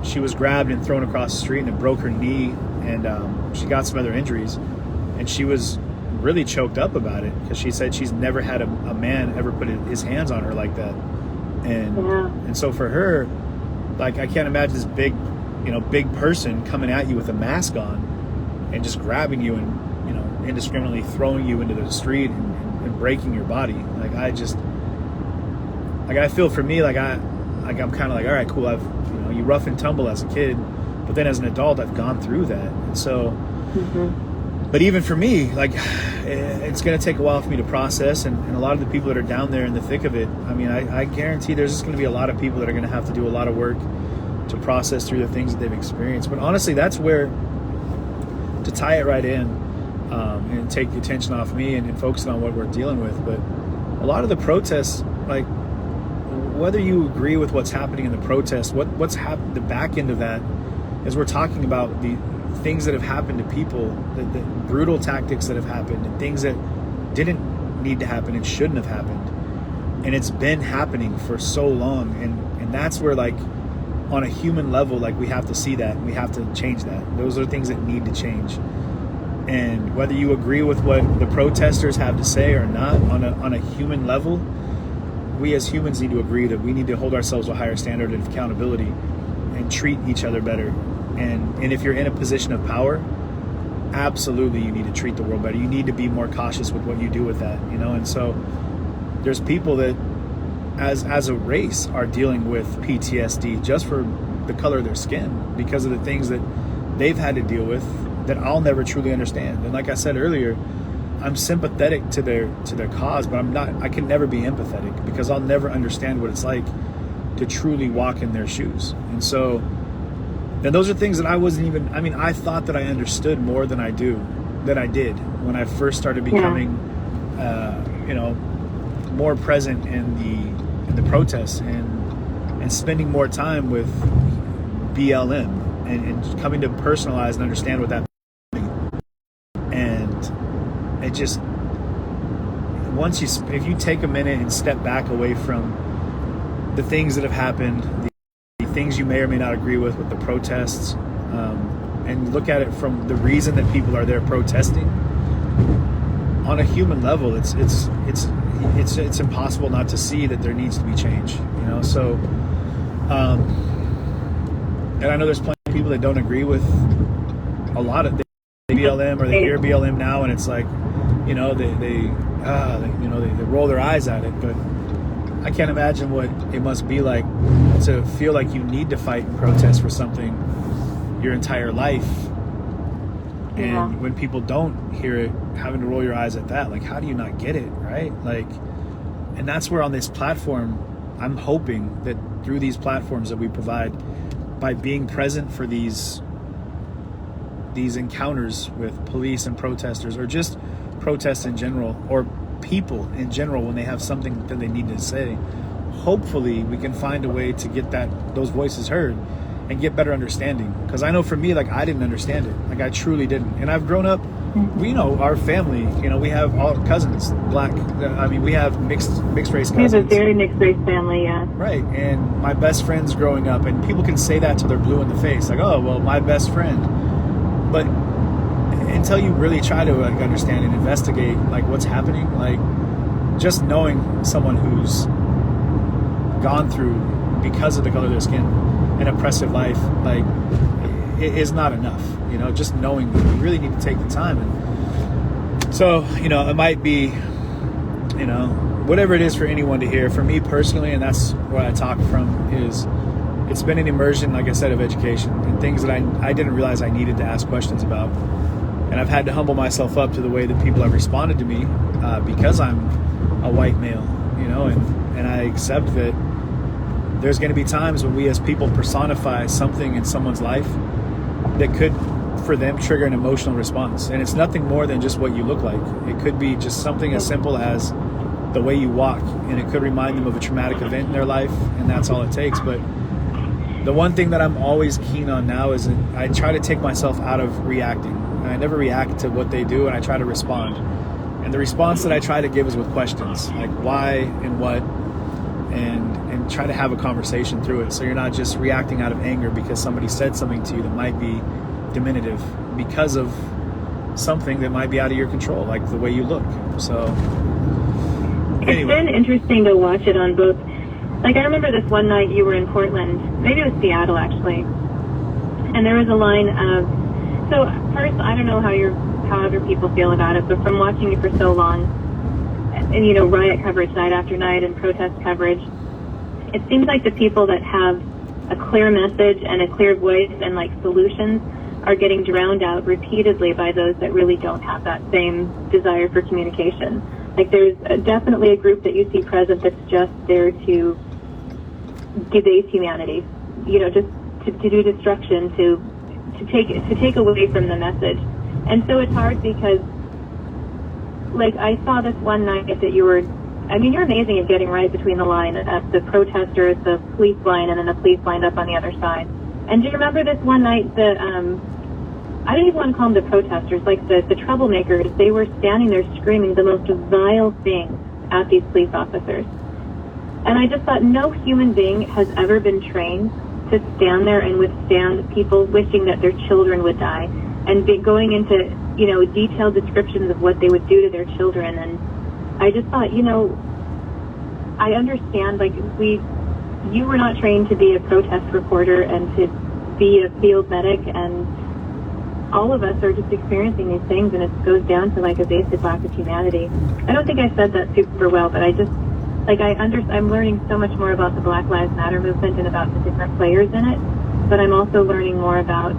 she was grabbed and thrown across the street and it broke her knee, and she got some other injuries, and she was really choked up about it because she said she's never had a man ever put his hands on her like that. And so for her, like, I can't imagine this big person coming at you with a mask on and just grabbing you and, you know, indiscriminately throwing you into the street and breaking your body. Like, I feel for me, like I'm kind of like, all right, cool. You rough and tumble as a kid, but then as an adult, I've gone through that. And so, but even for me, like, it's going to take a while for me to process. And a lot of the people that are down there in the thick of it, I mean, I guarantee there's just going to be a lot of people that are going to have to do a lot of work to process through the things that they've experienced. But honestly, that's where, to tie it right in and take the attention off me and focus on what we're dealing with. But a lot of the protests, like, whether you agree with what's happening in the protest, what's happened, the back end of that, is we're talking about the things that have happened to people, the brutal tactics that have happened, and things that didn't need to happen and shouldn't have happened. And it's been happening for so long. And that's where, like, on a human level, like, we have to see that, and we have to change that. Those are things that need to change. And whether you agree with what the protesters have to say or not, on a human level, we as humans need to agree that we need to hold ourselves to a higher standard of accountability and treat each other better. And if you're in a position of power, absolutely you need to treat the world better. You need to be more cautious with what you do with that, you know? And so there's people that as a race are dealing with PTSD just for the color of their skin because of the things that they've had to deal with that I'll never truly understand. And like I said earlier, I'm sympathetic to their cause, but I can never be empathetic because I'll never understand what it's like to truly walk in their shoes. And so then those are things that I thought that I understood more than I did when I first started becoming, more present in the protests and spending more time with BLM and coming to personalize and understand what that means. And it just, if you take a minute and step back away from the things that have happened, the things you may or may not agree with the protests, and look at it from the reason that people are there protesting, on a human level, it's impossible not to see that there needs to be change, you know? So, and I know there's plenty of people that don't agree with a lot of the BLM, or they hear BLM now and it's like, you know, they roll their eyes at it. But I can't imagine what it must be like to feel like you need to fight and protest for something your entire life. And when people don't hear it, having to roll your eyes at that, like, how do you not get it, right? Like, and that's where on this platform, I'm hoping that through these platforms that we provide, by being present for these encounters with police and protesters, or just protests in general, or people in general, when they have something that they need to say, hopefully we can find a way to get those voices heard and get better understanding. Because I know for me, like, I didn't understand it. Like, I truly didn't. And I've grown up, we know our family, you know, we have all cousins, we have mixed race cousins. We have a very mixed race family, yeah. Right. And my best friends growing up, and people can say that till they're blue in the face, like, oh, well, my best friend. But until you really try to, like, understand and investigate, like, what's happening, like, just knowing someone who's gone through because of the color of their skin, an oppressive life, like, it is not enough. You know, just knowing that you really need to take the time. And so, you know, it might be, you know, whatever it is for anyone to hear. For me personally, and that's where I talk from, is it's been an immersion, like I said, of education and things that I didn't realize I needed to ask questions about. And I've had to humble myself up to the way that people have responded to me because I'm a white male, you know, and I accept that there's going to be times when we as people personify something in someone's life that could, for them, trigger an emotional response. And it's nothing more than just what you look like. It could be just something as simple as the way you walk, and it could remind them of a traumatic event in their life, and that's all it takes. But the one thing that I'm always keen on now is that I try to take myself out of reacting. And I never react to what they do, and I try to respond. And the response that I try to give is with questions, like why and what, and try to have a conversation through it. So you're not just reacting out of anger because somebody said something to you that might be diminutive because of something that might be out of your control, like the way you look. So anyway. It's been interesting to watch it on both. Like, I remember this one night you were in Portland, maybe it was Seattle actually, and there was a line of, so first, I don't know how other people feel about it, but from watching you for so long, and you know, riot coverage night after night and protest coverage, it seems like the people that have a clear message and a clear voice and like solutions are getting drowned out repeatedly by those that really don't have that same desire for communication. Like, there's definitely a group that you see present that's just there to debase humanity, you know, just to do destruction, to take away from the message. And so it's hard because, like, I saw this one night that you're amazing at getting right between the line of the protesters, the police line, and then the police lined up on the other side. And do you remember this one night that, I don't even want to call them the protesters, like the troublemakers, they were standing there screaming the most vile things at these police officers. And I just thought, no human being has ever been trained to stand there and withstand people wishing that their children would die and going into, you know, detailed descriptions of what they would do to their children. And I just thought, you know, I understand, like, you were not trained to be a protest reporter and to be a field medic, and all of us are just experiencing these things, and it goes down to like a basic lack of humanity. I don't think I said that super well, but I just, like, I'm learning so much more about the Black Lives Matter movement and about the different players in it, but I'm also learning more about,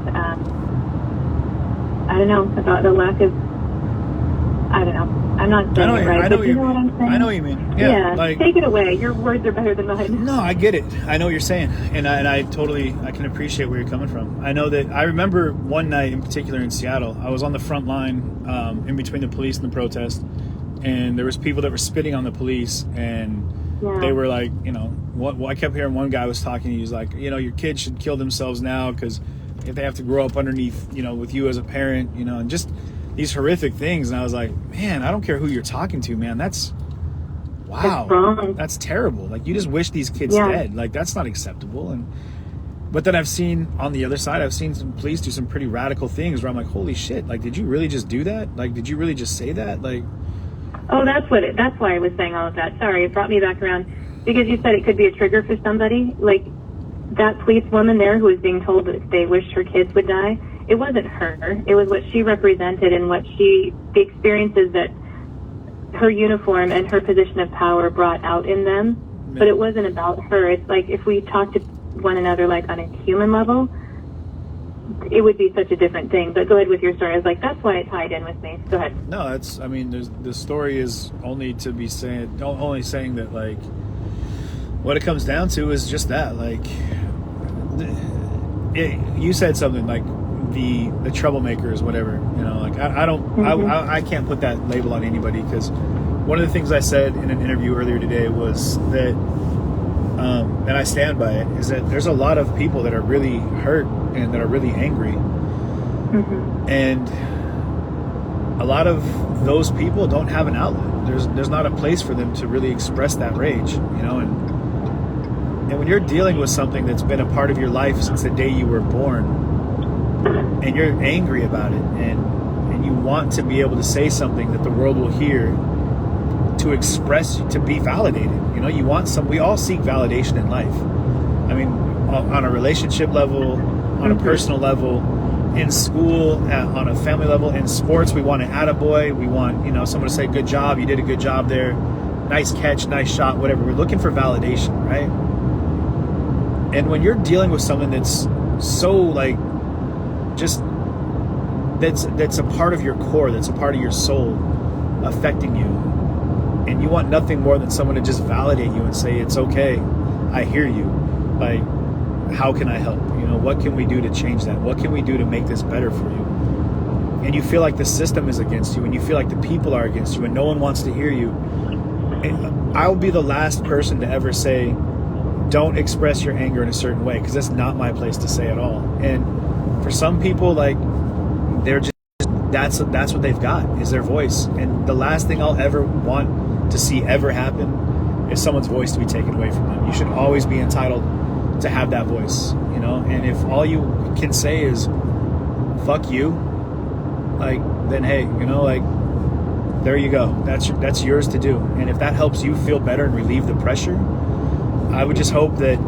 about the lack of, I'm not saying it right, but you know what I'm saying? I know what you mean. Yeah, like, take it away. Your words are better than mine. No, I get it. I know what you're saying, and I can appreciate where you're coming from. I know that I remember one night in particular in Seattle, I was on the front line in between the police and the protest, and there was people that were spitting on the police, and they were like, you know, I kept hearing one guy was talking, he was like, you know, your kids should kill themselves now because if they have to grow up underneath, you know, with you as a parent, you know, and just these horrific things. And I was like, man, I don't care who you're talking to, man. That's terrible. Like, you just wish these kids dead. Like, that's not acceptable. But then I've seen on the other side, I've seen some police do some pretty radical things where I'm like, holy shit, like, did you really just do that? Like, did you really just say that? Like, oh, that's why I was saying all of that. Sorry, it brought me back around because you said it could be a trigger for somebody. Like, that police woman there who was being told that they wished her kids would die. It wasn't her. It was what she represented and the experiences that her uniform and her position of power brought out in them. But it wasn't about her. It's like, if we talked to one another, like, on a human level, it would be such a different thing. But go ahead with your story. I was like, that's why it tied in with me. Go ahead. No, the story is only saying that, like, what it comes down to is just that, like, you said something like, the troublemakers, whatever, you know, like, I can't put that label on anybody, because one of the things I said in an interview earlier today was that, and I stand by it, is that there's a lot of people that are really hurt and that are really angry, and a lot of those people don't have an outlet. There's not a place for them to really express that rage, you know, and when you're dealing with something that's been a part of your life since the day you were born, and you're angry about it, and you want to be able to say something that the world will hear, to express, to be validated. You know, we all seek validation in life. I mean, on a relationship level, on a personal level, in school, on a family level, in sports, we want an attaboy. We want, someone to say, good job, you did a good job there. Nice catch, nice shot, whatever. We're looking for validation, right? And when you're dealing with something that's so like, just, that's a part of your core, that's a part of your soul affecting you, and you want nothing more than someone to just validate you and say, it's okay, I hear you. Like, how can I help? What can we do to change that? What can we do to make this better for you? And you feel like the system is against you, and you feel like the people are against you, and no one wants to hear you. And I'll be the last person to ever say, don't express your anger in a certain way, because that's not my place to say at all. And for some people, like, they're just, that's what they've got, is their voice. And the last thing I'll ever want to see ever happen is someone's voice to be taken away from them. You should always be entitled to have that voice, and if all you can say is fuck you, like, then hey, like, there you go, that's yours to do. And if that helps you feel better and relieve the pressure, I would just hope that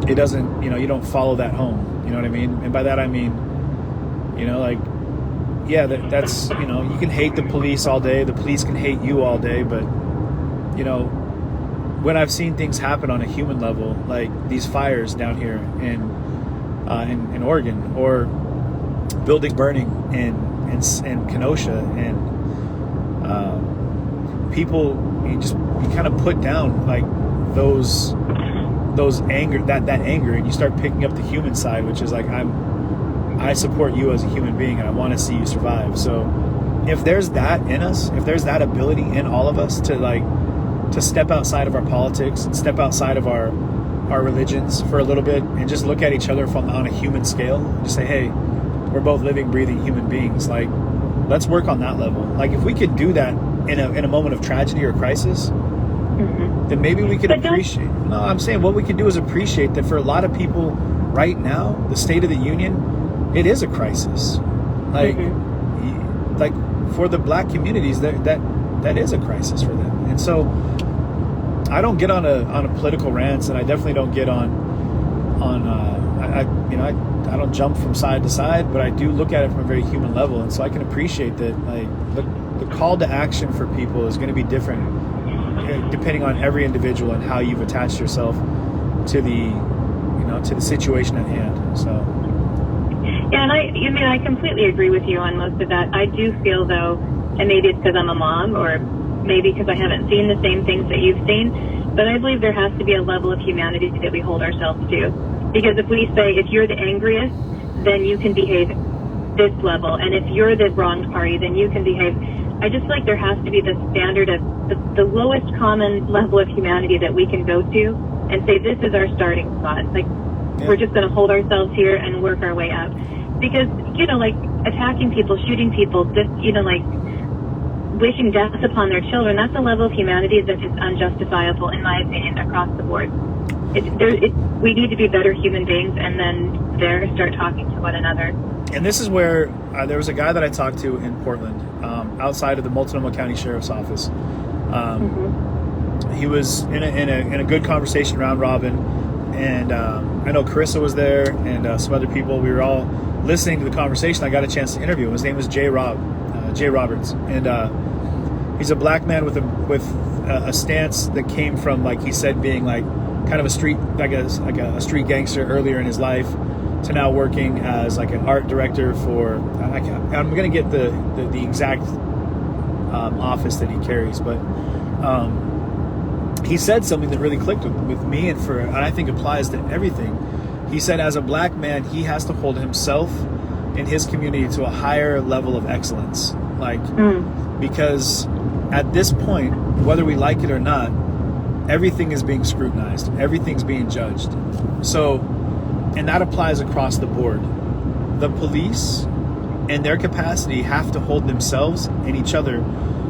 it doesn't, you don't follow that home. You know what I mean? And by that I mean, like, yeah, that's, you can hate the police all day, the police can hate you all day, but when I've seen things happen on a human level, like these fires down here in Oregon, or buildings burning in Kenosha, and people, you kind of put down like those anger, that anger, and you start picking up the human side, which is like, I support you as a human being, and I want to see you survive. So if there's that in us, if there's that ability in all of us to step outside of our politics and step outside of our religions for a little bit and just look at each other on a human scale and just say, hey, we're both living, breathing human beings. Like, let's work on that level. Like, if we could do that in a moment of tragedy or crisis, then maybe we could appreciate. No, I'm saying what we can do is appreciate that for a lot of people right now, the State of the Union, it is a crisis. Like, like for the Black communities, that is a crisis for them. And so I don't get on a political rant, and I definitely don't get on I don't jump from side to side, but I do look at it from a very human level. And so I can appreciate that, like, the call to action for people is going to be different depending on every individual and how you've attached yourself to the situation at hand. So yeah, and I completely agree with you on most of that. I do feel, though, and maybe it's because I'm a mom, or maybe because I haven't seen the same things that you've seen, but I believe there has to be a level of humanity that we hold ourselves to. Because if we say, if you're the angriest, then you can behave this level, and if you're the wronged party, then you can behave. I just feel like there has to be the standard of the lowest common level of humanity that we can go to and say, this is our starting spot. Like, we're just going to hold ourselves here and work our way up. Because, like, attacking people, shooting people, just, like, wishing death upon their children, that's a level of humanity that is unjustifiable, in my opinion, across the board. We need to be better human beings, and then start talking to one another. And this is where there was a guy that I talked to in Portland, outside of the Multnomah County Sheriff's Office. He was in a good conversation around Robin, and I know Carissa was there, and some other people. We were all listening to the conversation. I got a chance to interview him. His name was Jay Roberts, and he's a Black man with a stance that came from, like he said, being like kind of a street gangster earlier in his life, to now working as like an art director for, I'm going to get the exact office that he carries, but he said something that really clicked with me, and I think applies to everything. He said, as a Black man, he has to hold himself and his community to a higher level of excellence, because at this point, whether we like it or not, everything is being scrutinized, everything's being judged. So, and that applies across the board. The police, in their capacity, have to hold themselves and each other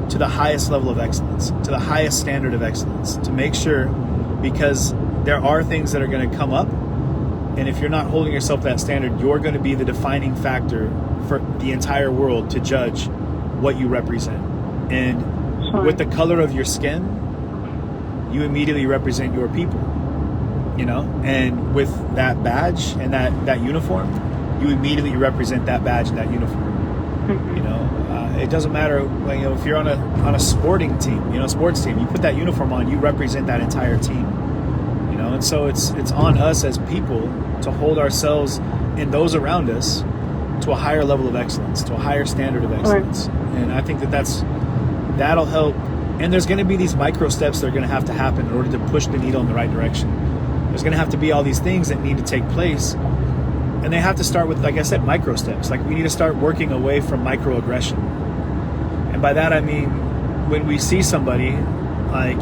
to the highest level of excellence, to the highest standard of excellence, to make sure, because there are things that are going to come up, and if you're not holding yourself to that standard, you're going to be the defining factor for the entire world to judge what you represent. And with the color of your skin, you immediately represent your people. you know, and with that badge and that uniform, you immediately represent that badge and that uniform. You know, it doesn't matter, you know, if you're on a sporting team, you know, sports team, you put that uniform on, you represent that entire team. You know, and so it's on us as people to hold ourselves and those around us to a higher level of excellence, to a higher standard of excellence. And I think that'll help. And there's going to be these micro steps that are going to have to happen in order to push the needle in the right direction. There's going to have to be all these things that need to take place. And they have to start with, like I said, micro steps. Like we need to start working away from microaggression. And by that I mean, when we see somebody, like,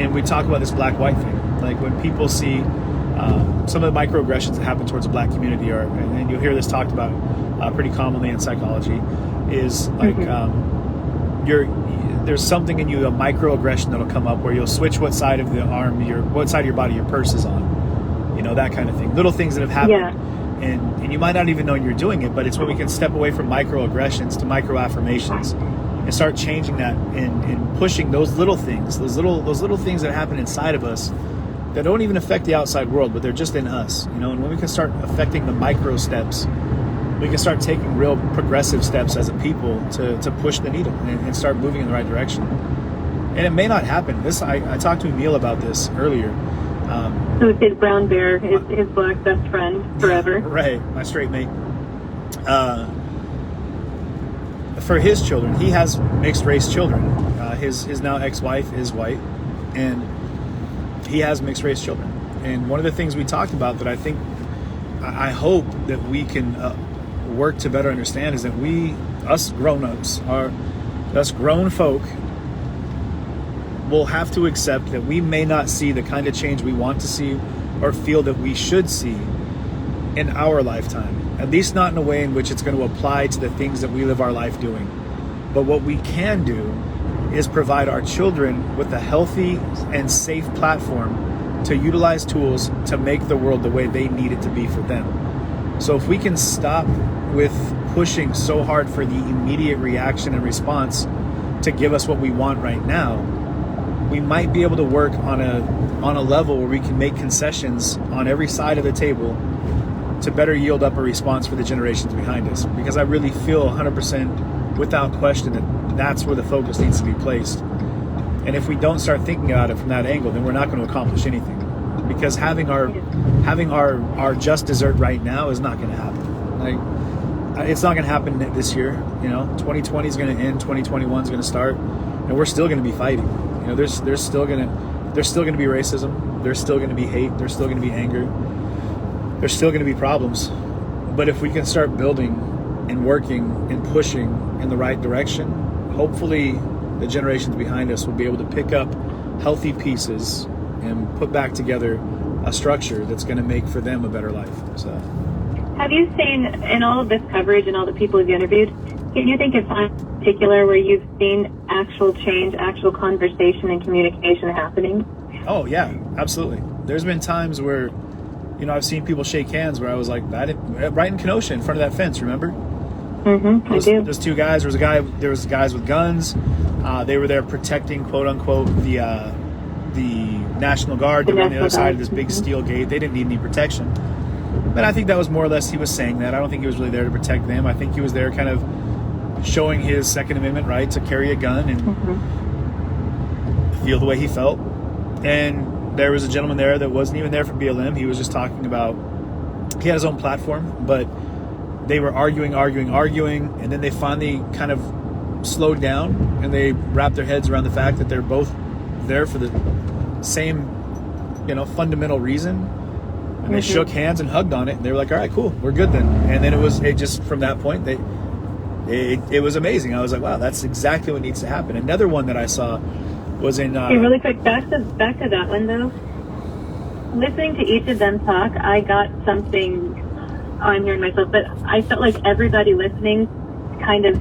and we talk about this black-white thing, like when people see some of the microaggressions that happen towards the black community, and you'll hear this talked about pretty commonly in psychology, is like there's something in you, a microaggression that'll come up where you'll switch what side of the arm, what side of your body your purse is on, you know, that kind of thing. Little things that have happened. Yeah. And you might not even know you're doing it, but it's when we can step away from microaggressions to micro affirmations and start changing that and pushing those little things, those little things that happen inside of us that don't even affect the outside world, but they're just in us, you know. And when we can start affecting the micro steps, we can start taking real progressive steps as a people to push the needle and start moving in the right direction. And it may not happen. I talked to Emil about this earlier. Who's his brown bear, his black best friend forever. Right, my straight mate. For his children, he has mixed race children. His now ex-wife is white, and he has mixed race children. And one of the things we talked about that I hope that we can work to better understand is that us grown-ups, us grown folk, will have to accept that we may not see the kind of change we want to see or feel that we should see in our lifetime, at least not in a way in which it's going to apply to the things that we live our life doing. But what we can do is provide our children with a healthy and safe platform to utilize tools to make the world the way they need it to be for them. So if we can stop with pushing so hard for the immediate reaction and response to give us what we want right now, we might be able to work on a level where we can make concessions on every side of the table to better yield up a response for the generations behind us. Because I really feel 100% without question that that's where the focus needs to be placed. And if we don't start thinking about it from that angle, then we're not going to accomplish anything. Because having our just dessert right now is not going to happen. Like, it's not going to happen this year. You know, 2020 is going to end, 2021 is going to start, and we're still going to be fighting. You know, there's still going to be racism. There's still going to be hate. There's still going to be anger. There's still going to be problems. But if we can start building and working and pushing in the right direction, hopefully the generations behind us will be able to pick up healthy pieces and put back together a structure that's going to make for them a better life. So, have you seen, in all of this coverage and all the people you've interviewed, can you think of time in particular where you've seen actual change, actual conversation and communication happening? Oh, yeah, absolutely. There's been times where, you know, I've seen people shake hands where I was like, right in Kenosha, in front of that fence, remember? Mm-hmm, I do. Those two guys, there was guys with guns. They were there protecting, quote unquote, the National Guard. They were on the other side of this big steel gate. They didn't need any protection. But I think that was more or less he was saying that. I don't think he was really there to protect them. I think he was there kind of showing his Second Amendment right to carry a gun and feel the way he felt. And there was a gentleman there that wasn't even there for BLM. He was just talking about, he had his own platform, but they were arguing, and then they finally kind of slowed down and they wrapped their heads around the fact that they're both there for the same, you know, fundamental reason. And they shook hands and hugged on it. And they were like, all right, cool, we're good then. And then it just from that point, it was amazing. I was like, wow, that's exactly what needs to happen. Another one that I saw was in... Hey, really quick, back to that one, though. Listening to each of them talk, I got something... Oh, I'm hearing myself, but I felt like everybody listening kind of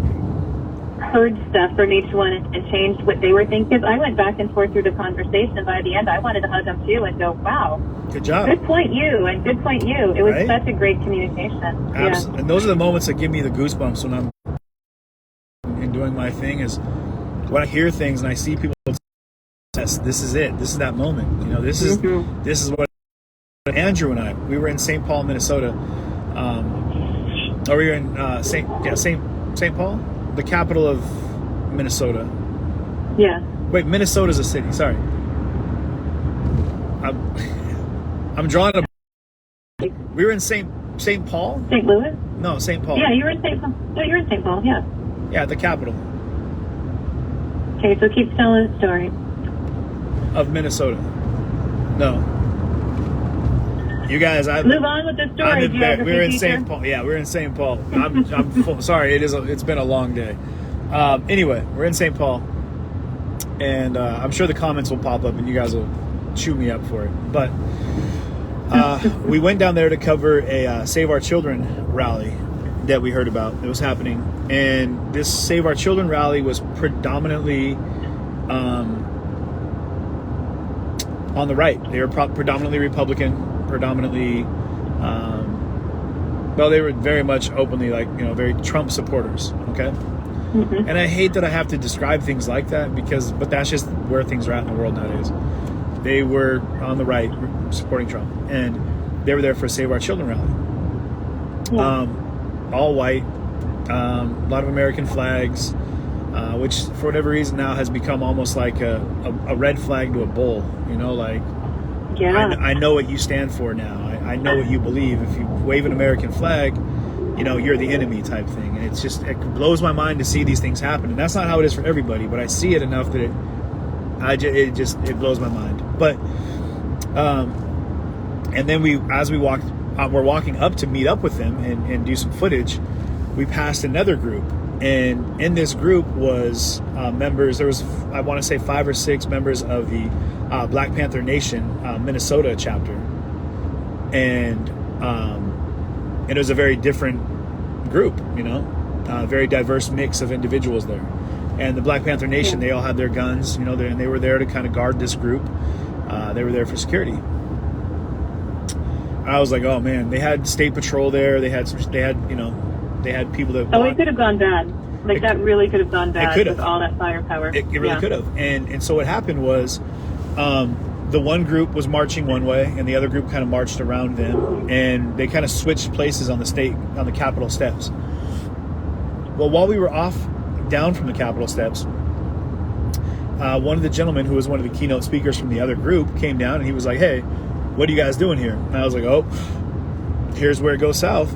heard stuff from each one and changed what they were thinking. Because I went back and forth through the conversation, and by the end, I wanted to hug them too and go, wow. Good job. Good point, you, and good point, you. It was such a great communication. Absolutely. Yeah. And those are the moments that give me the goosebumps when I'm doing my thing, is when I hear things and I see people test, this is it. This is that moment. You know, this is what Andrew and I, we were in St. Paul, Minnesota. Or we were in St. Paul, the capital of Minnesota. Yeah. Wait, Minnesota's a city. Sorry, I'm drawing a. We were in St. Paul. St. Louis. No, St. Paul. Yeah, you were in St. Paul. No, you were in St. Paul. Yeah. Yeah, the capital Okay, so keep telling the story. of Minnesota. No. You guys, Move on with the story. we were in teacher. St. Paul. Yeah, we were in St. Paul. I'm sorry. It's been a long day. Anyway, we're in St. Paul, and I'm sure the comments will pop up, and you guys will chew me up for it. But we went down there to cover a Save Our Children rally that we heard about that was happening, and this Save Our Children rally was predominantly on the right. They were predominantly Republican. Predominantly, well, they were very much openly very Trump supporters. Okay, and I hate that I have to describe things like that but that's just where things are at in the world nowadays. They were on the right supporting Trump, and they were there for Save Our Children rally. Yeah. All white, a lot of American flags, which for whatever reason now has become almost like a red flag to a bull. Yeah. I know what you stand for now. I know what you believe. If you wave an American flag, you're the enemy type thing. And it blows my mind to see these things happen. And that's not how it is for everybody, but I see it enough that it blows my mind. But, and then we're walking up to meet up with them and do some footage. We passed another group. And in this group was members. There was, I want to say, 5 or 6 members of the Black Panther Nation Minnesota chapter, and it was a very different group. A very diverse mix of individuals there. And the Black Panther Nation, they all had their guns. And they were there to kind of guard this group. They were there for security. I was like, oh man, they had state patrol there. They had people that. Oh, it could have gone bad. That really could have gone bad with all that firepower. It really could have. And so what happened was, the one group was marching one way, and the other group kind of marched around them, and they kind of switched places on the Capitol steps. Well, while we were down from the Capitol steps, one of the gentlemen who was one of the keynote speakers from the other group came down, and he was like, "Hey, what are you guys doing here?" And I was like, "Oh, here's where it goes south."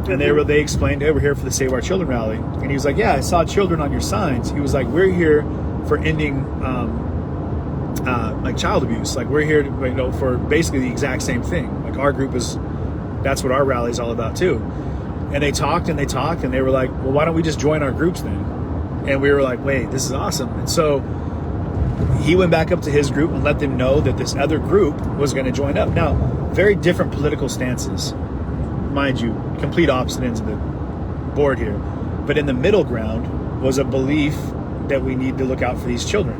And they explained, "Hey, we're here for the Save Our Children rally." And he was like, "Yeah, I saw children on your signs." He was like, "We're here for ending child abuse. We're here to, for basically the exact same thing. Our group that's what our rally is all about too." And they talked, and they were like, "Well, why don't we just join our groups then?" And we were like, "Wait, this is awesome." And so he went back up to his group and let them know that this other group was going to join up. Now, very different political stances. Mind you, complete opposite ends of the board here. But in the middle ground was a belief that we need to look out for these children.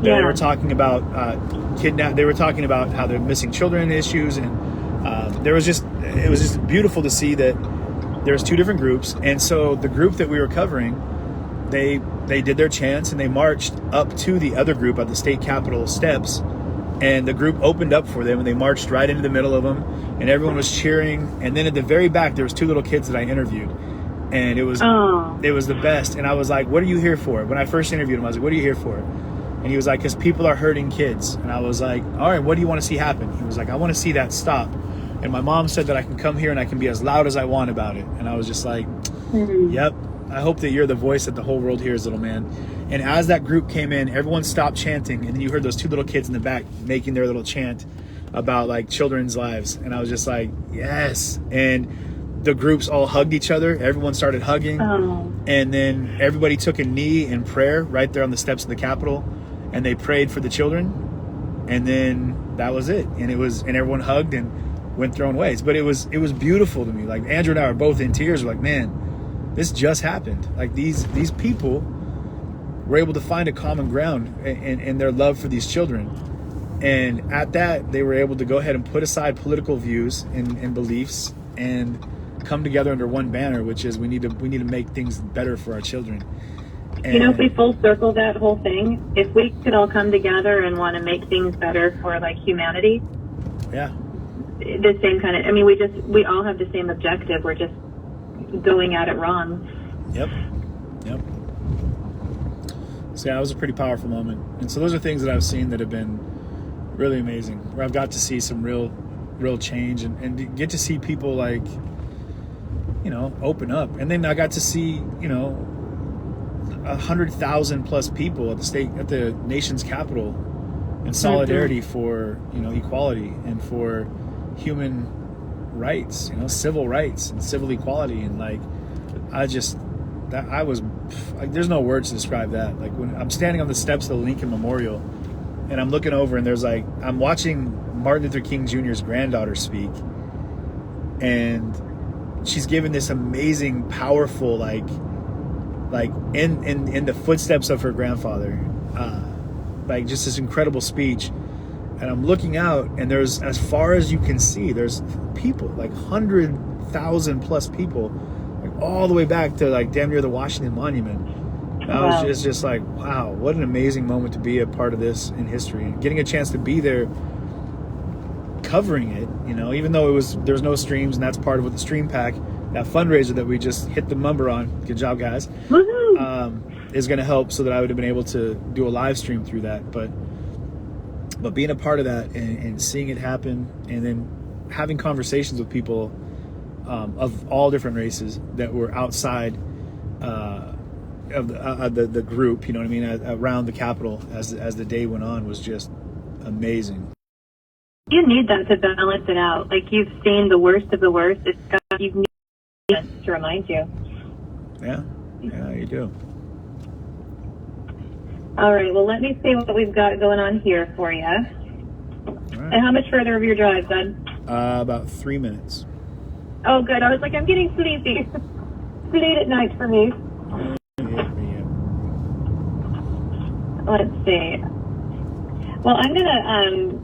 They were talking about They were talking about how they're missing children issues, and it was just beautiful to see that there's 2 different groups. And so the group that we were covering, they did their chants, and they marched up to the other group at the state capitol steps. And the group opened up for them, and they marched right into the middle of them, and everyone was cheering. And then at the very back, there was 2 little kids that I interviewed, and it was the best. And I was like, "What are you here for?" When I first interviewed him, I was like, "What are you here for?" And he was like, "Because people are hurting kids." And I was like, "All right, what do you want to see happen?" He was like, "I want to see that stop. And my mom said that I can come here and I can be as loud as I want about it." And I was just like, "Yep, I hope that you're the voice that the whole world hears, little man." And as that group came in, everyone stopped chanting, and then you heard those 2 little kids in the back making their little chant about children's lives. And I was just like, yes. And the groups all hugged each other. Everyone started hugging. And then everybody took a knee in prayer right there on the steps of the Capitol, and they prayed for the children. And then that was it. And everyone hugged and went their own ways. But it was beautiful to me. Andrew and I were both in tears. We're like, man, this just happened. These people were able to find a common ground in their love for these children. And at that, they were able to go ahead and put aside political views and beliefs and come together under one banner, which is we need to make things better for our children. And, if we full circle that whole thing, if we could all come together and want to make things better for humanity, the same kind of, I mean, we all have the same objective. We're just going at it wrong. Yep. So yeah, it was a pretty powerful moment. And so those are things that I've seen that have been really amazing, where I've got to see some real change and get to see people like, open up. And then I got to see, 100,000 plus people at the nation's capital in solidarity for, equality and for human rights, civil rights and civil equality. And like, there's no words to describe that. Like when I'm standing on the steps of the Lincoln Memorial and I'm looking over and I'm watching Martin Luther King Jr.'s granddaughter speak, and she's given this amazing, powerful, like in the footsteps of her grandfather, like just this incredible speech. And I'm looking out, and there's, as far as you can see, there's people, like 100,000 plus people, like all the way back to like damn near the Washington Monument. Wow. It's just like, wow, what an amazing moment to be a part of this in history, and getting a chance to be there covering it, even though there was no streams, and that's part of what the Stream Pack, that fundraiser that we just hit the number on, good job guys, is going to help, so that I would have been able to do a live stream through that. But being a part of that and seeing it happen, and then having conversations with people of all different races that were outside of the group, you know what I mean, around the Capitol as the day went on, was just amazing. You need that to balance it out. Like, you've seen the worst of the worst. You need that to remind you. Yeah, you do. All right, well, let me see what we've got going on here for you. Right. And how much further of your drive, bud? About 3 minutes. Oh, good. I was like, I'm getting sleepy. It's late at night for me. Yeah. Let's see. Well, I'm going to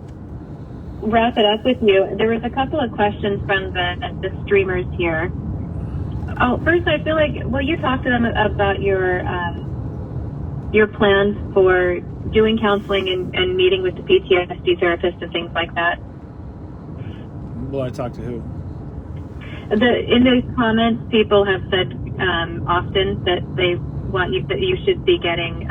wrap it up with you. There was a couple of questions from the streamers here. Oh, first, I feel like, will you talk to them about your plans for doing counseling and meeting with the PTSD therapist and things like that? Will I talk to who? In those comments, people have said often that they want that you should be getting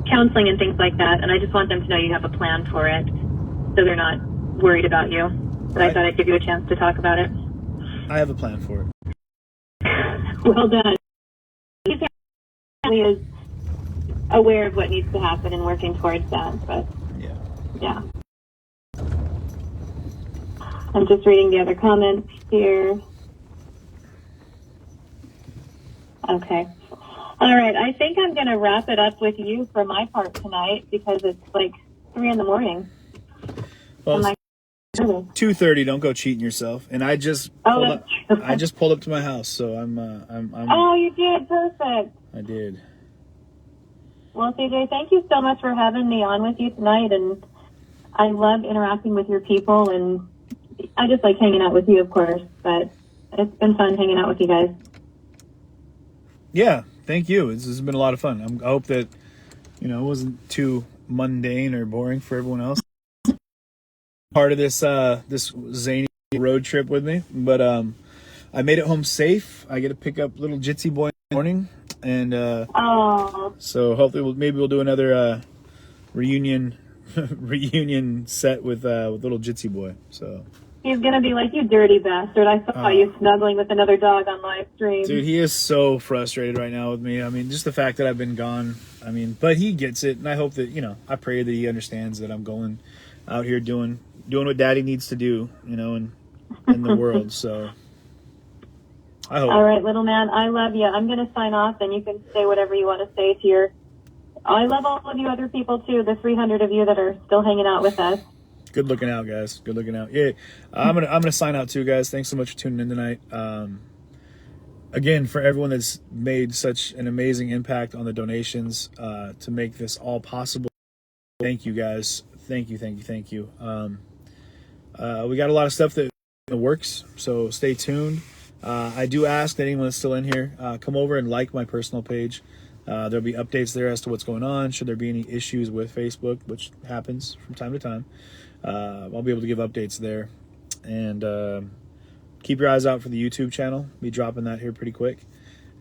counseling and things like that, and I just want them to know you have a plan for it, so they're not worried about you. But I thought I'd give you a chance to talk about it. I have a plan for it. Well done. He is aware of what needs to happen and working towards that, but yeah. I'm just reading the other comments here. Okay. All right. I think I'm going to wrap it up with you for my part tonight, because it's like 3 a.m. Well, it's 2:30. Don't go cheating yourself. And I just pulled up to my house, so I'm. Oh, you did. Perfect. I did. Well, CJ, thank you so much for having me on with you tonight, and I love interacting with your people, and I just like hanging out with you, of course, but it's been fun hanging out with you guys. Yeah, thank you. This has been a lot of fun. I hope that, it wasn't too mundane or boring for everyone else. Part of this zany road trip with me, but I made it home safe. I get to pick up little Jitsy boy in the morning, and so hopefully we'll do another reunion set with little Jitsy boy. So he's gonna be like, you dirty bastard! I saw you snuggling with another dog on live stream. Dude, he is so frustrated right now with me. I mean, just the fact that I've been gone. I mean, but he gets it, and I hope that I pray that he understands that I'm going out here doing what Daddy needs to do, in the world. So I hope. All right, little man, I love you. I'm going to sign off, and you can say whatever you want to say to your... I love all of you other people, too, the 300 of you that are still hanging out with us. Good looking out, guys. Good looking out. Yeah, I'm gonna sign out, too, guys. Thanks so much for tuning in tonight. Again, for everyone that's made such an amazing impact on the donations to make this all possible, thank you, guys. Thank you. We got a lot of stuff that works, so stay tuned. I do ask that anyone that's still in here, come over and like my personal page. There'll be updates there as to what's going on. Should there be any issues with Facebook, which happens from time to time, I'll be able to give updates there. And keep your eyes out for the YouTube channel. Be dropping that here pretty quick.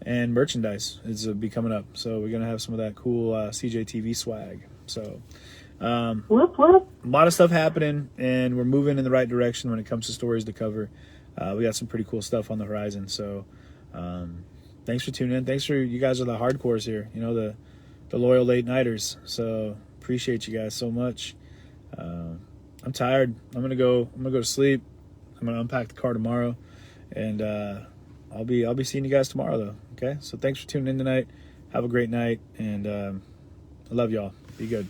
And merchandise is be coming up. So we're going to have some of that cool CJTV swag. So Whoop, whoop. a lot of stuff happening, and we're moving in the right direction when it comes to stories to cover. We got some pretty cool stuff on the horizon. So thanks for tuning in. Thanks for, you guys are the hardcores here, you know, the loyal late nighters. So appreciate you guys so much. I'm tired. I'm gonna go to sleep. I'm gonna unpack the car tomorrow, and I'll be seeing you guys tomorrow though. Okay, so thanks for tuning in tonight. Have a great night, and I love y'all. Be good.